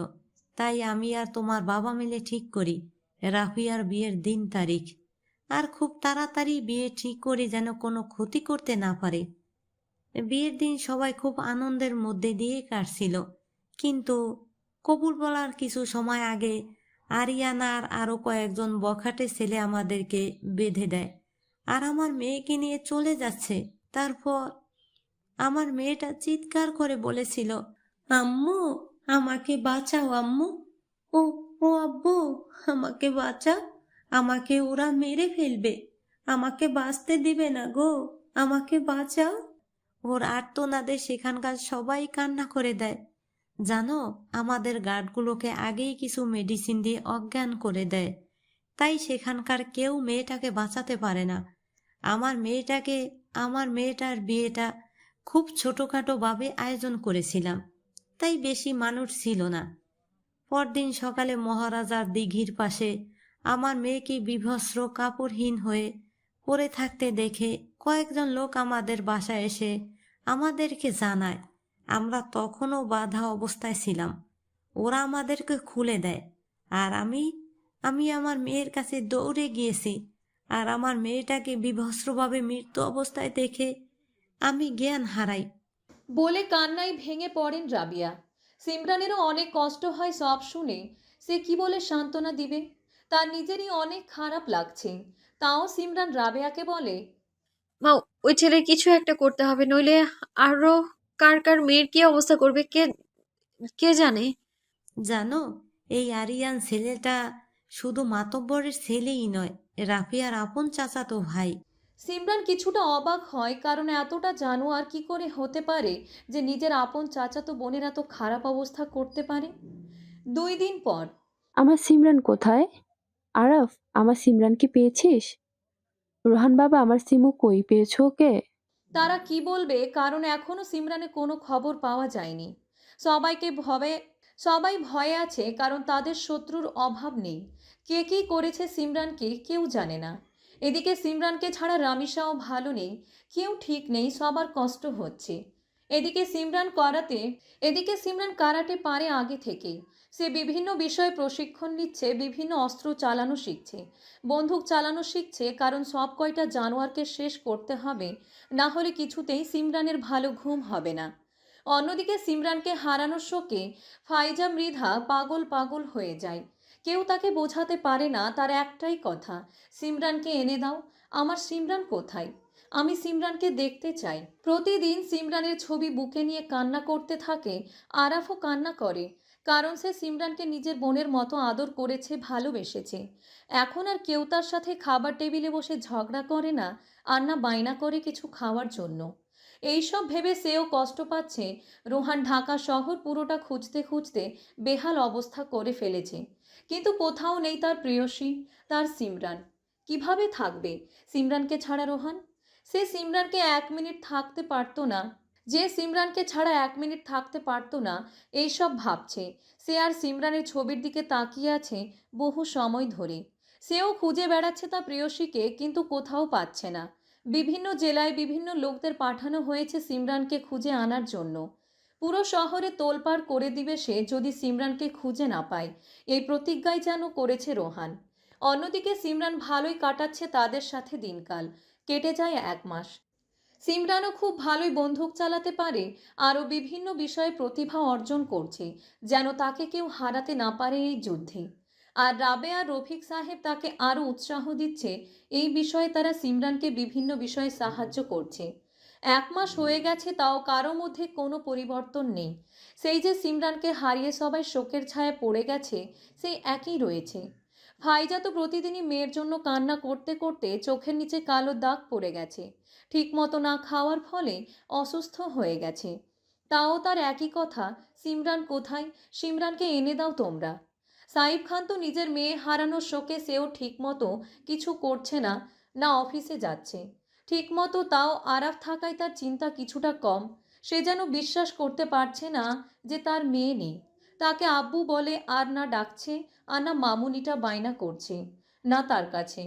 তাই আমি আর তোমার বাবা মিলে ঠিক করি রাফিয়ার বিয়ের দিন তারিখ। আর খুব তাড়াতাড়ি বিয়ে ঠিক করি যেন কোনো ক্ষতি করতে না পারে। বিয়ের দিন সবাই খুব আনন্দের মধ্যে দিয়ে কাটছিল, কিন্তু কবুল বলার কিছু সময় আগে আরিয়ানার আরও কয়েকজন বখাটে ছেলে আমাদেরকে বেঁধে দেয় আর আমার মেয়েকে নিয়ে চলে যাচ্ছে। তারপর আমার মেয়েটা চিৎকার করে বলেছিল, আম্মু আমাকে বাঁচাও, আম্মু, ও ও আব্বু আমাকে বাঁচাও, আমাকে ওরা মেরে ফেলবে, আমাকে বাঁচতে দিবে না গো, আমাকে বাঁচাও। ওর আর্তনাদে সেখানকার সবাই কান্না করে দেয়। জানো, আমাদের গার্ডগুলোকে আগেই কিছু মেডিসিন দিয়ে অজ্ঞান করে দেয়, তাই সেখানকার কেউ মেয়েটাকে বাঁচাতে পারে না। আমার মেয়েটার বিয়েটা খুব ছোটোখাটোভাবে আয়োজন করেছিলাম, তাই বেশি মানুষ ছিল না। পরদিন সকালে মহারাজার দিঘির পাশে আমার মেয়েকে বিভস্র কাপড়হীন হয়ে পড়ে থাকতে দেখে কয়েকজন লোক আমাদের বাসায় এসে আমাদেরকে জানায়। আমরা তখনও বাধা অবস্থায় ছিলাম। ওরা আমাদেরকে খুলে দেয় আর আমি আমার মেয়ের কাছে দৌড়ে গিয়েছি। আর আমার মেয়েটাকে বিভস্রভাবে মৃত্যু অবস্থায় দেখে আমি জ্ঞান হারাই। বলে কান্নায় ভেঙে পড়েন রাবিয়া। সিমরানেরও অনেক কষ্ট হয় সব শুনে। সে কি বলে সান্ত্বনা দিবে? তার নিজেরই অনেক খারাপ লাগছে। তাও সিমরান রাবেয়াকে বলে, মা, ওই ছেলের কিছু একটা করতে হবে, নইলে আরো কার কার মেয়ের কি অবস্থা করবে কে কে জানে। জানো, এই আরিয়ান ছেলেটা শুধু মাতব্বরের ছেলেই নয়, রাফিয়ার আপন চাচাতো ভাই। সিমরান কিছুটা অবাক হয়, কারণ এতটা জানোয়ার কি করে হতে পারে যে নিজের আপন চাচাতো বোনের এত খারাপ অবস্থা করতে পারে। 2 দিন পর। আমার সিমরান কোথায়? আরাফ, আমার সিমরানকে পেয়েছিস? রোহান বাবা, আমার সিমু কই, পেয়েছো ওকে? তারা কি বলবে, কারণ এখনো সিমরানের কোনো খবর পাওয়া যায়নি। সবাই ভয়ে আছে, কারণ তাদের শত্রুর অভাব নেই। কে কী করেছে সিমরানকে কেউ জানে না। এদিকে সিমরানকে ছাড়া রামিসাও ভালো নেই, কেউ ঠিক নেই, সবার কষ্ট হচ্ছে। এদিকে সিমরান কারাটে পারে আগে থেকেই। সে বিভিন্ন বিষয়ে প্রশিক্ষণ নিচ্ছে, বিভিন্ন অস্ত্র চালানো শিখছে, বন্দুক চালানো শিখছে, কারণ সব কয়টা জানোয়ারকে শেষ করতে হবে, না হলে কিছুতেই সিমরানের ভালো ঘুম হবে না। অন্যদিকে সিমরানকে হারানোর শোকে ফাইজা মৃধা পাগল পাগল হয়ে যায়। কেউ তাকে বোঝাতে পারে না, তার একটাই কথা, সিমরানকে এনে দাও, আমার সিমরান কোথায়, আমি সিমরানকে দেখতে চাই। প্রতিদিন সিমরানের ছবি বুকে নিয়ে কান্না করতে থাকে। আরাফও কান্না করে, কারণ সে সিমরানকে নিজের বোনের মতো আদর করেছে, ভালোবেসেছে। এখন আর কেউ তার সাথে খাবার টেবিলে বসে ঝগড়া করে না, আর না বায়না করে কিছু খাওয়ার জন্য। এইসব ভেবে সেও কষ্ট পাচ্ছে। রোহান ঢাকা শহর পুরোটা খুঁজতে খুঁজতে বেহাল অবস্থা করে ফেলেছে, কিন্তু কোথাও নেই তার প্রেয়সী, তার সিমরান। কিভাবে থাকবে সিমরানকে ছাড়া রোহান? সে সিমরানকে 1 মিনিট থাকতে পারতো না, যে সিমরানকে ছাড়া 1 মিনিট থাকতে পারতো না, এইসব ভাবছে। সে আর সিমরানের ছবির দিকে তাকিয়ে আছে বহু সময় ধরে। সেও খুঁজে বেড়াচ্ছে তার প্রেয়সীকে, কিন্তু কোথাও পাচ্ছে না। বিভিন্ন জেলায় বিভিন্ন লোকদের পাঠানো হয়েছে সিমরানকে খুঁজে আনার জন্য। পুরো শহরে তোলপাড় করে দিবে সে যদি সিমরানকে খুঁজে না পায়, এই প্রতিজ্ঞাই যেন করেছে রোহান। অন্যদিকে সিমরান ভালোই কাটাচ্ছে তাদের সাথে দিনকাল। কেটে যায় 1 মাস। সিমরানও খুব ভালোই বন্দুক চালাতে পারে, আরও বিভিন্ন বিষয়ে প্রতিভা অর্জন করছে, যেন তাকে কেউ হারাতে না পারে এই যুদ্ধে। আর রাবেয়া রফিক সাহেব তাকে আরও উৎসাহ দিচ্ছে, এই বিষয়ে তারা সিমরানকে বিভিন্ন বিষয়ে সাহায্য করছে। 1 মাস হয়ে গেছে, তাও কারো মধ্যে কোনো পরিবর্তন নেই। সেই যে সিমরানকে হারিয়ে সবাই শোকের ছায়া পড়ে গেছে, সেই একই রয়েছে। ফাইজা তো প্রতিদিনই মেয়ের জন্য কান্না করতে করতে চোখের নিচে কালো দাগ পড়ে গেছে। ঠিকমতো না খাওয়ার ফলে অসুস্থ হয়ে গেছে। তাও তার একই কথা, সিমরান কোথায়, সিমরানকে এনে দাও তোমরা। সাইফ খান তো নিজের মেয়ে হারানোর শোকে সেও ঠিকমতো কিছু করছে না, না অফিসে যাচ্ছে ঠিকমতো, তাও আরাফ থাকায় তার চিন্তা কিছুটা কম। সে যেন বিশ্বাস করতে পারছে না যে তার মেয়ে নেই। তাকে আব্বু বলে আর না ডাকছে, আর না মামুনিটা বায়না করছে না তার কাছে।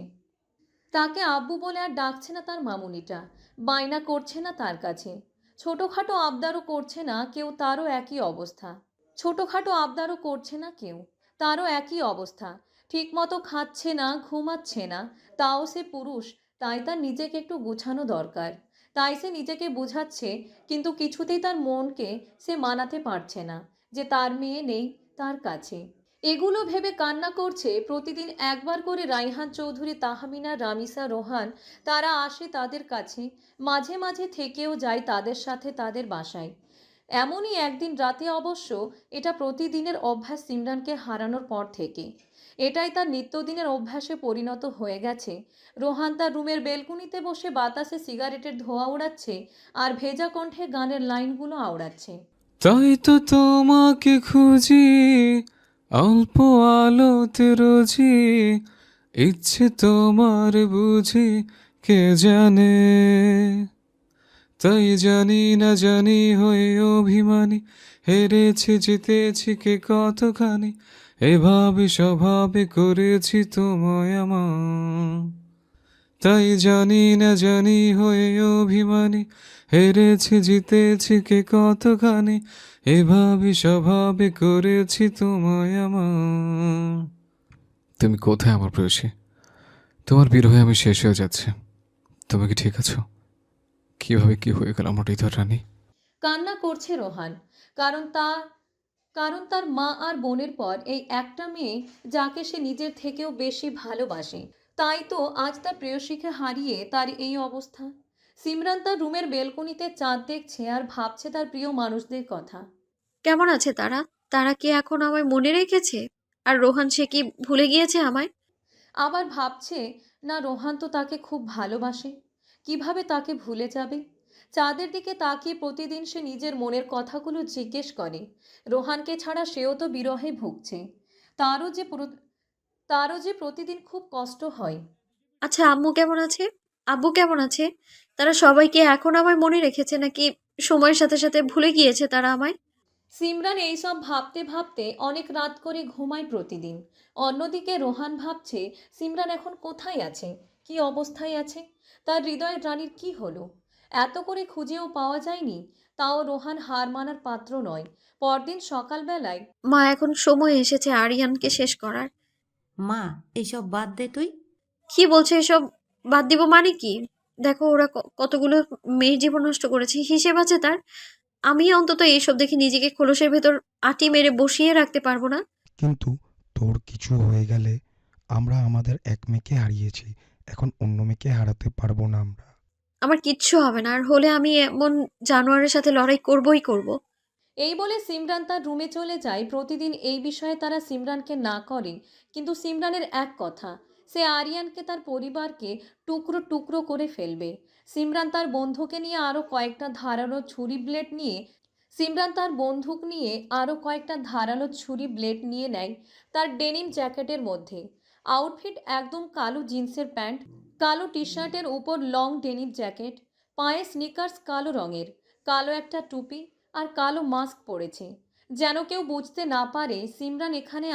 তাকে আব্বু বলে আর ডাকছে না তার মামুনিটা, বায়না করছে না তার কাছে। ছোটোখাটো আবদারও করছে না কেউ, তারও একই অবস্থা। ছোটোখাটো আবদারও করছে না কেউ, তারও একই অবস্থা। ঠিকমতো খাচ্ছে না, ঘুমাচ্ছে না। তাও সে পুরুষ, তাই তার নিজেকে একটু গুছানো দরকার। তাই সে নিজেকে বোঝাচ্ছে, কিন্তু কিছুতেই তার মনকে সে মানাতে পারছে না যে তার মেয়ে নেই তার কাছে। এগুলো ভেবে কান্না করছে। প্রতিদিন একবার করে রাইহান চৌধুরী, তাহমিনা, রামিসা, রোহান তারা আসে তাদের কাছে, মাঝে মাঝে থেকেও যায় তাদের সাথে তাদের বাসায়। এমনই একদিন রাতে অবশ্য, এটা প্রতিদিনের অভ্যাস সিমরানকে হারানোর পর থেকে। এটাই তার নিত্যদিনের অভ্যাসে পরিণত হয়ে গেছে। রোহান তার রুমের বেলকুনিতে বসে বাতাসে সিগারেটের ধোঁয়া উড়াচ্ছে আর ভেজা কণ্ঠে গানের লাইনগুলো আওড়াচ্ছে। তাই তো তোমাকে খুঁজি অল্প আলোতে রোজি, ইচ্ছে তোমার বুঝি কে জানে। তাই জানি না জানি হয়ে অভিমানী, হেরেছি জিতেছি কে কতখানি, এভাবে স্বভাবে করেছি তোমায় আমার। তাই জানি না জানি হয়ে অভিমানী, হেরেছি জিতেছি কে কতখানি, এভাবে স্বভাবে করেছি তোমায় আমার। তুমি কোথায় আমার প্রেয়সী? তোমার বিরহে আমি শেষ হয়ে যাচ্ছে। তুমি কি ঠিক আছো? কিভাবে কি হয়ে গেল আমার হৃদয় রানী? কান্না করছে রোহান, কারণ তার মা আর বোনের পর এই একটা মেয়ে যাকে সে নিজের থেকেও বেশি ভালোবাসে। তাই তো আজ তার প্রেয়সীকে হারিয়ে তার এই অবস্থা। সিমরান তার রুমের বেলকনিতে চাঁদ দেখছে আর ভাবছে তার প্রিয় মানুষদের কথা। কেমন আছে তারা? তারা কি এখন আমায় মনে রেখেছে? আর রোহান, সে কি ভুলে গিয়েছে আমায়? আবার ভাবছে, না রোহান তো তাকে খুব ভালোবাসে, কিভাবে তাকে ভুলে যাবে। চাঁদের দিকে তাকিয়ে প্রতিদিন সে নিজের মনের কথাগুলো জিজ্ঞেস করে। রোহানকে ছাড়া সেও তো বিরহে ভুগছে, তারও যে প্রতিদিন খুব কষ্ট হয়। আচ্ছা, আম্মু কেমন আছে? আব্বু কেমন আছে? তারা সবাই কি এখন আমায় মনে রেখেছে, নাকি সময়ের সাথে সাথে ভুলে গিয়েছে তারা আমায়? সিমরান এইসব ভাবতে ভাবতে অনেক রাত করে ঘুমায় প্রতিদিন। অন্যদিকে রোহান ভাবছে সিমরান এখন কোথায় আছে, কি অবস্থায় আছে, তার হৃদয়ের রানীর কি হলো। এত করে খুঁজেও পাওয়া যায়নি, তাও রোহান হার মানার পাত্র নয়। পরদিন সকালবেলায় মা, এখন সময় এসেছে আরিয়ানকে শেষ করার। মা, এসব বাদ দে তুই। কি বলছে এসব? বাদ দিব মানে কি? দেখো ওরা কতগুলো মেয়ের জীবন নষ্ট করেছে, হিসেব আছে তার। আমি অন্তত এইসব দেখে নিজেকে খোলসের ভেতর আটি মেরে বসিয়ে রাখতে পারবো না। কিন্তু তোর কিছু হয়ে গেলে আমরা আমাদের এক মেয়েকে হারিয়েছি, এখন অন্য মেয়েকে হারাতে পারবো না আমরা। আমার কিচ্ছু হবে না, আর হলে আমি এমন জানোয়ারের সাথে লড়াই করবই করব। এই বলে সিমরান তার রুমে চলে যায়। প্রতিদিন এই বিষয়ে তারা সিমরানকে না করে, কিন্তু সিমরানের এক কথা, সে আরিয়ানকে তার পরিবারকে টুকরো টুকরো করে ফেলবে। সিমরান তার বন্ধুকে নিয়ে আরও কয়েকটা ধারালো ছুরি ব্লেড নিয়ে নেয় তার ডেনিম জ্যাকেটের মধ্যে। আউটফিট একদম কালো জিন্সের প্যান্ট, কালো টি শার্টের উপর লং ডেনিম জ্যাকেট, পায়ে স্নিকার্স কালো রঙের, কালো একটা টুপি আর কালো মাস্ক পরেছে, যেন কেউ বুঝতে না পারে সিমরান এখানে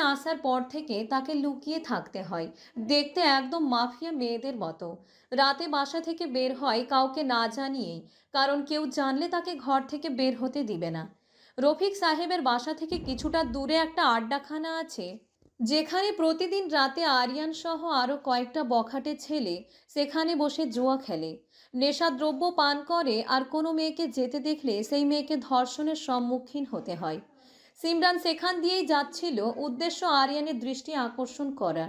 আসার পর থেকে তাকে লুকিয়ে থাকতে হয়। দেখতে একদম মাফিয়া মেয়েদের মতো। রাতে বাসা থেকে বের হয় কাউকে না জানিয়েই, কারণ কেউ জানলে তাকে ঘর থেকে বের হতে দিবে না। রফিক সাহেবের বাসা থেকে কিছুটা দূরে একটা আড্ডাখানা আছে, যেখানে প্রতিদিন রাতে আরিয়ান সহ আরও কয়েকটা বখাটে ছেলে সেখানে বসে জুয়া খেলে, নেশাদ্রব্য পান করে, আর কোনো মেয়েকে যেতে দেখলে সেই মেয়েকে ধর্ষণের সম্মুখীন হতে হয়। সিমরান সেখান দিয়েই যাচ্ছিল, উদ্দেশ্য আরিয়ানের দৃষ্টি আকর্ষণ করা,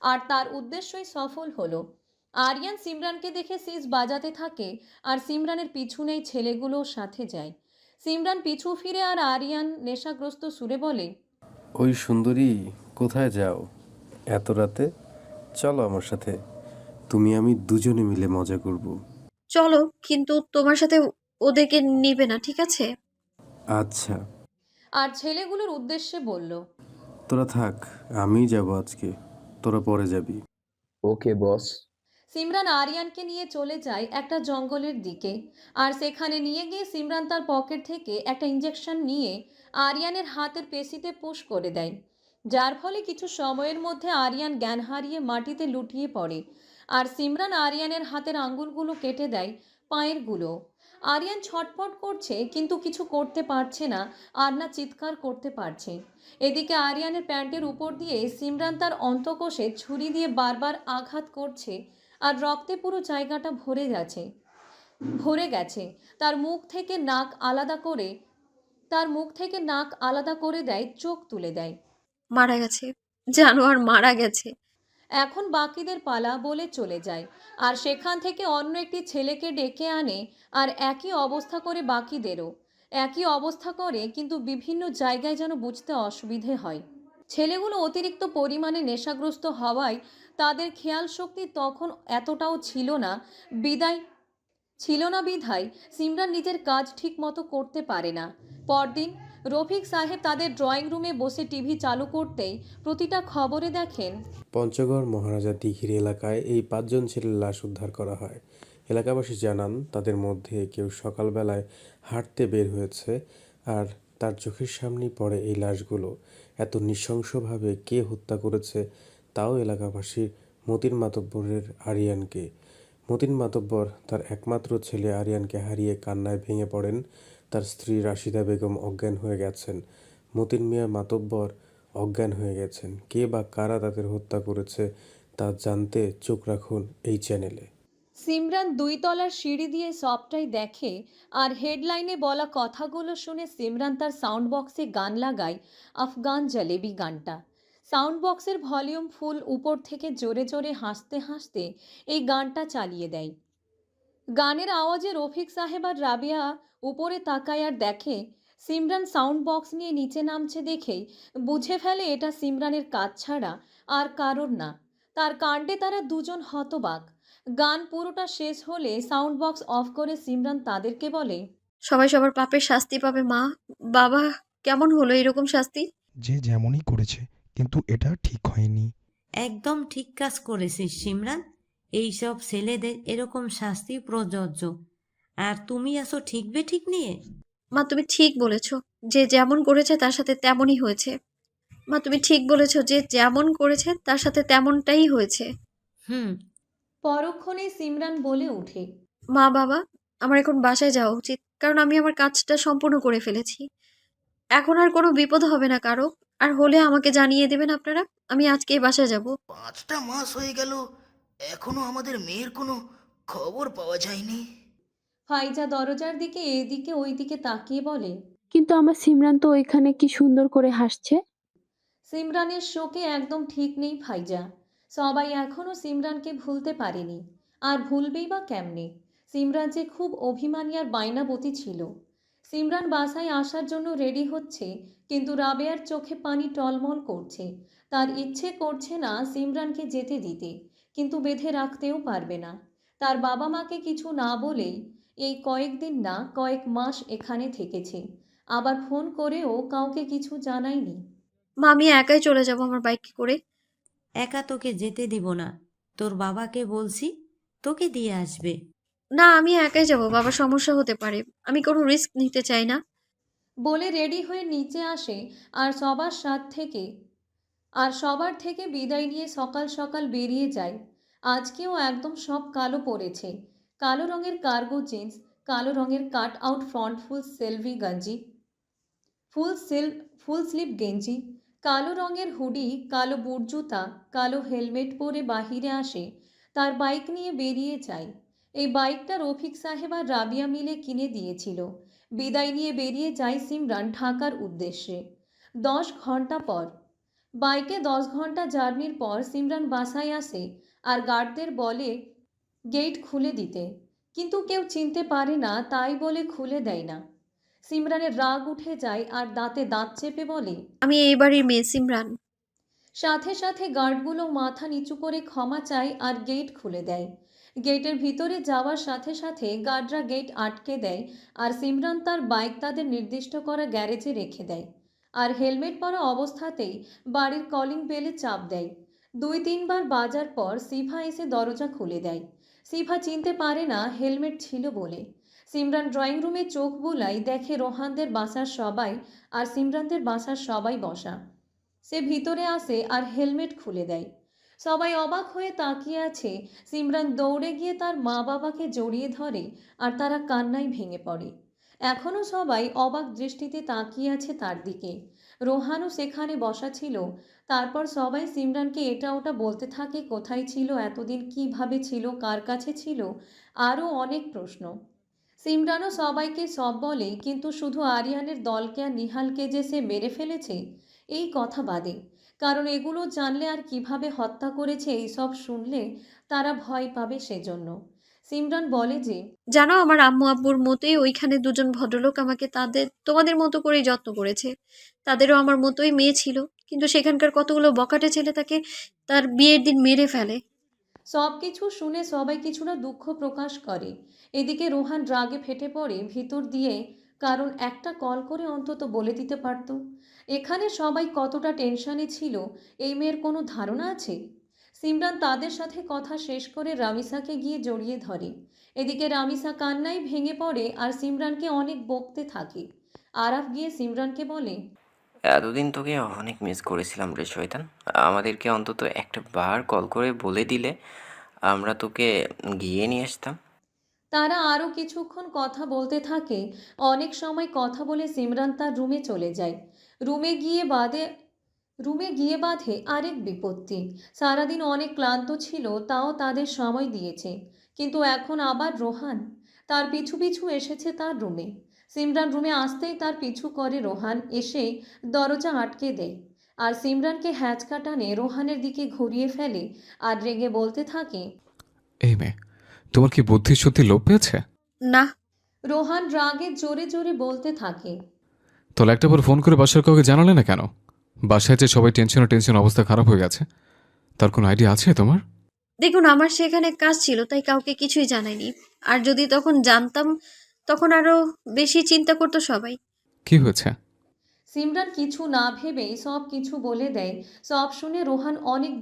আর তার উদ্দেশ্যই সফল হলো। আরিয়ান সিমরানকে দেখে সিজ বাজাতে থাকে, আর সিমরানের পিছনেই ছেলেগুলোর সাথে যায়। সিমরান পিছু ফিরে আর আরিয়ান নেশাগ্রস্ত সুরে বলে, ওই সুন্দরী, কোথায় যাও এত রাতে? চলো আমার সাথে, তুমি আমি দুজনে মিলে মজা করব। চলো, কিন্তু তোমার সাথে ওদেরকে নিবে না, ঠিক আছে? আচ্ছা। আর ছেলেগুলোর উদ্দেশ্যে বলল, তোরা থাক, আমিই যাব আজকে, তোরা পরে যাবি। ওকে বস। সিমরান আরিয়ানকে নিয়ে চলে যায় একটা জঙ্গলের দিকে, আর সেখানে নিয়ে গিয়ে সিমরান তার পকেট থেকে একটা ইঞ্জেকশন নিয়ে আরিয়ানের হাতের পেশিতে পুশ করে দেয়, যার ফলে কিছু সময়ের মধ্যে আরিয়ান জ্ঞান হারিয়ে মাটিতে লুটিয়ে পড়ে। আর সিমরান আরিয়ানের হাতের আঙ্গুলগুলো কেটে দেয়, পায়েরগুলো। আরিয়ান ছটফট করছে, কিন্তু কিছু করতে পারছে না, আর না চিৎকার করতে পারছে। এদিকে আরিয়ানের প্যান্টের উপর দিয়ে সিমরান তার অন্তঃকোষে ছুরি দিয়ে বারবার আঘাত করছে, আর রক্তে পুরো জায়গাটা ভরে গেছে। তার মুখ থেকে নাক আলাদা করে দেয়, চোখ তুলে দেয়। মারা গেছে, জানোয়ার মারা গেছে। এখন বাকিদের পালা বলে চলে যায়, আর সেখান থেকে অন্য একটি ছেলেকে ডেকে আনে, আর একই অবস্থা করে বাকিদেরও একই অবস্থা করে, কিন্তু বিভিন্ন জায়গায় যেন বুঝতে অসুবিধে হয়। ছেলেগুলো অতিরিক্ত পরিমাণে নেশাগ্রস্ত হওয়ায় তাদের খেয়াল শক্তি তখন এতটাও ছিল না বিধায় সিমরান নিজের কাজ ঠিক মতো করতে পারে না। পরদিন রফিক সাহেব তাদের ড্রয়িং রুমে বসে টিভি চালু করতেই প্রতিটা খবরে দেখেন পঞ্চগড় মহারাজা দিঘির এলাকায় এই 5 জন ছেলের লাশ উদ্ধার করা হয়। এলাকাবাসী জানান তাদের মধ্যে কেউ সকালবেলায় হাঁটতে বের হয়েছে, আর তার চোখের সামনেই পড়ে এই লাশগুলো। এত নৃশংসভাবে কে হত্যা করেছে তাও এলাকাবাসীর মতিন মাতব্বরের আরিয়ানকে। মতিন মাতব্বর তার একমাত্র ছেলে আরিয়ানকে হারিয়ে কান্নায় ভেঙে পড়েন। তার স্ত্রী রাশিদা বেগম অজ্ঞান হয়ে গেছেন। মতিন মিয়া মাতব্বর অজ্ঞান হয়ে গেছেন। কে বা কারা তাদের হত্যা করেছে তা জানতে চোখ রাখুন এই চ্যানেলে। সিমরান 2 তলার সিঁড়ি দিয়ে সবটাই দেখে, আর হেডলাইনে বলা কথাগুলো শুনে সিমরান তার সাউন্ড বক্সে গান লাগায়, আফগান জলেবি গানটা। সাউন্ড বক্সের ভলিউম ফুল উপর থেকে জোরে জোরে হাসতে হাসতে এই গানটা চালিয়ে দেয়। গানের আওয়াজে রফিক সাহেব আর রাবিয়া উপরে তাকায়, আর দেখে সিমরান সাউন্ড বক্স নিয়ে নিচে নামছে। দেখেই বুঝে ফেলে এটা সিমরানের কাজ ছাড়া আর কারোর না। তার কাণ্ডে তারা দুজন হতবাক। গান পুরোটা শেষ হলে সাউন্ড বক্স অফ করে সিমরান তাদেরকে বলে, সবাই সবার পাপের শাস্তি পাবে। মা, বাবা, কেমন হলো এরকম শাস্তি? যে যেমনই করেছে, কিন্তু এটা ঠিক হয়নি। একদম ঠিক কাজ করেছিস সিমরান। এইসব ছেলেদের এরকম শাস্তি প্রযোজ্য। আর তুমি আসো ঠিক বেঠিক নিয়ে। মা, তুমি ঠিক বলেছ, যে যেমন করেছে তার সাথে তেমনই হয়েছে। মা, তুমি ঠিক বলেছ, যে যেমন করেছে তার সাথে তেমনটাই হয়েছে। হুম। পরক্ষণে সিমরান বলে ওঠে, মা, বাবা, আমার এখন বাসায় যাওয়া উচিত, কারণ আমি আমার কাজটা সম্পূর্ণ করে ফেলেছি। এখন আর কোনো বিপদ হবে না কারো, আর হলে আমাকে জানিয়ে দেবেন আপনারা। আমি আজকেই বাসায় যাব। 5টা মাস হয়ে গেল, এখনো আমাদের মেয়ের কোনো খবর পাওয়া যায়নি। ফাইজা দরজার দিকে এদিকে ওইদিকে তাকিয়ে বলে। কিন্তু আমার সিমরান তো ওইখানে কি সুন্দর করে হাসছে। সিমরানের শোকে একদম ঠিক নেই ফাইজা। সবাই এখনও সিমরানকে ভুলতে পারেনি, আর ভুলবেই বা কেমনে। সিমরান যে খুব অভিমানী আর বায়নাবতী ছিল। সিমরান বাসায় আসার জন্য রেডি হচ্ছে, কিন্তু রাবেয়ার চোখে পানি টলমল করছে। তার ইচ্ছে করছে না সিমরানকে যেতে দিতে, কিন্তু বেঁধে রাখতেও পারবে না। তার বাবা মাকে কিছু না বলেই এই কয়েকদিন না কয়েক মাস এখানে থেকেছে, আবার ফোন করেও কাউকে কিছু জানায়নি। মা, আমি একাই চলে যাব আমার বাইকে করে। একা তোকে যেতে দিব না, তোর বাবাকে বলছি তোকে দিয়ে আসবে। না, আমি একাই যাব, বাবার সমস্যা হতে পারে, আমি কোনো রিস্ক নিতে চাই না। বলে রেডি হয়ে নিচে আসে আর সবার থেকে বিদায় নিয়ে সকাল সকাল বেরিয়ে যায়। আজকেও একদম সব কালো পরেছে। কালো রঙের কার্গো জিন্স, কালো রঙের cut out front full sleeve গেঞ্জি, কালো রঙের হুডি, কালো বুট জুতা, কালো হেলমেট পরে বাহিরে আসে। তার বাইক নিয়ে বেরিয়ে যায়। এই বাইকটা রফিক সাহেব আর রাবিয়া মিলে কিনে দিয়েছিল। বিদায় নিয়ে বেরিয়ে যায় সিমরান ঢাকার উদ্দেশ্যে। 10 ঘন্টা পর বাইকে 10 ঘন্টা জার্নির পর সিমরান বাসায় আসে আর গার্ডদের বলে গেট খুলে দিতে, কিন্তু কেউ চিনতে পারে না, তাই বলে খুলে দেয় না। সিমরানের রাগ উঠে যায় আর দাঁতে দাঁত চেপে বলে, আমি এই বাড়ির মেয়ে সিমরান। সাথে সাথে গার্ডগুলো মাথা নিচু করে ক্ষমা চায় আর গেট খুলে দেয়। গেটের ভিতরে যাওয়ার সাথে সাথে গার্ডরা গেট আটকে দেয় আর সিমরান তার বাইক তাদের নির্দিষ্ট করা গ্যারেজে রেখে দেয়। আর হেলমেট পরা অবস্থাতেই বাড়ির কলিং বেলে চাপ দেয়। 2-3 বার বাজার পর সিফা এসে দরজা খুলে দেয়। সিফা চিনতে পারে না হেলমেট ছিল বলে। সিমরান ড্রয়িং রুমে চোখ বুলায়, দেখে রোহানদের বাসার সবাই আর সিমরানদের বাসার সবাই বসা। সে ভিতরে আসে আর হেলমেট খুলে দেয়। সবাই অবাক হয়ে তাকিয়ে আছে। সিমরান দৌড়ে গিয়ে তার মা বাবাকে জড়িয়ে ধরে আর তারা কান্নায় ভেঙে পড়ে। এখনও সবাই অবাক দৃষ্টিতে তাকিয়ে আছে তার দিকে। রোহানও সেখানে বসা ছিল। তারপর সবাই সিমরানকে এটা ওটা বলতে থাকে, কোথায় ছিল এতদিন, কিভাবে ছিল, কার কাছে ছিল, আরও অনেক প্রশ্ন। সিমরানও সবাইকে সব বলে, কিন্তু শুধু আরিয়ানের দলকে আর নিহালকে যে সে মেরে ফেলেছে এই কথা বাদে। কারণ এগুলো জানলে আর কিভাবে হত্যা করেছে এইসব শুনলে তারা ভয় পাবে, সেজন্য। সিমরান বলে যে, জানো, আমার আম্মু আব্বুর মতোই ওইখানে দুজন ভদ্রলোক আমাকে তোমাদের মতো করেই যত্ন করেছে। তাদেরও আমার মতোই মেয়ে ছিল, কিন্তু সেখানকার কতগুলো বকাটে ছেলে তাকে তার বিয়ের দিন মেরে ফেলে। সব কিছু শুনে সবাই কিছুটা দুঃখ প্রকাশ করে। এদিকে রোহান রাগে ফেটে পড়ে ভিতর দিয়ে, কারণ একটা কল করে অন্তত বলে দিতে পারত। এখানে সবাই কতটা টেনশনে ছিল এই মেয়ের কোনো ধারণা আছে? সিমরান তাদের সাথে কথা শেষ করে রামিসাকে গিয়ে জড়িয়ে ধরে। এদিকে রামিসা কান্নায় ভেঙে পড়ে আর সিমরানকে অনেক বকতে থাকে। আরাফ গিয়ে সিমরানকে বলে, এতদিন তোকে অনেক মিস করেছিলাম রে শয়তান। আমাদেরকে অন্তত একটা বার কল করে বলে দিলে আমরা তোকে গিয়ে নিয়ে আসতাম। তারা আরও কিছুক্ষণ কথা বলতে থাকে। অনেক সময় কথা বলে সিমরান তার রুমে চলে যায়। রুমে গিয়ে বাঁধে আরেক বিপত্তি। সারাদিন অনেক ক্লান্ত ছিল, তাও তাদের সময় দিয়েছে, কিন্তু এখন আবার রোহান তার পিছু পিছু এসেছে তার রুমে। সিমরান রুমে আসতেই তার পিছু করে রোহান, এসে দরজা আটকে দেয় আর সিমরানকে হ্যাঁচকা টানে রোহানের দিকে ঘুরিয়ে ফেলে আর রেগে বলতে থাকে, এই মেয়ে, তোমার কি বুদ্ধি সত্যি লোপ পেয়েছে? না। রোহান রাগে জোরে জোরে বলতে থাকে, তাহলে একটাবার ফোন করে বাসার কাউকে জানালে না কেন? বাসায় যে সবাই টেনশন অবস্থা খারাপ হয়ে গেছে, তার কোনো আইডিয়া আছে তোমার? দেখুন, আমার সেখানে কাজ ছিল, তাই কাউকে কিছুই জানাইনি। আর যদি তখন জানতাম, তখন আরো বেশি চিন্তা করতো সবাই। কি হয়েছে? সিমরান কিছু না ভেবেই সব কিছু বলে দেয়। সব শুনে রোহানের অনেক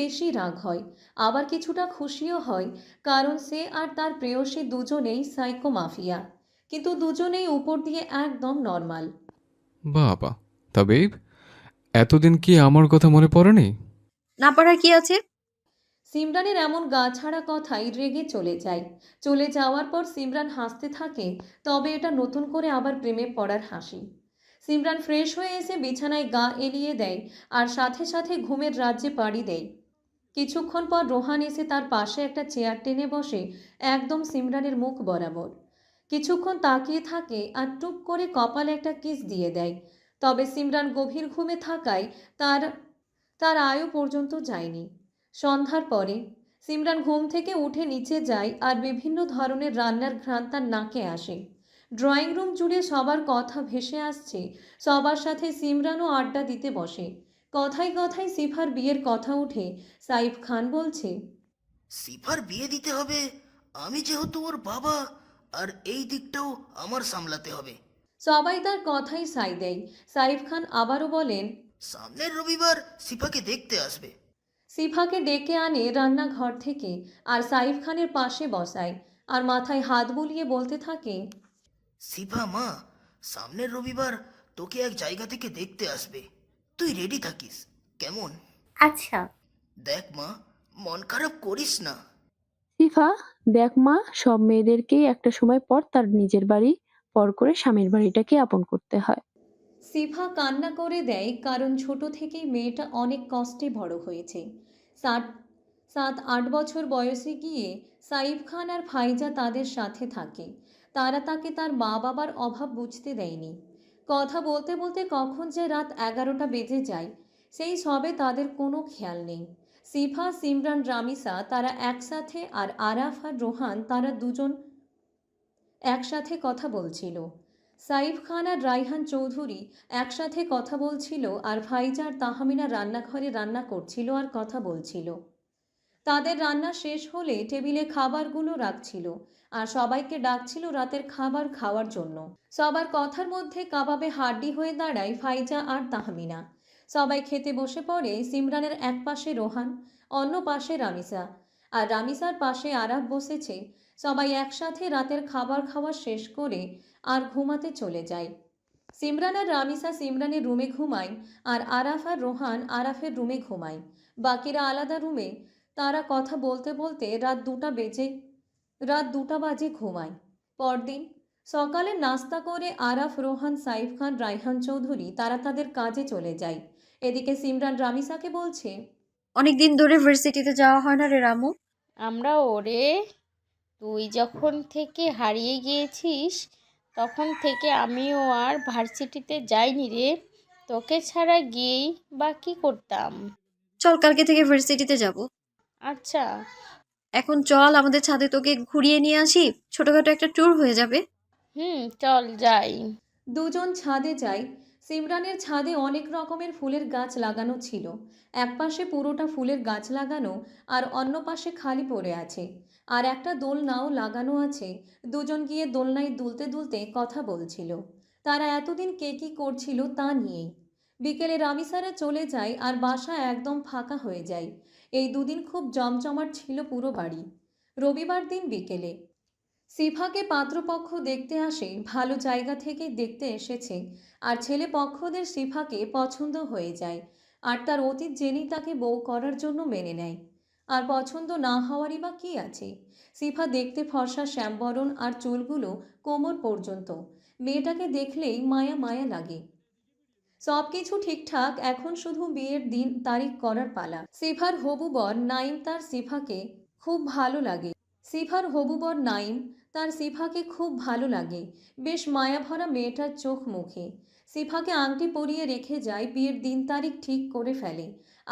বেশি রাগ হয়, আবার কিছুটা খুশিও হয়, কারণ সে আর তার প্রেয়সী দুজনেই সাইকো মাফিয়া, কিন্তু দুজনেই উপর দিয়ে একদম নর্মাল। বাবা, তবে এতদিন কি আমার কথা মনে পড়েনি? না পারার কি আছে? সিমরানের এমন গা ছাড়া কথাই রেগে চলে যায়। চলে যাওয়ার পর সিমরান হাসতে থাকে, তবে এটা নতুন করে আবার প্রেমে পড়ার হাসি। সিমরান ফ্রেশ হয়ে এসে বিছানায় গা এলিয়ে দেয় আর সাথে সাথে ঘুমের রাজ্যে পাড়ি দেয়। কিছুক্ষণ পর রোহান এসে তার পাশে একটা চেয়ার টেনে বসে, একদম সিমরানের মুখ বরাবর। কিছুক্ষণ তাকিয়ে থাকে আর টুপ করে কপালে একটা কিস দিয়ে দেয়। তবে সিমরান গভীর ঘুমে থাকায় তার তার আয়ু পর্যন্ত যায়নি। সন্ধ্যার পরে সিমরান ঘুম থেকে উঠে নিচে যায় আর বিভিন্ন ধরনের রান্নার ঘ্রাণ তার নাকে আসে। ড্রয়িং রুম জুড়ে সবার কথা ভেসে আসছে, সবার সাথে সিমরানও আড্ডা দিতে বসে। কথায় কথায় সিফার বিয়ের কথা উঠে। সাইফ খান বলছে, সিফার বিয়ে দিতে হবে, আমি যেহেতু ওর বাবা, আর এই দিকটাও আমার সামলাতে হবে। সবাই তার কথাই সাই দেয়। সাইফ খান আবারও বলেন, সামনের রবিবার সিফাকে দেখতে আসবে। সিফাকে ডেকে আনে রান্নাঘর থেকে আর সাইফ খানের পাশে বসায় আর মাথায় হাত বুলিয়ে বলতে থাকে, সিফা মা, সামনের রবিবার তোকে এক জায়গা থেকে দেখতে আসবে, তুই রেডি থাকিস কেমন? আচ্ছা। দেখ মা, মন খারাপ করিস না। সিফা, দেখ মা, সব মেয়েদেরকেই একটা সময় পর তার নিজের বাড়ি পর করে স্বামীর বাড়িটাকে আপন করতে হয়। সিফা কান্না করে দেয়, কারণ ছোট থেকেই মেয়েটা অনেক কষ্টে বড় হয়েছে। 7-8 বছর বয়সে গিয়ে সাইফ খান আর ফাইজা তাদের সাথে থাকে। তারা তাকে তার মা বাবার অভাব বুঝতে দেয়নি। কথা বলতে বলতে কখন যে রাত 11টা বেজে যায় সেই সবে তাদের কোনো খেয়াল নেই। সিফা, সিমরান, রামিসা তারা একসাথে, আর আরাফ আর রোহান তারা দুজন একসাথে কথা বলছিল। সাইফ খান আর রাইহান চৌধুরী একসাথে কথা বলছিল, আর ফাইজা আর তাহমিনা রান্নাঘরে রান্না করছিল আর কথা বলছিল। তাদের রান্না শেষ হলে টেবিলে খাবারগুলো রাখছিল আর সবাইকে ডাকছিল রাতের খাবার খাওয়ার জন্য। সবার কথার মধ্যে কাবাবে হাড্ডি হয়ে দাঁড়ায় ফাইজা আর তাহমিনা। সবাই খেতে বসে পড়ে। সিমরানের এক পাশে রোহান, অন্য পাশে রামিসা, আর রামিসার পাশে আরাফ বসেছে। সবাই একসাথে রাতের খাবার খাওয়া শেষ করে আর ঘুমাতে চলে যায়। সিমরান আর রামিসা সিমরানের রুমে ঘুমায় আর আরাফ আর রোহান আরাফের রুমে ঘুমায়। বাকিরা আলাদা রুমে। তারা কথা বলতে বলতে রাত 2টা বাজে ঘুমায়। পরদিন সকালে নাস্তা করে আরাফ, রোহান, সাইফ খান, রাইহান চৌধুরী তারা তাদের কাজে চলে যায়। এদিকে সিমরান রামিসাকে বলছে, অনেক দিন ধরে ভার্সিটিতে যাওয়া হয় না রে রামু। আমরা ওরে, তুই যখন থেকে হারিয়ে গিয়েছিস তখন থেকে আমিও আর ভার্সিটিতে যাইনি রে। তোকে ছাড়া গিয়েই বা কী করতাম। চল কালকে থেকে ভার্সিটিতে যাব। আচ্ছা। এখন চল আমাদের ছাদে তোকে ঘুরিয়ে নিয়ে আসি, ছোটখাটো একটা ট্যুর হয়ে যাবে। চল যাই। দুজন ছাদে যায়। সিমরানের ছাদে অনেক রকমের ফুলের গাছ লাগানো ছিল। এক পাশে পুরোটা ফুলের গাছ লাগানো আর অন্য পাশে খালি পড়ে আছে, আর একটা দোলনাও লাগানো আছে। দুজন গিয়ে দোলনায় দুলতে দুলতে কথা বলছিল। তারা এতদিন কে কী করছিল তা নিয়েই। বিকেলে রামিসারা চলে যায় আর বাসা একদম ফাঁকা হয়ে যায়। এই দুদিন খুব জমজমাট ছিল পুরো বাড়ি। রবিবার দিন বিকেলে সিফাকে পাত্রপক্ষ দেখতে আসে। ভালো জায়গা থেকে দেখতে এসেছে, আর ছেলে পক্ষদের সিফাকে পছন্দ হয়ে যায় আর তার অতীত জেনেই তাকে বউ করার জন্য মেনে নেয়। আর পছন্দ না হওয়ারই বা কী আছে। সিফা দেখতে ফর্সা, শ্যামবরণ আর চুলগুলো কোমর পর্যন্ত। মেয়েটাকে দেখলেই মায়া মায়া লাগে। সব কিছু ঠিকঠাক, এখন শুধু বিয়ের দিন তারিখ করার পালা। সিফার হবু বর নাইম তার সিফাকে খুব ভালো লাগে। তার সিফাকে খুব ভালো লাগে। বেশ মায়াভরা মেয়েটার চোখ মুখে। সিফাকে আংটি পরিয়ে রেখে যায়, বিয়ের দিন তারিখ ঠিক করে ফেলে।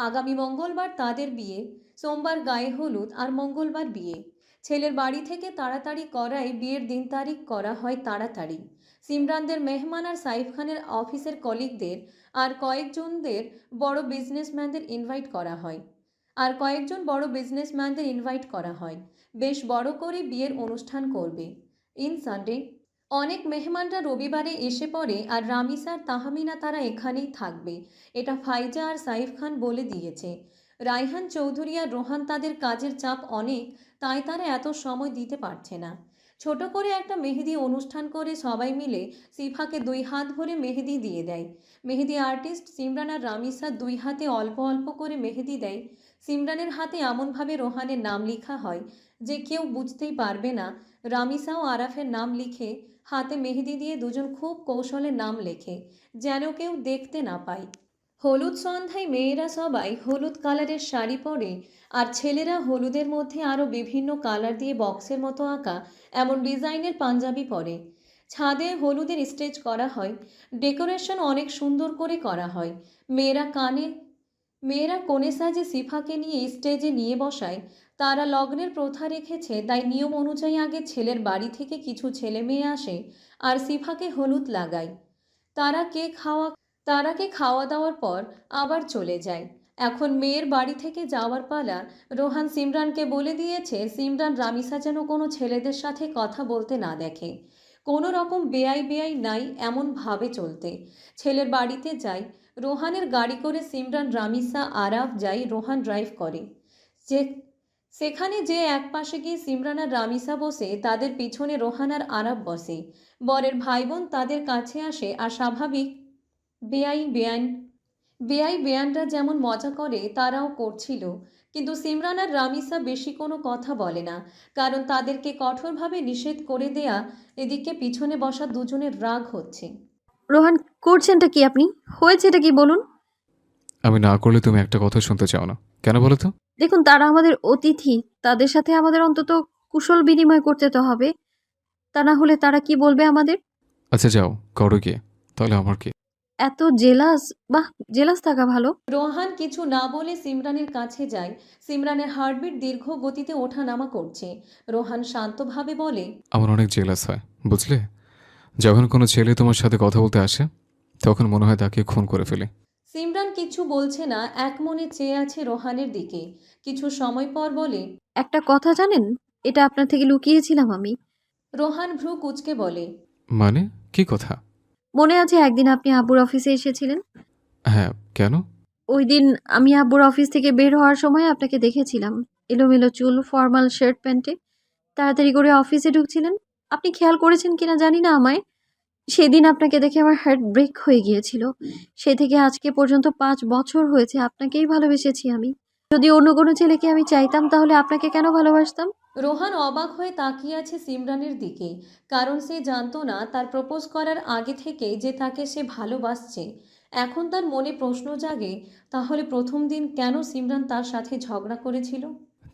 আগামী মঙ্গলবার তাদের বিয়ে। সোমবার গায়ে হলুদ আর মঙ্গলবার বিয়ে। ছেলের বাড়ি থেকে তাড়াতাড়ি করায় বিয়ের দিন তারিখ করা হয় তাড়াতাড়ি। সিমরানদের মেহমান আর সাইফ খানের অফিসের কলিগদের আর কয়েকজন বড় বিজনেসম্যানদের ইনভাইট করা হয়। বেশ বড় করে বিয়ের অনুষ্ঠান করবে। সানডে অনেক মেহমানরা রবিবারে এসে পড়ে, আর রামিসা আর তাহমিনা তারা এখানেই থাকবে, এটা ফাইজা আর সাইফ খান বলে দিয়েছে। রাইহান চৌধুরী আর রোহান তাদের কাজের চাপ অনেক, তাই তারা এত সময় দিতে পারছে না। ছোট করে একটা মেহেদি অনুষ্ঠান করে সবাই মিলে সিফাকে 2 হাত ভরে মেহেদি দিয়ে দেয়। মেহেদি আর্টিস্ট সিমরান আর রামিসা 2 হাতে অল্প অল্প করে মেহেদি দেয়। সিমরানের হাতে এমনভাবে রোহানের নাম লেখা হয় যে কেউ বুঝতেই পারবে না। রামিসা ও আরাফের নাম লিখে হাতে মেহেদি দিয়ে দুজন খুব কৌশলে নাম লেখে, যেন কেউ দেখতে না পায়। হলুদ সন্ধ্যায় মেয়েরা সবাই হলুদ কালারের শাড়ি পরে, আর ছেলেরা হলুদের মধ্যে আরও বিভিন্ন কালার দিয়ে বক্সের মতো আঁকা এমন ডিজাইনের পাঞ্জাবি পরে। ছাদে হলুদের স্টেজ করা হয়, ডেকোরেশন অনেক সুন্দর করে করা হয়। মেয়েরা কোণে সাজে সিফাকে নিয়ে স্টেজে নিয়ে বসায়। তারা লগ্নের প্রথা রেখেছে, তাই নিয়ম অনুযায়ী আগে ছেলের বাড়ি থেকে কিছু ছেলে মেয়ে আসে আর সিফাকে হলুদ লাগায়। তারাকে খাওয়া দাওয়ার পর আবার চলে যায়। এখন মেয়ের বাড়ি থেকে যাওয়ার পালা। রোহান সিমরানকে বলে দিয়েছে সিমরান রামিসা যেন কোনো ছেলেদের সাথে কথা বলতে না দেখে, কোনো রকম বেআই নাই এমনভাবে চলতে। ছেলের বাড়িতে যায় রোহানের গাড়ি করে। সিমরান, রামিসা, আরাফ যায়, রোহান ড্রাইভ করে। সেখানে যে এক পাশে গিয়ে সিমরান আর রামিসা বসে, তাদের পিছনে রোহান আর আরাফ বসে। বরের ভাই বোন তাদের কাছে আসে, আর স্বাভাবিক বেয়ানরা যেমন মজা করে তারাও করছিল। কিন্তু সিমরান আর রামিসা বেশি কোনো কথা বলে না, কারণ তাদেরকে কঠোরভাবে নিষেধ করে দেয়া। এদিকে পিছনে বসা দুজনের রাগ হচ্ছে। রোহান, করছেনটা কি আপনি? হয়েছেটা কি বলুন? আমি না করলে তুমি একটা কথা শুনতে চাও না, কেন বলো তো? দেখুন, তারা আমাদের অতিথি, তাদের সাথে আমাদের অন্তত কুশল বিনিময় করতে তো হবে, তা না হলে তারা কি বলবে আমাদের? আচ্ছা যাও, করো গিয়ে, তাহলে আমার কি? এত জেলাস? বাহ, জেলাস থাকা ভালো। রোহান কিছু না বলে সিমরানের কাছে যায়। সিমরানের হার্টবিট দীর্ঘ গতিতে ওঠানামা করছে। রোহান শান্তভাবে বলে, আমার অনেক জেলাস হয়, বুঝলে? যখন কোনো ছেলে তোমার সাথে কথা বলতে আসে, তখন মনে হয় তাকে খুন করে ফেলে। সিমরান কিছু বলছে না, এক মনে চেয়ে আছে রোহানের দিকে। কিছু সময় পর বলে, একটা কথা জানেন, এটা আপনার থেকে লুকিয়েছিলাম আমি। রোহান ভ্রু কুঁচকে বলে, মানে কি কথা? মনে আছে একদিন আপনি আব্বুর অফিসে এসেছিলেন? হ্যাঁ, কেন? ওই দিন আমি আব্বুর অফিস থেকে বের হওয়ার সময় আপনাকে দেখেছিলাম, এলোমেলো চুল, ফর্মাল শার্ট প্যান্টে তাড়াতাড়ি করে অফিসে ঢুকছিলেন। আপনি খেয়াল করেছেন কিনা জানি না আমায়। সেদিন আপনাকে দেখে আমার হার্ট ব্রেক হয়ে গিয়েছিল। সে থেকে আজকে পর্যন্ত 5 বছর হয়েছে আপনাকেই ভালোবেসেছি আমি। যদি অন্য কোনো ছেলেকে আমি চাইতাম, তাহলে আপনাকে কেন ভালোবাসতাম? রোহান অবাক হয়ে তাকিয়ে আছে সিমরানের দিকে, কারণ সে জানতো না তার প্রপোজ করার আগে থেকে যে তাকে সে ভালোবাসছে। এখন তার মনে প্রশ্ন জাগে, তাহলে প্রথম দিন কেন সিমরান তার সাথে ঝগড়া করেছিল?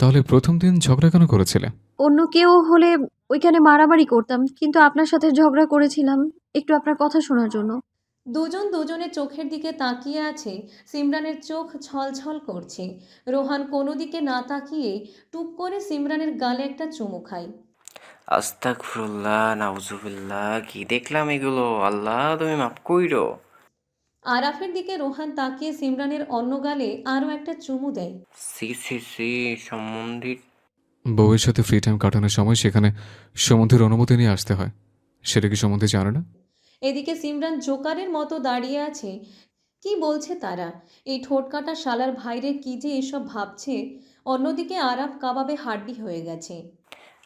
তাহলে প্রথম দিন ঝগড়া কেন করেছিলে? অন্য কেউ হলে ওইখানে মারামারি করতাম, কিন্তু আপনার সাথে ঝগড়া করেছিলাম একটু আপনার কথা শোনার জন্য। দুজন দুজনের চোখের দিকে তাকিয়ে আছে। সিমরানের চোখ ছলছল করছে। রোহান কোনো দিকে না তাকিয়ে টুপ করে সিমরানের গালে একটা চুমু খায়। আস্তাগফিরুল্লাহ, নাউজুবিল্লাহ, কি দেখলাম এগুলো? আল্লাহ, তুমি মাফ কইরো। আরাফের দিকে রোহান তাকিয়ে সিমরানের অন্য গালে আরও একটা চুমু দেয়। সি সি সি, সম্বন্ধী। বউয়ের সাথে ফ্রি টাইম কাটানোর সময় সেখানে সম্বন্ধের অনুমতি নিয়ে আসতে হয়, সেটা কি সম্বন্ধে জানে না? এদিকে সিমরান জোকারের মতো দাঁড়িয়ে আছে। কি বলছে তারা? এই ঠোঁটকাটা শালার ভাইরে কি যে এসব ভাবছে। অন্যদিকে আরাফ কাবাবে হাড্ডি হয়ে গেছে।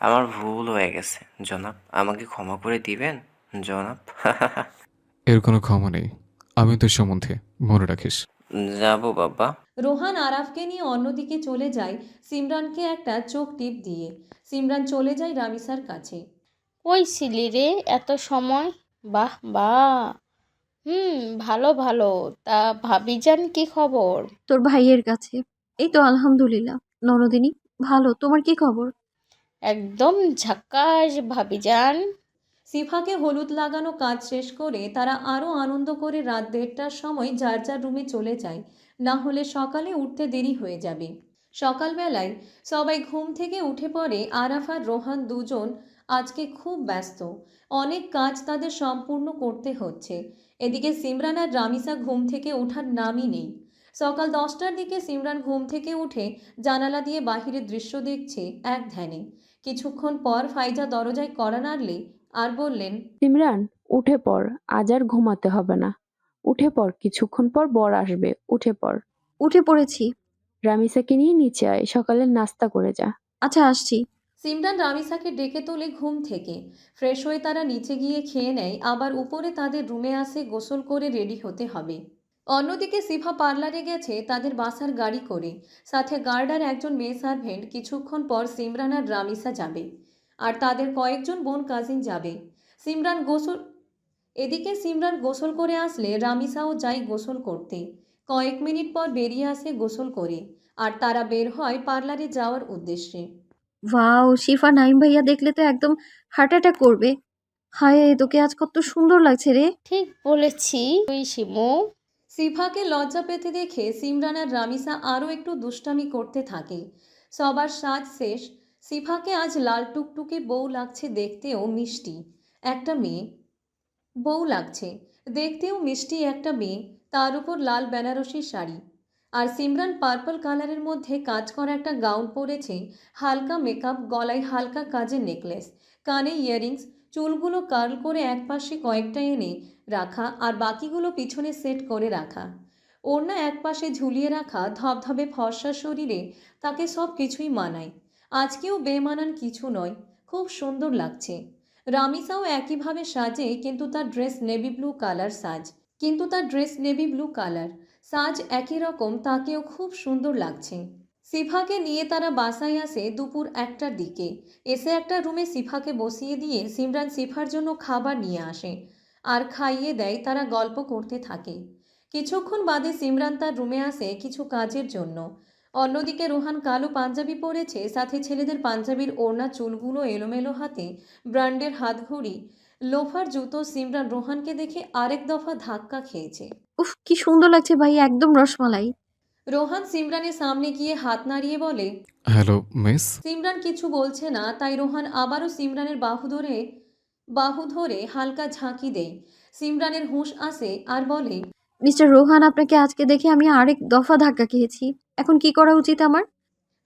আমার ভুল হয়ে গেছে জনাব, আমাকে ক্ষমা করে দিবেন জনাব। এর কোনো ক্ষমা নেই, আমি তোর সম্বন্ধে, মনে রাখিস। যাবো বাবা। রোহান আরাফকে নিয়ে অন্যদিকে চলে যায়, সিমরানকে একটা চোখ টিপ দিয়ে। সিমরান চলে যায় রামিসার কাছে। কই ছিলি রে এত সময়? বাহ বাহ, ভালো ভালো। তা ভাবিজান কি খবর? তোর ভাইয়ের কাছে। এই তো আলহামদুলিল্লাহ। ননদিনী, ভালো। তোমার কি খবর? একদম ঝাক্কাস ভাবিজান। সিফাকে হলুদ লাগানো কাজ শেষ করে তারা আরও আনন্দ করে রাত 1:30টার সময় যার যার রুমে চলে যায়, না হলে সকালে উঠতে দেরি হয়ে যাবে। সকালবেলায় সবাই ঘুম থেকে উঠে পড়ে। আরাফ আর রোহান দুজন আজকে খুব ব্যস্ত, অনেক কাজ তাদের সম্পূর্ণ করতে হচ্ছে। এদিকে সিমরান আর রামিসা ঘুম থেকে ওঠার নামই নেই। সকাল 10টার দিকে সিমরান ঘুম থেকে উঠে জানালা দিয়ে বাহিরের দৃশ্য দেখছে এক ধ্যানে। কিছুক্ষণ পর ফাইজা দরজায় কড়া নাড়লে আর বললেন, সিমরান, উঠে পড়, আজ আর ঘুমাতে হবে না। উঠে পড়, কিছুক্ষণ পর বর আসবে, উঠে পড়। উঠে পড়েছি। রামিসাকে নিয়ে নিচে আয়, সকালের নাস্তা করে যা। আচ্ছা, আসছি। সিমরান রামিসাকে ডেকে তোলে ঘুম থেকে। ফ্রেশ হয়ে তারা নিচে গিয়ে খেয়ে নেয়, আবার উপরে তাদের রুমে আসে গোসল করে রেডি হতে হবে। অন্যদিকে সিফা পার্লারে গেছে তাদের বাসার গাড়ি করে, সাথে গার্ড আর একজন মেয়ে সার্ভেন্ট। কিছুক্ষণ পর সিমরান আর রামিসা যাবে, আর তাদের কয়েকজন বোন কাজিন যাবে। এদিকে সিমরান গোসল করে আসলে রামিসাও যায় গোসল করতে। কয়েক মিনিট পর বেরিয়ে আসে গোসল করে, আর তারা বের হয় পার্লারে যাওয়ার উদ্দেশ্যে। ওয়াও, শিফা নাইম ভাইয়া দেখলে তো একদম হার্ট অ্যাটাক করবে। হায়, তোকে আজ কত সুন্দর লাগছে রে। ঠিক বলেছি ওই শিমু। সিফাকে লজ্জা পেতে দেখে সিমরান আর রামিসা আরও একটু দুষ্টামি করতে থাকে। সবার সাজ শেষ। সিফাকে আজ লাল টুকটুকে বউ লাগছে, দেখতেও মিষ্টি একটা মেয়ে বউ লাগছে, দেখতেও মিষ্টি একটা মেয়ে, তার উপর লাল বেনারসি শাড়ি। আর সিমরান পার্পল কালারের মধ্যে কাজ করা একটা গাউন পরেছে, হালকা মেকআপ, গলায় হালকা কাজের নেকলেস, কানে ইয়াররিংস, চুলগুলো কার্ল করে একপাশে কয়েকটা এনে রাখা আর বাকিগুলো পিছনে সেট করে রাখা, ওড়না একপাশে ঝুলিয়ে রাখা। ধবধবে ফর্সা শরীরে তাকে সব কিছুই মানায়। আজকেও বেমানান কিছু নয়, খুব সুন্দর লাগছে। রামিসাও একইভাবে সাজে, কিন্তু তার ড্রেস নেভি ব্লু কালার সাজ একই রকম, তাকেও খুব সুন্দর লাগছে। সিফাকে নিয়ে তারা বাসায় আসে দুপুর 1টার দিকে। এসে একটা রুমে সিফাকে বসিয়ে দিয়ে সিমরান সিফার জন্য খাবার নিয়ে আসে আর খাইয়ে দেয়। তারা গল্প করতে থাকে। কিছুক্ষণ বাদে সিমরান তার রুমে আসে কিছু কাজের জন্য। অন্যদিকে রোহান কালো পাঞ্জাবি পরেছে, সাথে ছেলেদের পাঞ্জাবির ওড়না, চুলগুলো এলোমেলো, হাতে ব্র্যান্ডের হাতঘড়ি, লোফার জুতো। সিমরান রোহানকে দেখে আরেক দফা ধাক্কা খেয়েছে। উফ, কি সুন্দর লাগছে ভাই, একদম রসমালাই। রোহান সিমরানের সামনে গিয়ে হাত নাড়িয়ে বলে, হ্যালো মিস। সিমরান কিছু বলছে না, তাই রোহান আবারও সিমরানের বাহু ধরে হালকা ঝাঁকি দেয়। সিমরানের হুঁশ আসে আর বলে, মিস্টার রোহান, আপনাকে আজকে দেখে আমি আরেক দফা ধাক্কা খেয়েছি। এখন কি করা উচিত আমার?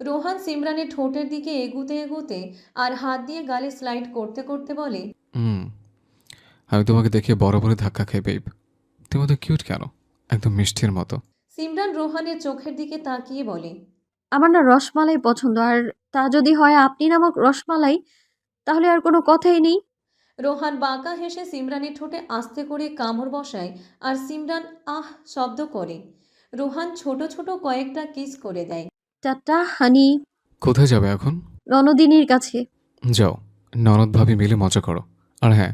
রোহান সিমরানের ঠোঁটের দিকে এগুতে আর হাত দিয়ে গালে স্লাইড করতে করতে বলে, আমি তোমাকে দেখে বরাবরই ধাক্কা খাই বেব। তুমি তো কিউট কেন, একদম মিষ্টির মতো। সিমরান রোহানের চোখের দিকে তাকিয়ে বলে, আমার না রসমালাই পছন্দ, আর তা যদি হয় আপনি নামক রসমালাই, তাহলে আর কোনো কথাই নেই। রোহান বাঁকা হেসে সিমরানের ঠোঁটে আস্তে করে কামড় বসায় আর সিমরান আহ শব্দ করে। রোহান ছোট ছোট কয়েকটা কিস করে দেয়। টাটা হানি। কোথায় যাবে এখন? রণদিনীর কাছে। যাও, ননদ ভাবি মিলে মজা করো। আর হ্যাঁ,